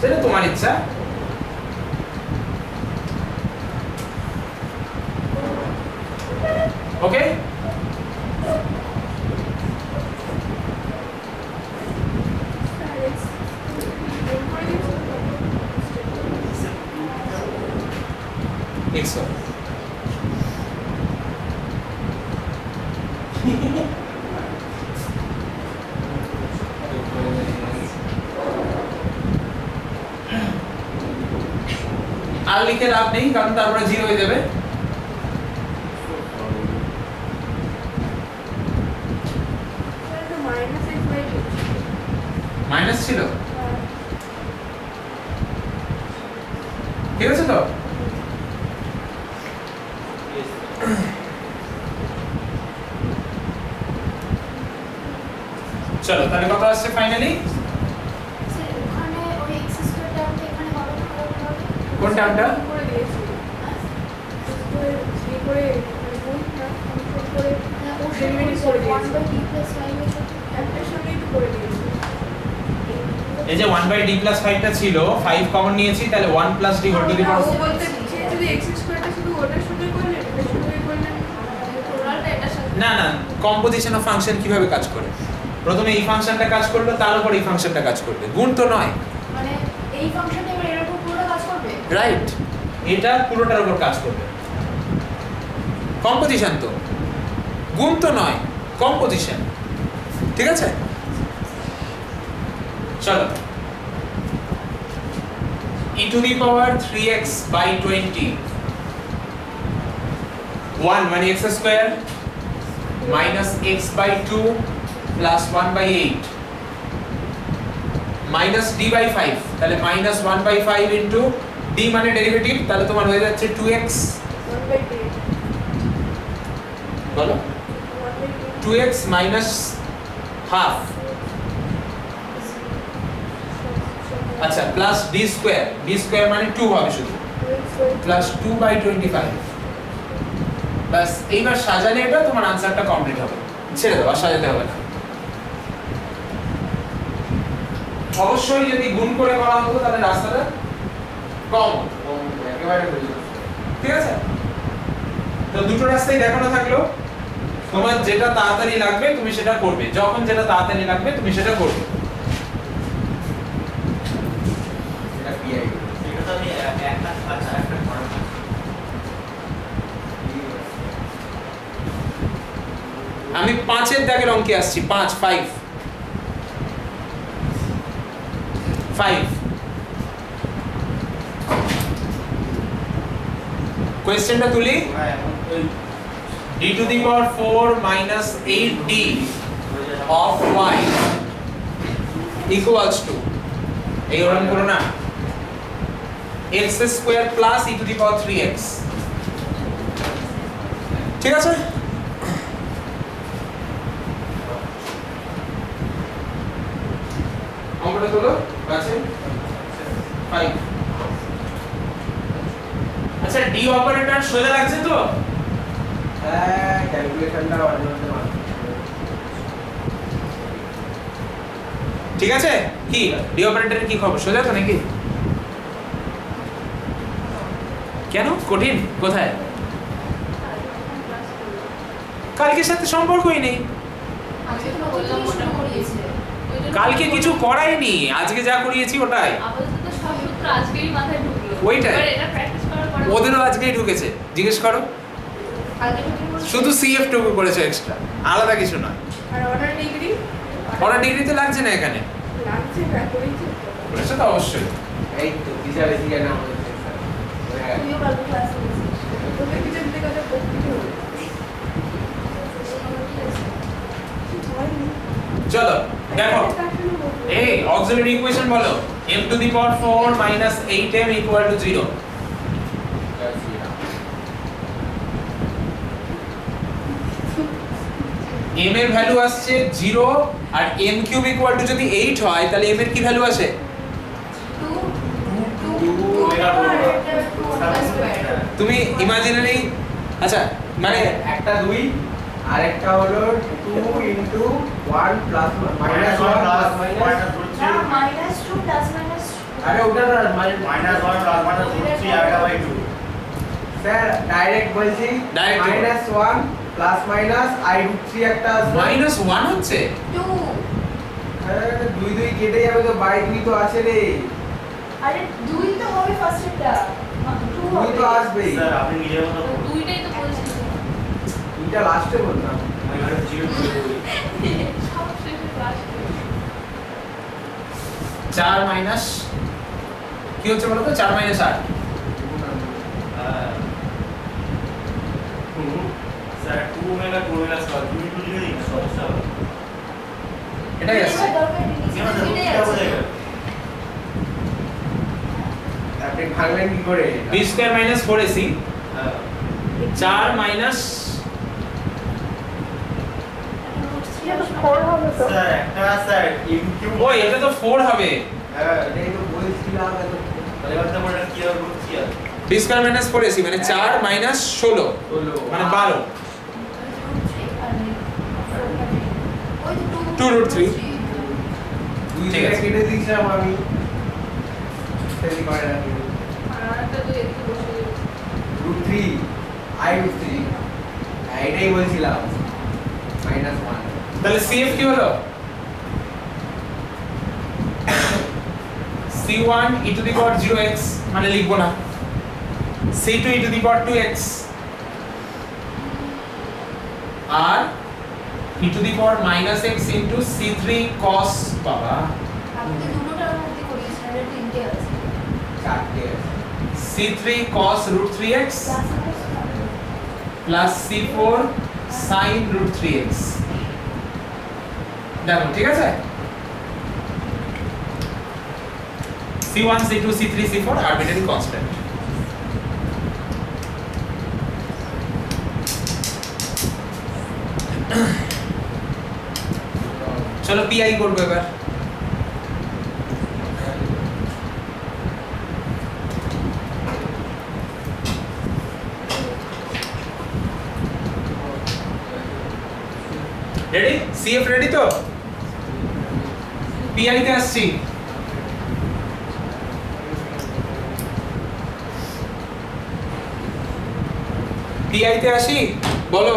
সেটা তোমার ইচ্ছা। ওকে? গুণ করে দিচ্ছি x আর লিখে লাভ নেই কারণ তারপরে 0 হয়ে যাবে। মাইনাস ছিল, ঠিক আছে তো? চলো তাহলে কত আসছে ফাইনালি? স্যার ওখানে ওই x স্কয়ার টার্মটা এখানে হবে না, কোন টার্মটা? করে দিয়েছি করে গুণ না করে ডেরিভেটিভ করে দিয়েছি 1/d + 5 এর সাথে একটার সঙ্গেই তো করে দিয়েছি এই যে 1/d + 5 টা ছিল, 5 কমন নিয়েছি, তাহলে 1 + d হোল টু দি না, পাওয়ার। ও বলতে যে যদি x স্কয়ারটা শুধু ওটার সঙ্গে করলে এটার সঙ্গে করলে টোটালটা এটার সাথে না না, কম্পোজিশন অফ ফাংশন কিভাবে কাজ করে? প্রথমে এই ফাংশনটা কাজ করলো, তার উপর এই ফাংশনটা কাজ করবে, গুণ তো নয়। মানে এই ফাংশনটা এবার এরকম পুরো কাজ করবে। রাইট, এটা পুরোটার উপর কাজ করবে। কম্পোজিশন তো, গুণ তো নয়, কম্পোজিশন। ঠিক আছে? চলো e to the power 3x by 20 1 মানে x square minus x by 2 plus 1 by 8 minus d by 5, তাহলে মাইনাস 1 বাই 5 ইনটু d মানে ডেরিভেটিভ, তাহলে তোমার হয়ে যাচ্ছে 2x। 1/3 বলো 2x মাইনাস হাফ, আচ্ছা plus d square, d square মানে 2 হবে শুধু, প্লাস 2 বাই 25। বাস এইবার সাজালে এটা তোমার আনসারটা কমপ্লিট হবে। ছেড়ে দাও, আর সাজাতে হবে না। অবশ্যই যদি গুণ করে করা হতো তাহলে রাস্তাটা কম হতো, একেবারে হয়ে যেত। ঠিক আছে? তো দুটো রাস্তাই দেখানো থাকলো, তোমার যেটা তাড়াতাড়ি লাগবে তুমি সেটা করবে, যখন যেটা তাড়াতাড়ি লাগবে তুমি সেটা করবে। আমি 5 এর দাগের অঙ্কে আসছি 5 কোয়েশ্চেনটা তুলি d to the power 4 minus 8d of y equals to এই ওরকম করো না x square plus e to the power 3x ঠিক আছে অঙ্কটা তোলো আছে 5 আচ্ছা d অপারেটর সোজা লাগছে তো হ্যাঁ ক্যালকুলেশনটা অন্যরকম আছে ঠিক আছে কি ডি অপারেটরের কি খবর সোজা তো নাকি কেন কঠিন কোথায় কালকের সাথে সম্পর্কই নেই আজকে তো বললাম ওটা করিয়েছে কালকে কিছু করাইনি আজকে যা করিয়েছি ওটাই আপাতত সব সূত্র আজকেই মাথায় ঢুকলো ওইটাই। এবার এটা প্র্যাকটিস করার পরে ওদেরও আজকেই ঢুকেছে জিজ্ঞেস করো কালকে ঢুকে শুধু সিএফ টুকু করেছে এক্সট্রা আলাদা কিছু না আর অর্ডার ডিগ্রি ওরা ডিগ্রিতে লাগছে না এখানে লাগছে না করেছে করেছে তো অবশ্যই এই তো টিচার এসে গেল আমাদের সেকশন তুইও কালকে ক্লাসে গেছিস তোকে কিছু দিতে গেলে পড়তে হবে চলো দেখো এই অক্সিলারি ইকুয়েশন বলো m to the power 4 minus 8m equal to 0 m এর ভ্যালু আসছে 0 আর m কিউব ইকুয়াল টু যদি 8 হয় তাহলে m এর কি ভ্যালু আসে তুমি ইমাজিনারি আচ্ছা মানে একটা 2 আর একটা হলো 2 into 1 plus minus 1 plus minus -2 plus minus আরে ওটা না -1 প্লাস -3 আর 2 স্যার ডাইরেক্ট বলছি Direct -1 প্লাস মাইনাস i√3 একটা আছে -1 হচ্ছে 2 হ্যাঁ 2 2 কেটে যাবে তো বাই 2 তো আছে রে আরে 2 তো হবে ফার্স্ট এটা 2 2 হবে তো আসবেই স্যার আপনি নিজের মতো করুন দুইটাই তো বলছিস এটা লাস্টে বললাম আমি এবারে 0 করে দেই সব শেষে লাস্টে 4 মাইনাস কি হচ্ছে বলো তো 4 minus 8 sir 2 omega 2 omega square 2 2 লিখে দিন সমস্যা হবে এটাই আসছে দরকার নেই কেন স্যার এটাই এটা বোঝা আছে গেল আপনি ভাঙলেন কি করে b square minus 4ac 4 minus sir একটা স্যার m কিউব ও এটা তো 4 হবে হ্যাঁ এটাই তো বলছিলাম এত তাহলে বলতে আমরা কি হবে রুট কি আছে b স্কয়ার মাইনাস 4ac মানে 4 মাইনাস 16 হলো মানে 12 2√3 দুই ঠিক আছে। কেটে দিয়েছিলাম আমি সেটি করে রাখি আর একটা তো এদিকে বসে √3 i√3 এটাই বলছিলাম -1 তাহলে cf কি হলো c1 e to the power 0x মানে লিখবো না c2 e to the power 2x R e to the power -x into c3 cos বাবা আপনি দুটোটার মধ্যে করিয়েছেন এটা তিনটে আছে চারটে c3 cos √3x plus c4 sin √3x দেখো ঠিক আছে c1 c2 c3 c4 arbitrary constant চলো পিআই করব এবার রেডি সিএফ রেডি তো পিআই তে আসছি পিআই তে আসি বলো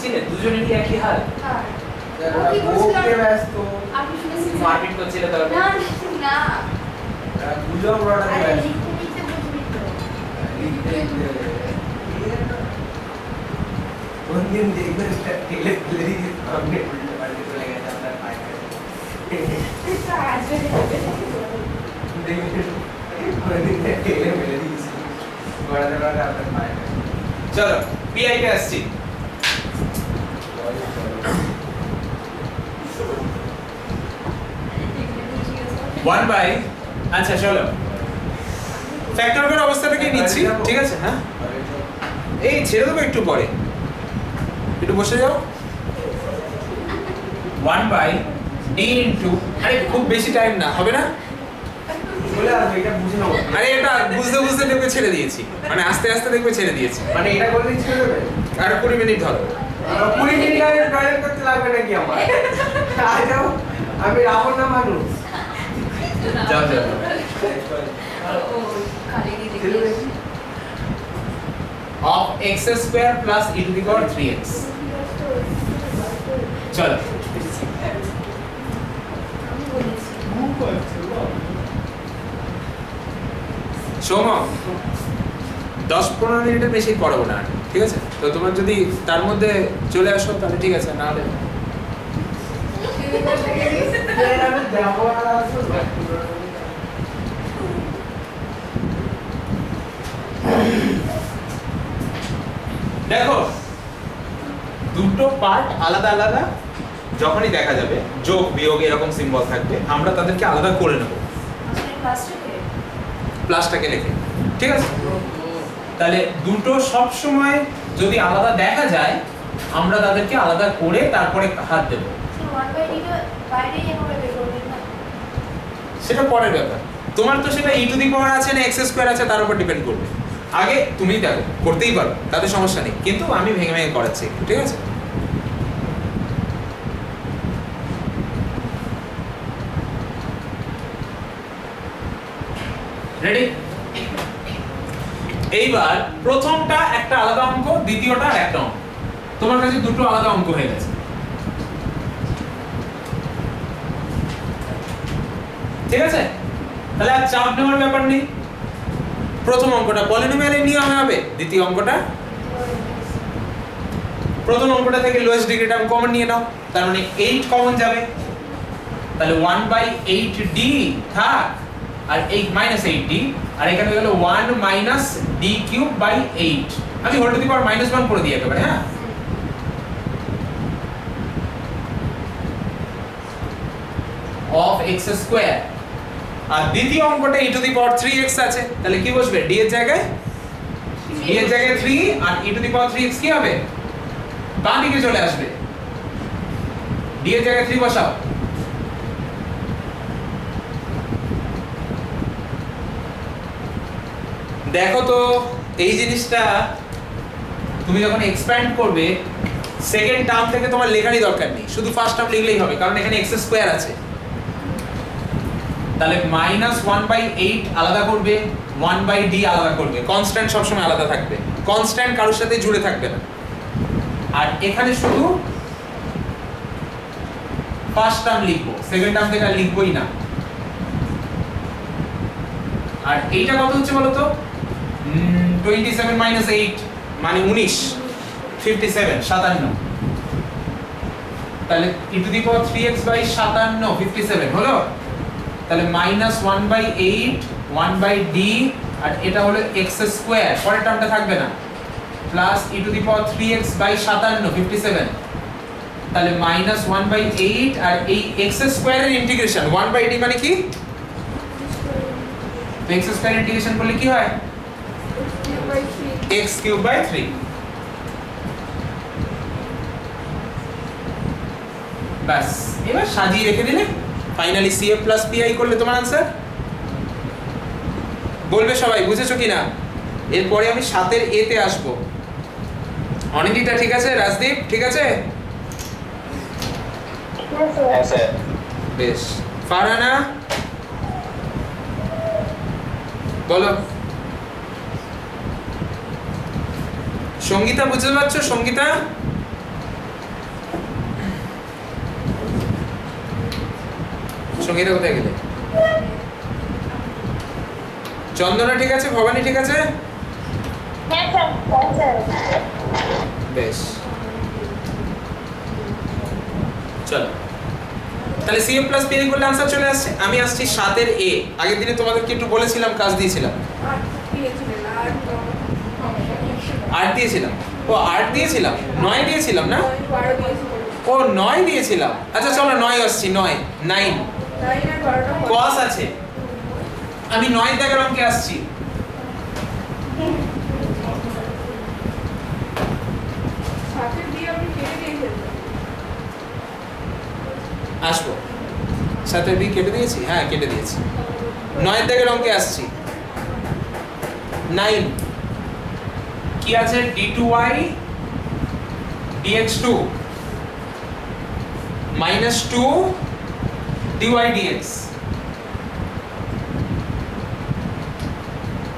দেখছিলে দুজনেরই একই হাল হ্যাঁ যারা ও কি করছিল? বউকে ব্যস্ত, আপনি শুনেছেন যে- মারপিট করছিল তাহলে না না গুজব রটাতে আরে ব্যস্ত। লিখতে লিখতে বুঝবি তো লিখতে লিখতে। কোনদিন দেখবে একটা ঠেলে ফেলে দিয়ে সামনে উল্টে পাল্টে চলে গেছে আপনার পায়ে। আসবে দেখবেন, কোনদিন ঠেলে ফেলে দিয়েছে, গড়াতে গড়াতে আপনার পায়ে। চলো পিআই কে আসছি 1 বাই আচ্ছা চলো ফ্যাক্টর করার অবস্থাটাকে নিচ্ছি ঠিক আছে হ্যাঁ এই ছেড়ে দেবো একটু পরে একটু বসে যাও 1 বাই d ইনটু আরে খুব বেশি টাইম না হবে না বলে আসবে, এটা বুঝে নেবো। আরে এটা বুঝতে বুঝতে দেখবে ছেড়ে দিয়েছি মানে আস্তে আস্তে দেখবে ছেড়ে দিয়েছি মানে এটা করে দিচ্ছে দেবে? আর 20 মিনিট ধরো 20 মিনিট আগে টয়লেট করতে লাগবে নাকি আমার? যাও, আমি রাবণ না মানুষ। যাও যাও ও খালি দিয়ে of x square plus e to the power 3x চলো আমি বলেছি সোমা 10-15 মিনিটের বেশি পড়াবো না আর, ঠিক আছে তো তোমার যদি তার মধ্যে চলে আসো তাহলে ঠিক আছে না হলে আমি যাবো আর আসবো। দেখো দুটো পার্ট আলাদা আলাদা যখনই দেখা যাবে যোগ বিয়োগ এরকম সিম্বল থাকবে আমরা তাদেরকে আলাদা করে নেব আসলে ক্লাসটাকে প্লাসটাকে লিখে ঠিক আছে তাহলে দুটো সব সময় যদি আলাদা দেখা যায় আমরা তাদেরকে আলাদা করে তারপরে হাত দেব 1/d টা বাইরে এভাবে বের করবেন না সেটা পরের ব্যাপার তোমার তো সেটা e টু দি পাওয়ার আছে না x স্কয়ার আছে তার উপর ডিপেন্ড করবে আগে তুমি দেখো করতেই পারো তাতে সমস্যা নেই কিন্তু আমি ভেঙে ভেঙে করাচ্ছি ঠিক আছে রেডি এইবার প্রথমটা একটা আলাদা অঙ্ক দ্বিতীয়টা আরেকটা অঙ্ক তোমার কাছে দুটো আলাদা অঙ্ক হয়ে গেছে ঠিক আছে তাহলে আর চাপ নেওয়ার ব্যাপার নেই প্রথম অঙ্কটা পলিনোমিয়ালের নিয়মে হবে দ্বিতীয় অঙ্কটা প্রথম অঙ্কটা থেকে লোয়েস্ট ডিগ্রি টার্ম কমন নিয়ে নাও তার মানে 8 কমন যাবে তাহলে 1/8d থাক আর 8-8d আর এখানে হলো 1 - d³/8 আমি হোল টু দি পাওয়ার -1 করে দিই একেবারে হ্যাঁ of x স্কয়ার আর দ্বিতীয় অঙ্কটা e to the power 3x আছে তাহলে কি বসবে d এর জায়গায় d এর জায়গায় 3 আর e to the power 3x কি হবে বাম দিকে চলে আসবে d এর জায়গায় 3 বসাও দেখো তো এই জিনিসটা তুমি যখন এক্সপ্যান্ড করবে সেকেন্ড টার্ম থেকে তোমার লেখারই দরকার নেই শুধু ফার্স্ট টার্ম লিখলেই হবে কারণ এখানে x স্কয়ার আছে তাহলে -1/8 আলাদা করবে 1/d আলাদা করবে কনস্ট্যান্ট সব সময় আলাদা থাকবে কনস্ট্যান্ট কারোর সাথে জুড়ে থাকবে না আর এখানে শুধু ফার্স্ট টার্ম লিখবো সেকেন্ড টার্ম থেকে আর লিখবোই না আর এইটা কত হচ্ছে বলো তো 27 - 8 মানে 19 57 57 তাহলে e to the power 3x/57 57 হলো তাহলে -1/8 1/d আর এটা হলো x স্কয়ার পরের টার্মটা থাকবে না plus e to the power 3x/57 57 তাহলে -1/8 আর এই x স্কয়ারের ইন্টিগ্রেশন 1/d মানে কি তো x স্কয়ার ইন্টিগ্রেশন করলে কি হয় x³/3 বাস এবার সাজিয়ে রেখে দিলে ফাইনালি CF প্লাস PI করলে তোমার आंसर বলবে সবাই বুঝেছো কিনা এরপরে আমি 7 এর A তে আসব অনিন্দিতা ঠিক আছে রাজদীপ ঠিক আছে হ্যাঁ স্যার বেশ ফারহানা বলো সঙ্গীতা বুঝতে পারছো সঙ্গীতা সঙ্গীতা কোথায় গেলে? চন্দনা ঠিক আছে? ভবানী ঠিক আছে? বেশ, চলো তাহলে CF প্লাস PI করলে आंसर চলে আসছে। আমি আসছি 7 এর A। আগের দিনে তোমাদেরকে একটু বলেছিলাম, কাজ দিয়েছিলাম। 8 দিয়েছিলাম। ও 8 দিয়েছিলাম, 9 দিয়েছিলাম না? ও 9 দিয়েছিলাম। আচ্ছা চলো 9 আসছি, 9 cos আছে। আমি 9 দাগের অঙ্কে আসছি। আসবো। 7 এর B কেটে দিয়েছি? হ্যাঁ কেটে দিয়েছি। 9 দাগের অঙ্কে আসছি। 9 কি আছে? d2y dx2 -2 dy dx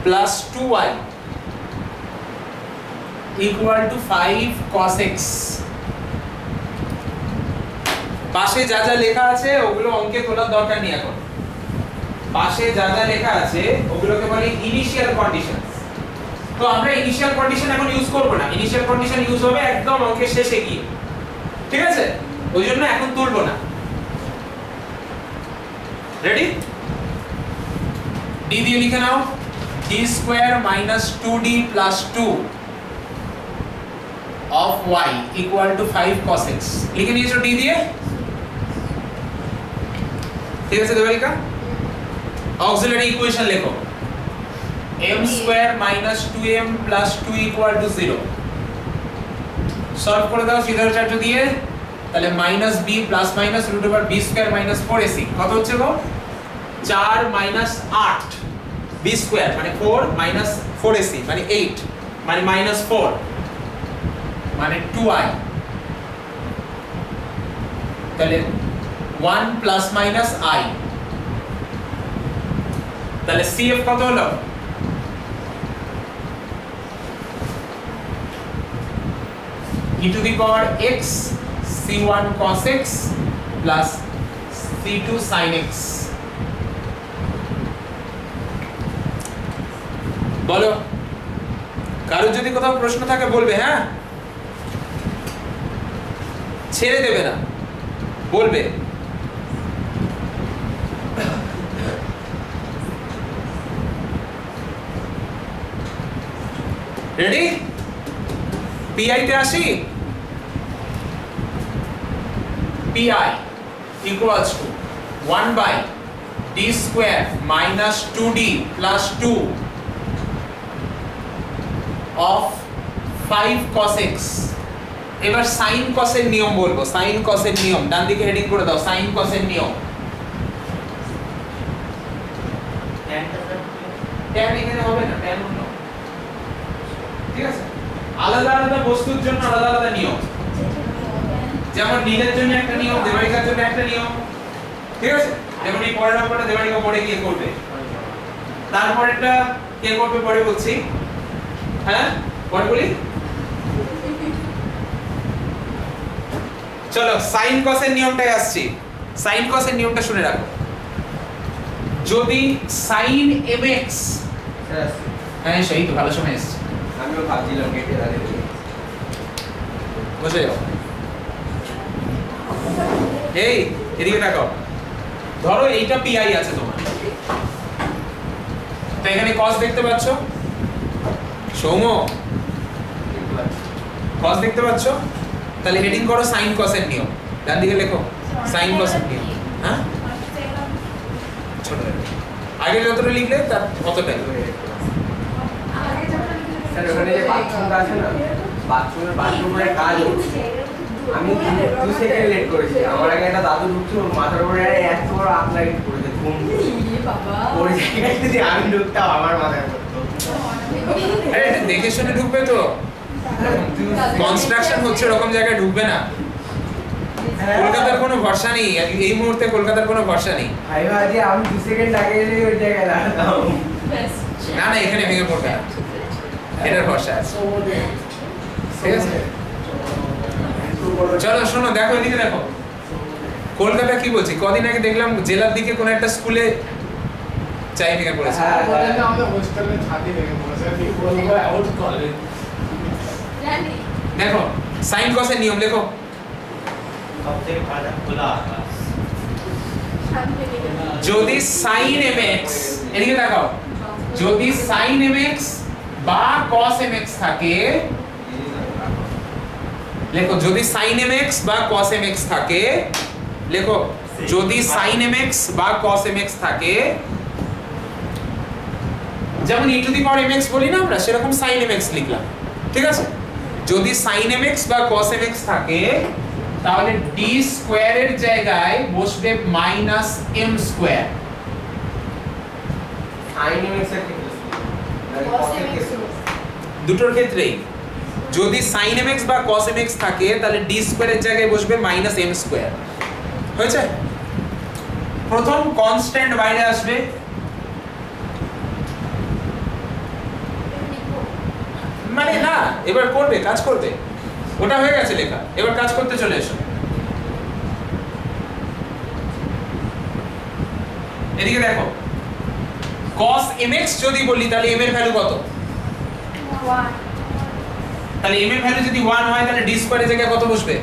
plus 2y equal to 5 cos x। পাশে যা যা লেখা আছে ওগুলো অঙ্কে তোলার দরকার নেই এখন। পাশে যা যা লেখা আছে ওগুলোকে বলে ইনিশিয়াল কন্ডিশনস। তো আমরা ইনিশিয়াল কন্ডিশন এখন ইউজ করব না, ইনিশিয়াল কন্ডিশন ইউজ হবে একদম অঙ্কের শেষে গিয়ে, ঠিক আছে? ওই জন্য এখন তুলবো না। রেডি? d দিয়ে লিখে নাও, d square minus 2d plus 2 of y equal to 5 cos x। লিখে নিয়েছো d দিয়ে? ঠিক আছে দেবালিকা? অক্সিলারি ইকুয়েশন লেখো, m square minus 2m plus 2 equal to 0। Solve করে দাও সিদ্ধার্থ দিয়ে, তাহলে minus b plus minus root over b square minus 4ac কত হচ্ছে গো? 4 মাইনাস 8 b স্কয়ার মানে 4 মাইনাস 4ac মানে 8 মানে মাইনাস 4 মানে 2i। তাহলে 1 প্লাস মাইনাস i, তাহলে CF কত হলো? e to the power x c1 cos x plus c2 sin x। বলো, কারো যদি কোথাও প্রশ্ন থাকে বলবে, হ্যাঁ ছেড়ে দেবে না, বলবে। রেডি? PI তে আসি। PI equals to 1 by d square minus 2d plus 2 of 5 cos x। এবার sin cos এর নিয়ম বলবো, sin cos এর নিয়ম ডান দিকে হেডিং করে দাও, sin cos এর নিয়ম। tan এখানে হবে না, tan অন্য, ঠিক আছে? আলাদা আলাদা বস্তুর জন্য আলাদা আলাদা নিয়ম, যেমন নীলের জন্য একটা নিয়ম, দেবালিকার জন্য একটা নিয়ম, ঠিক আছে? যেমন এই পরের নাম্বারটা দেবালিকা পরে গিয়ে করবে, তারপরেরটা কে করবে পরে বলছি, হ্যাঁ পরে বলি। চলো sin cos এর নিয়মটাই আসছি। sin cos এর নিয়মটা শুনে রাখো। যদি sin mx, হ্যাঁ সেই তো ভালো সময় এসেছে, আমিও ভাবছিলাম কেটে দাঁড়িয়ে বসে যাও। এই এদিকে তাকাও, ধরো এইটা PI আছে তোমার, তো এখানে cos দেখতে পাচ্ছ? সৌম্য cos দেখতে পাচ্ছ? তাহলে হেডিং করো sin cos এর নিয়ম, ডান দিকে লেখো sin cos এর নিয়ম। হ্যাঁ ছোট আগে যতটা লিখলে তার অতটাই। স্যার ওখানে যে বাথরুমটা আছে না, বাথরুমের কাজ হচ্ছে, আমি 2 সেকেন্ড লেট করেছি। আমার আগে একটা দাদু ঢুকছে, ওর মাথার উপরে এত বড় আপনা হিট করেছে, ঘুম ওই জায়গায় যদি আমি ঢুকতাম আমার মাথায় পড়তো। আরে এটা দেখে শুনে ঢুকবে তো, কনস্ট্রাকশন হচ্ছে এরকম জায়গায় ঢুকবে না। কলকাতার কোনো ভরসা নেই, এই মুহূর্তে কলকাতার কোনো ভরসা নেই। ভাই ভাই আমি 2 সেকেন্ড আগে এলে ওই জায়গায় দাঁড়াতাম। না না এখানে ভেঙে পড়বে না, এটার ভরসা আছে, ঠিক আছে? চলো শোনো, দেখো এদিকে দেখো, কলকাতা কি বলছি, কদিন আগে দেখলাম জেলার দিকে কোন একটা স্কুলে চাই ভেঙে পড়েছে। আমাদের হোস্টেলে ছাতি ভেঙে পড়েছে, কি বলবো আউট কলেজ। জানি দেখো সাইন কসের নিয়ম লেখো। সবথেকে ভালো খোলা আকাশ। শান্তি নিকেতন। যদি sin mx, এদিকে তাকাও, যদি sin mx বা cos mx থাকে, লেখো যদি sin mx বা cos mx থাকে, লেখো যদি sin mx বা cos mx থাকে, যেমন e to the power mx বলি না আমরা, সেরকম sin mx লিখলাম, ঠিক আছে? যদি sin mx বা cos mx থাকে, তাহলে d স্কয়ার এর জায়গায় বসবে minus m square. sin mx এর ক্ষেত্রে cos mx দুটোর ক্ষেত্রেই যদি sin mx বা cos mx থাকে, তাহলে d স্কয়ার এর জায়গায় বসবে মাইনাস m স্কয়ার। হয়েছে? প্রথম কনস্ট্যান্ট বাইরে আসবে, মানে না এবার করবে, কাজ করবে, ওটা হয়ে গেছে লেখা, এবার কাজ করতে চলে এসো। এদিকে দেখো, cos mx যদি বলি তাহলে m এর ভ্যালু কত? 1 তাহলে m এর ভ্যালু যদি 1 হয় তাহলে d স্কয়ার এর জায়গায় কত বসবে?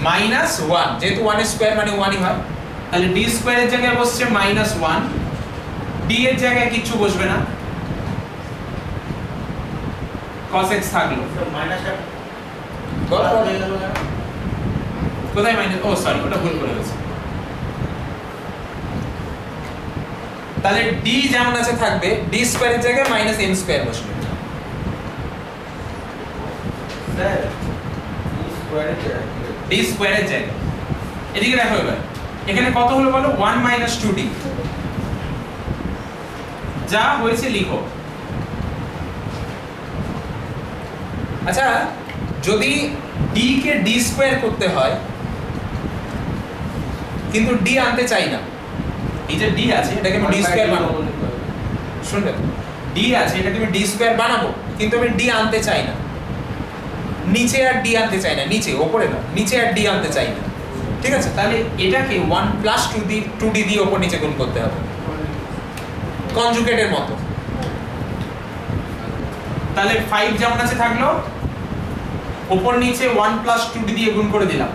মাইনাস 1, যেহেতু 1 এর স্কয়ার মানে 1ই হয়, তাহলে d স্কয়ার এর জায়গায় বসছে মাইনাস 1, d এর জায়গায় কিছু বসবে না, cos x থাকলো। মাইনাসটা গল্প হয়ে গেল না? কোথায় মাইনাস? ও সরি, ওটা ভুল করে গেছে। তাহলে d যেমন আছে থাকবে, d স্কয়ার এর জায়গায় মাইনাস m স্কয়ার বসবে। স্যার স্কয়ারের জায়গায় d স্কয়ার এর জায়গায়, এদিকে দেখো এবার এখানে কত হলো বলো? 1 মাইনাস 2d, যা হয়েছে লিখো। আচ্ছা, যদি d কে d স্কয়ার করতে হয় কিন্তু d আনতে চাই না, এই যে d আছে এটাকে আমি d স্কয়ার বানাবো, শুনবে, d আছে এটাকে আমি d স্কয়ার বানাবো, কিন্তু আমি d আনতে চাই না, নিচে আর d আনতে চাই না, নিচে, উপরে না, নিচে আর d আনতে চাই না, ঠিক আছে? তাহলে এটাকে 1 প্লাস 2d দিয়ে উপর নিচে গুণ করতে হবে, কনজুগেটের মতো। তাহলে 5 যেমন আছে থাকলো, উপর নিচে 1 প্লাস 2d দিয়ে গুণ করে দিলাম।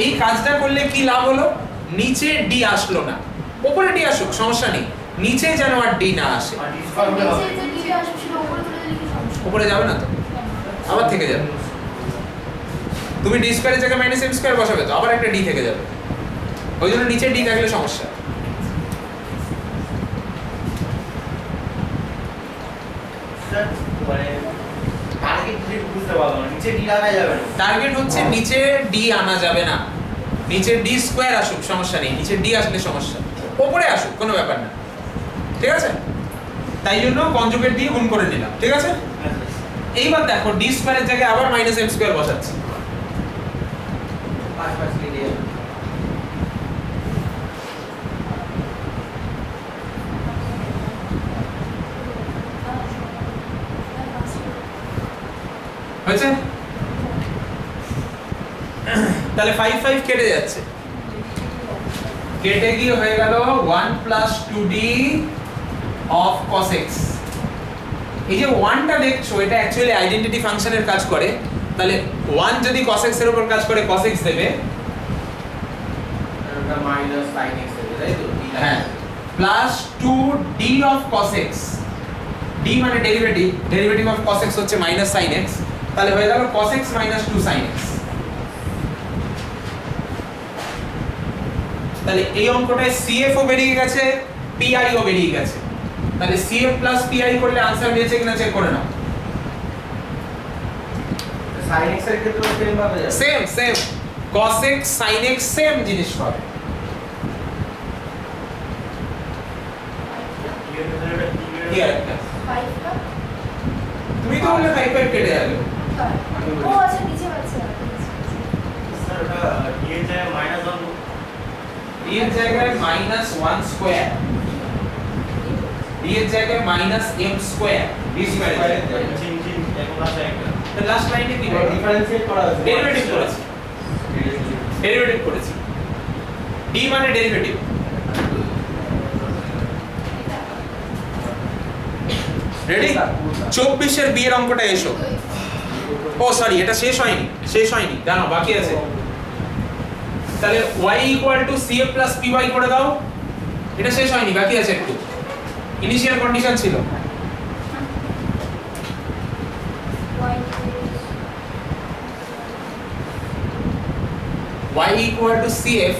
এই কাজটা করলে কি লাভ হলো? নিচে d আসলো না, উপরে d আসুক সমস্যা নেই, নিচে যেন আর d না আসে। আর ডিসকাউন্ট হবে। নিচে যে ডিটা আসবে সেটা উপরে তুলে দিলে কি সমস্যা? উপরে যাবে না তো, আবার থেকে যাবে। তুমি d স্কয়ারের জায়গায় মাইনাস m স্কয়ার বসাবে তো আবার একটা d থেকে যাবে, ওই জন্য নিচে d থাকলে সমস্যা। স্যার মানে টার্গেট যদি বুঝতে পারবো না, নিচে ডি রাখা যাবে না। টার্গেট হচ্ছে নিচে d আনা যাবে না, নিচে d স্কয়ার আসুক সমস্যা নেই, নিচে d আসলে সমস্যা, উপরে আসুক কোনো ব্যাপার না, ঠিক আছে? তাই জন্য কনজুগেট দিয়ে গুণ করে নিলাম, ঠিক আছে? এইবার দেখো d স্কয়ারের জায়গায় আবার মাইনাস m স্কয়ার বসাচ্ছি, পাঁচ লিখে হয়েছে? তাহলে 5 5 কেটে যাচ্ছে, কেটে গিয়ে হয়ে গেল 1 plus 2d of cos x। এই যে 1 টা দেখছো এটা অ্যাকচুয়ালি আইডেন্টিটি ফাংশনের কাজ করে, তাহলে 1 যদি cos x এর উপর কাজ করে cos x দেবে, এটা মাইনাস sin x হবে, তাই তো? হ্যাঁ, plus 2d of cos x, d মানে ডেরিভেটিভ অফ cos x হচ্ছে মাইনাস sin x, তাহলে হয়ে গেল cos x minus 2 sin x। তাহলে এই অঙ্কটায় CF ও বেরিয়ে গেছে, PI ও বেরিয়ে গেছে, তাহলে CF প্লাস PI করলে आंसर বেরিয়েছে কিনা চেক করে নাও। sin x এর ক্ষেত্রে সেম ভাবে যাবে। Same cos x sin x same জিনিস হবে। কি আর একটা? 5 টা তুমি তো বললে 5 5 কেটে যাবে। ও আচ্ছা নিচে আছে। স্যার ওটা ডি এর জায়গায় মাইনাস 1 d এর জায়গায় মাইনাস 1 স্কয়ার, d এর জায়গায় minus m square, d square চিন চিন এখন আছে একটা লাস্ট লাইনে কি করব ডিফারেন্সিয়েট করা আছে ডেরিভেটিভ করেছি ডেরিভেটিভ করেছি d মানে ডেরিভেটিভ রেডি 24 এর b এর অঙ্কটা এসো ও সরি এটা শেষ হয়নি জানো বাকি আছে তাহলে y cf + py করে দাও এটা শেষ হয়নি বাকি আছে একটু ইনিশিয়াল কন্ডিশন ছিল y cf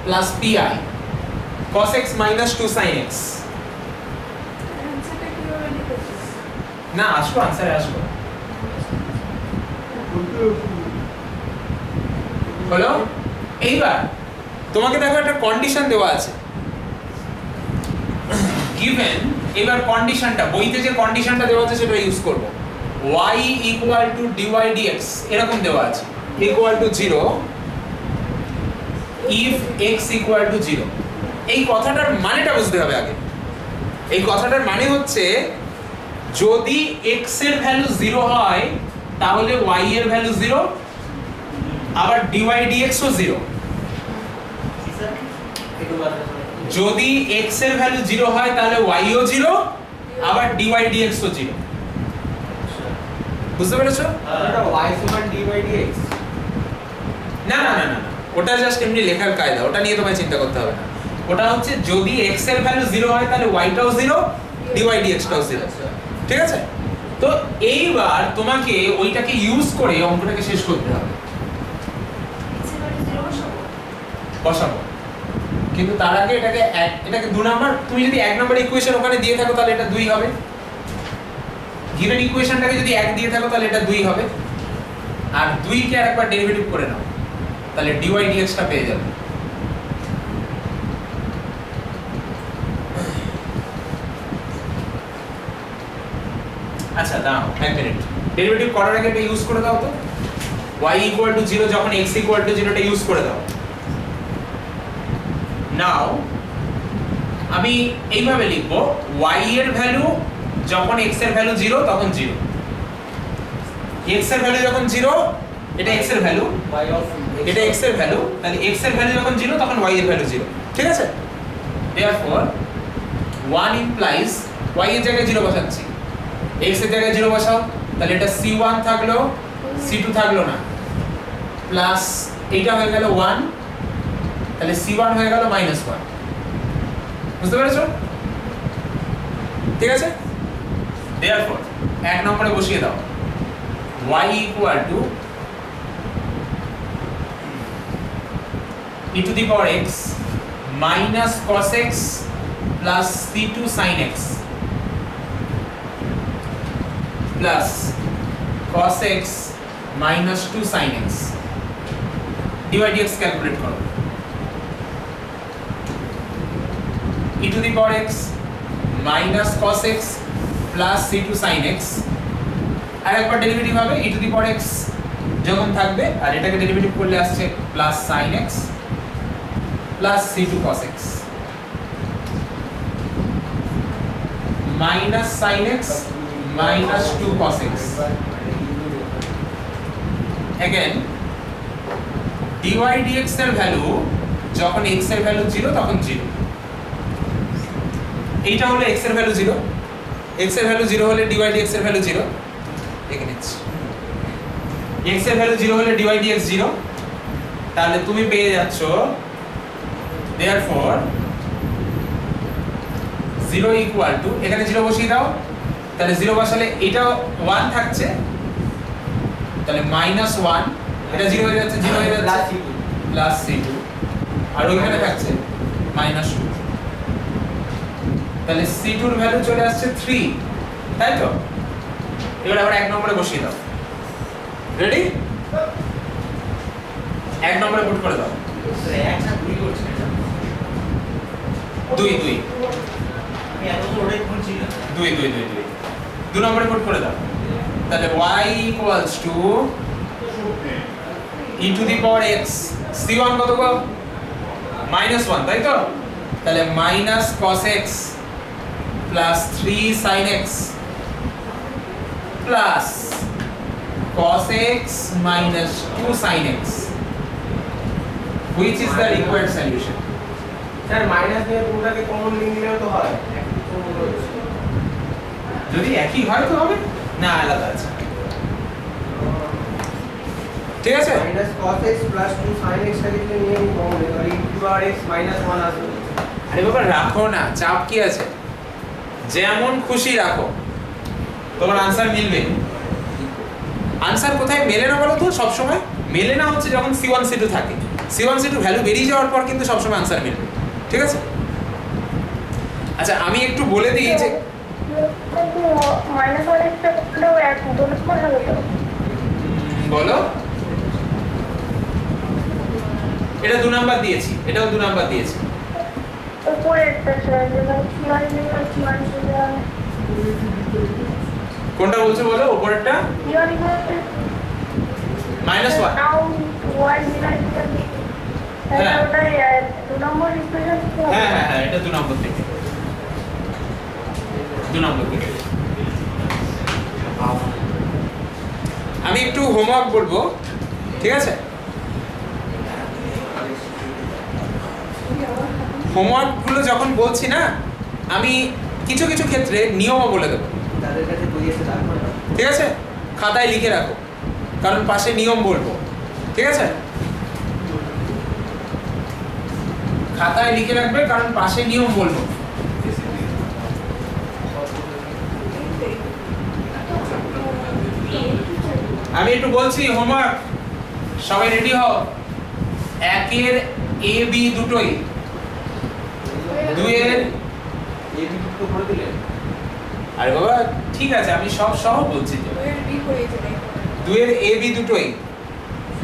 plus pi cos x minus 2 sin x অ্যানসারটা কিভাবে লিখেছিস? না আসো আনসারে আসো হলো এইবার তোমাকে দেখো একটা কন্ডিশন দেওয়া আছে given এবার কন্ডিশনটা বইতে যে কন্ডিশনটা দেওয়া আছে সেটা ইউজ করব y dy dx এরকম দেওয়া আছে = 0 if x = 0 এই কথাটার মানেটা বুঝতে হবে আগে এই কথাটার মানে হচ্ছে যদি x এর ভ্যালু 0 হয় তাহলে y এর ভ্যালু 0 আবার dy dx ও 0 যদি x এর ভ্যালু 0 হয় তাহলে y ও 0 আবার dy dx ও 0 বুঝতে পেরেছো এটা y = d/dx না না না না ওটা জাস্ট এমনি লেখার কায়দা ওটা নিয়ে তোমায় চিন্তা করতে হবে না ওটা হচ্ছে যদি x এর ভ্যালু 0 হয় তাহলে y টাও 0 dy dx টাও 0 ঠিক আছে তো এইবার তোমাকে ওইটাকে ইউজ করে অঙ্কটাকে শেষ করতে হবে বসাবো কিন্তু তার আগে এটাকে 2 নাম্বার তুমি যদি 1 নাম্বার ইকুয়েশন ওখানে দিয়ে থাকো তাহলে এটা 2 হবে গিভেন ইকুয়েশনটাকে যদি 1 দিয়ে থাকো তাহলে এটা 2 হবে আর 2 কে আরেকবার ডেরিভেটিভ করে নাও তাহলে dy dx টা পেয়ে যাবে আচ্ছা দাও 1 মিনিট ডেরিভেটিভ করার আগে এটা ইউজ করে দাও তো y = 0 যখন x = 0 টা ইউজ করে দাও নাও আমি এইভাবে লিখব y এর ভ্যালু যখন x এর ভ্যালু 0 তখন 0 x এর ভ্যালু যখন 0 এটা x এর ভ্যালু এটা x এর ভ্যালু তাহলে x এর ভ্যালু যখন 0 তখন y এর ভ্যালু 0 ঠিক আছে therefore 1 implies y এর জায়গায় 0 বসাচ্ছি x এর জায়গায় 0 বসাও তাহলে এটা c1 থাকলো c2 থাকলো না প্লাস এটা হয়ে গেল 1 তাহলে c1 হয়ে গেল -1 বুঝতে পেরেছো ঠিক আছে therefore এক নম্বরে বসিয়ে দাও y = e to the power x minus cos x plus c2 sin x plus cos x minus 2 sin x dy dx calculate করো e to the power x minus cos x plus c2 sin x আর একবার derivative হবে e to the power x যখন থাকবে আর এটাকে derivative করলে আসছে plus sin x plus c2 cos x minus sin x minus 2 cos x again dy dx এর value যখন x এর ভ্যালু 0 তখন 0 এইটা হলো x এর ভ্যালু 0 x এর ভ্যালু 0 হলে dy dx এর ভ্যালু 0 এখানে x এর ভ্যালু 0 হলে dy dx 0 তাহলে তুমি পেয়ে যাচ্ছ therefore 0 equal to এখানে 0 বসিয়ে দাও তাহলে 0 বসালে এটা 1 থাকছে তাহলে -1 এটা 0 হয়ে যাচ্ছে 0 হয়ে যাচ্ছে প্লাস c2 আর ওইখানে থাকছে -2 তাহলে c2 এর ভ্যালু চলে আসছে 3 তাই তো এবার আবার 1 নম্বরে বসিয়ে দাও রেডি 1 নম্বরে পুট করে দাও এক না 2 করছে এটা 2 আমি এত তো ওটাই খুঁজছি না 2 নম্বরে পুট করে দাও তাহলে y equals to e to the power x c1 কত গো -1 তাই তো তাহলে minus cos x plus 3 sin x plus cos x minus 2 sin x, which is the required solution? Sir minus নিয়ে পুরোটাকে কমন নিয়ে নিলেও তো হয়। যদি একই হয় তো হবে না, আলাদা আছে। ঠিক আছে, minus cos x plus 2 sin x টাকে যদি নিয়ে নিই কমন নিই তাহলে e⁻x minus 1 আসবে। আরে বাবা রাখো না, চাপ কি আছে, যেমন খুশি রাখো, তোমার আনসার মিলবে। আনসার কোথায় মেলে না বলো তো? সব সময় মেলে না হচ্ছে যখন C1 C2 থাকে। C1 C2 ভ্যালু বেরিয়ে যাওয়ার পর কিন্তু সব সময় আনসার মিলবে। ঠিক আছে, আচ্ছা আমি একটু বলে দিই যে মাইনাস 1 একটা করলেও এক দুটো হবে তো। বলো, এটা 2 নাম্বার দিয়েছি, এটাও 2 নাম্বার দিয়েছি। উপরে একটা স্যার যেটা কোনটা বলছো বলো? উপরেরটা -1। হ্যাঁ হ্যাঁ হ্যাঁ, এটা 2 নম্বর থেকে, 2 নম্বর থেকে। আমি একটু হোমওয়ার্ক বলবো, ঠিক আছে? হোমওয়ার্ক গুলো যখন বলছি না, আমি কিছু কিছু ক্ষেত্রে নিয়মও বলে দেবো, তাদের কাছে বুঝিয়েছে তারপর ঠিক আছে? খাতায় লিখে রাখো, কারণ পাশে নিয়ম বলবো, ঠিক আছে? খাতায় লিখে রাখবে, কারণ পাশে নিয়ম বলবো। আমি একটু বলছি হোমওয়ার্ক, সবাই রেডি হও। 1 এর a b দুটোই, 2 এর এই দুটো করে দিলে। আরে বাবা ঠিক আছে, আমি সব সহ বলছি তো। 2 এর a b দুটোই,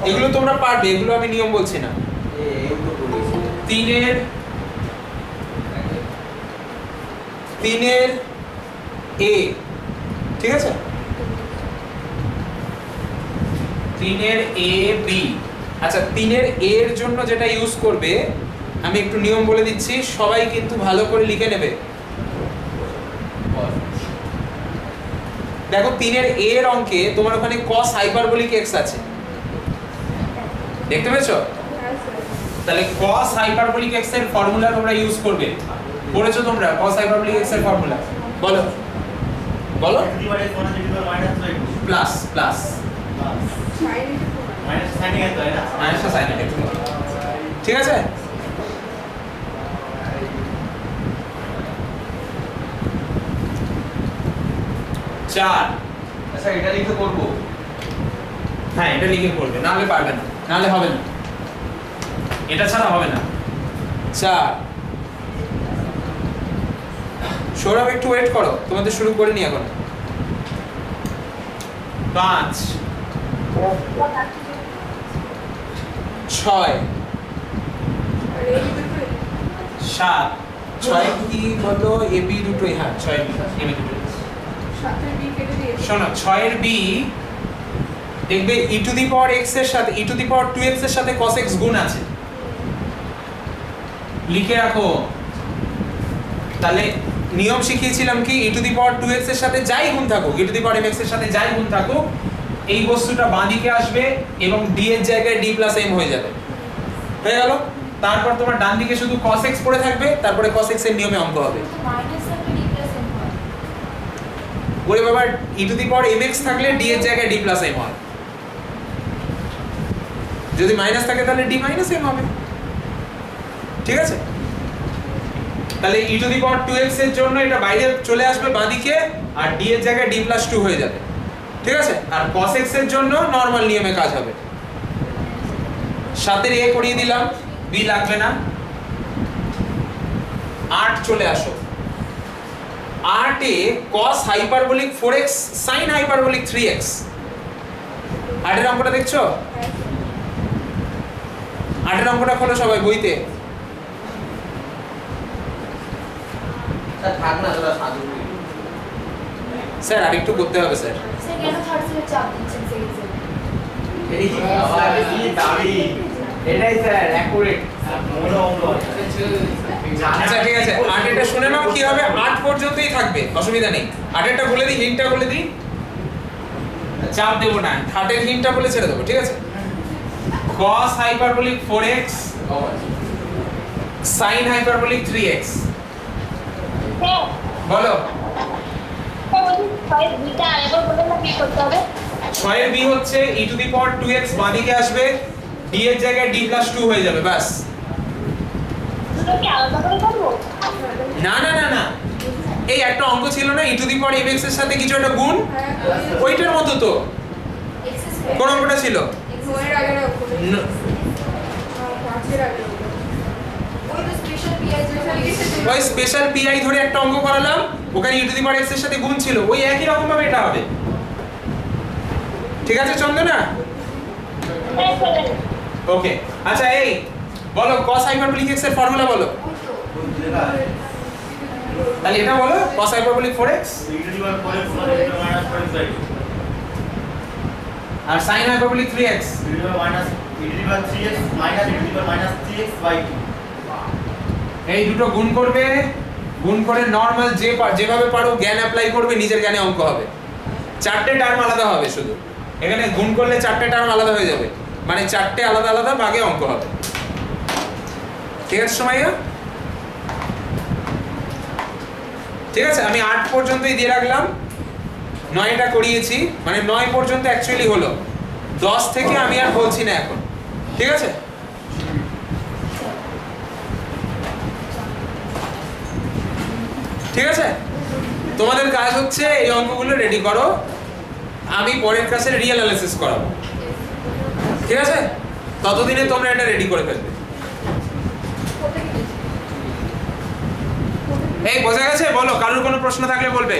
এগুলো তোমরা পারবে, এগুলো আমি নিয়ম বলছি না। এইগুলো করেছি। 3 এর a, ঠিক আছে? 3 এর a b। আচ্ছা 3 এর a এর জন্য যেটা ইউজ করবে, আমি একটু নিয়ম বলে দিচ্ছি, সবাই কিন্তু ভালো করে লিখে নেবে। দেখো 3 এর a এর অঙ্কে তোমার ওখানে cos হাইপারবোলিক x আছে, দেখতে পেয়েছো? তাহলে cos হাইপারবোলিক x এর ফর্মুলা তোমরা ইউজ করবে, পড়েছো তোমরা cos হাইপারবোলিক x এর ফর্মুলা? বলো বলো। প্লাস প্লাস মাইনাস সাইন এর তাই না? মাইনাস সাইন এর, ঠিক আছে? চার। আচ্ছা এটা লিখে করব। হ্যাঁ এটা লিখে করবে, নাহলে পারবে না, নাহলে হবে না, এটা ছাড়া হবে না। 4। সৌরভ একটু ওয়েট করো, তোমাদের শুরু করে নি এখন। 5 6 7 6 কি বলো? এ বি দুটোই, হ্যাঁ 6 এ বি দুটোই। শোনো 6 এর বি দেখবে e to the power x এর সাথে e to the power 2x এর সাথে cos x গুণ আছে, লিখে রাখো। তাহলে নিয়ম শিখিয়েছিলাম কি, e to the power 2x এর সাথে যাই গুণ থাকুক, e to the power mx এর সাথে যাই গুণ থাকুক, এই বস্তুটা বাঁ দিকে আসবে এবং d এর জায়গায় d প্লাস m হয়ে যাবে, হয়ে গেল। তারপর তোমার ডান দিকে শুধু cos x পড়ে থাকবে, তারপরে cos x এর নিয়মে অঙ্ক হবে। ওরে বাবা, e to the power mx থাকলে d এর জায়গায় d প্লাস m হয়, যদি মাইনাস থাকে তাহলে d মাইনাস m হবে, ঠিক আছে? তাহলে e to the power 2x এর জন্য এটা বাইরে চলে আসবে বাঁদিকে, আর d এর জায়গায় d প্লাস 2 হয়ে যাবে, ঠিক আছে? আর cos x এর জন্য নরমাল নিয়মে কাজ হবে। 7 এর a করিয়ে দিলাম, b লাগবে না। 8 চলে আসো। 8 এ cos hyperbolic 4x sin hyperbolic 3x। 8 এর অঙ্কটা দেখছো? 8 এর অঙ্কটা খোলো সবাই বইতে। স্যার থাক না, তোরা সাধু। স্যার আরেকটু করতে হবে স্যার। স্যার কেন থার্ড সেমিস্টার চাপ দিচ্ছেন সেকেন্ড এই বাবা কি দাবি, এটাই স্যার অ্যাকুরেট। মোড় অঙ্ক। আচ্ছা ঠিক আছে 8 এটা শুনে নাও কি হবে 8 পর্যন্তই থাকবে অসুবিধা নেই 8 এটা বলে দিই হিন্টটা বলে দিই চাপ দেব না 8 এর হিন্টটা বলে ছেড়ে দেব ঠিক আছে cos hyperbolic 4x sin hyperbolic 3x বলো 6 এর b হচ্ছে e to the power 2x বাঁদিকে আসবে d এর জায়গায় d + 2 হয়ে যাবে বাস না না না না এই একটা অঙ্ক ছিল না e to the power mx এর সাথে কিছু একটা গুণ ওইটার মতো তো কোন অঙ্কটা ছিল ওই স্পেশাল পিআই ধরে একটা অঙ্ক করালাম ওখানে e to the power x এর সাথে গুণ ছিল ওই একই রকম ভাবে এটা হবে ঠিক আছে চন্দনা ওকে আচ্ছা এই বলো cos hyperbolic x এর ফর্মুলা বলো তাহলে এটা বলো cos hyperbolic 4x আর sin hyperbolic 3x এই দুটো গুণ করবে গুণ করে নরমাল যেভাবে পারো জ্ঞান অ্যাপ্লাই করবে নিজের জ্ঞানে অঙ্ক হবে চারটে টার্ম আলাদা হবে শুধু এখানে গুণ করলে চারটে টার্ম আলাদা হয়ে যাবে মানে চারটে আলাদা আলাদা ভাগে অঙ্ক হবে ঠিক আছে সময়য়া ঠিক আছে আমি 8 পর্যন্তই দিয়ে রাখলাম 9টা করিয়েছি মানে 9 পর্যন্ত অ্যাকচুয়ালি হলো 10 থেকে আমি আর বলছি না এখন ঠিক আছে ঠিক আছে তোমাদের কাজ হচ্ছে এই অঙ্কগুলো রেডি করো আমি পরের ক্লাসে রিয়েল অ্যানালিসিস করাবো ঠিক আছে ততদিনে তোমরা এটা রেডি করে ফেলবে এই বোঝা গেছে বলো কারোর কোনো প্রশ্ন থাকলে বলবে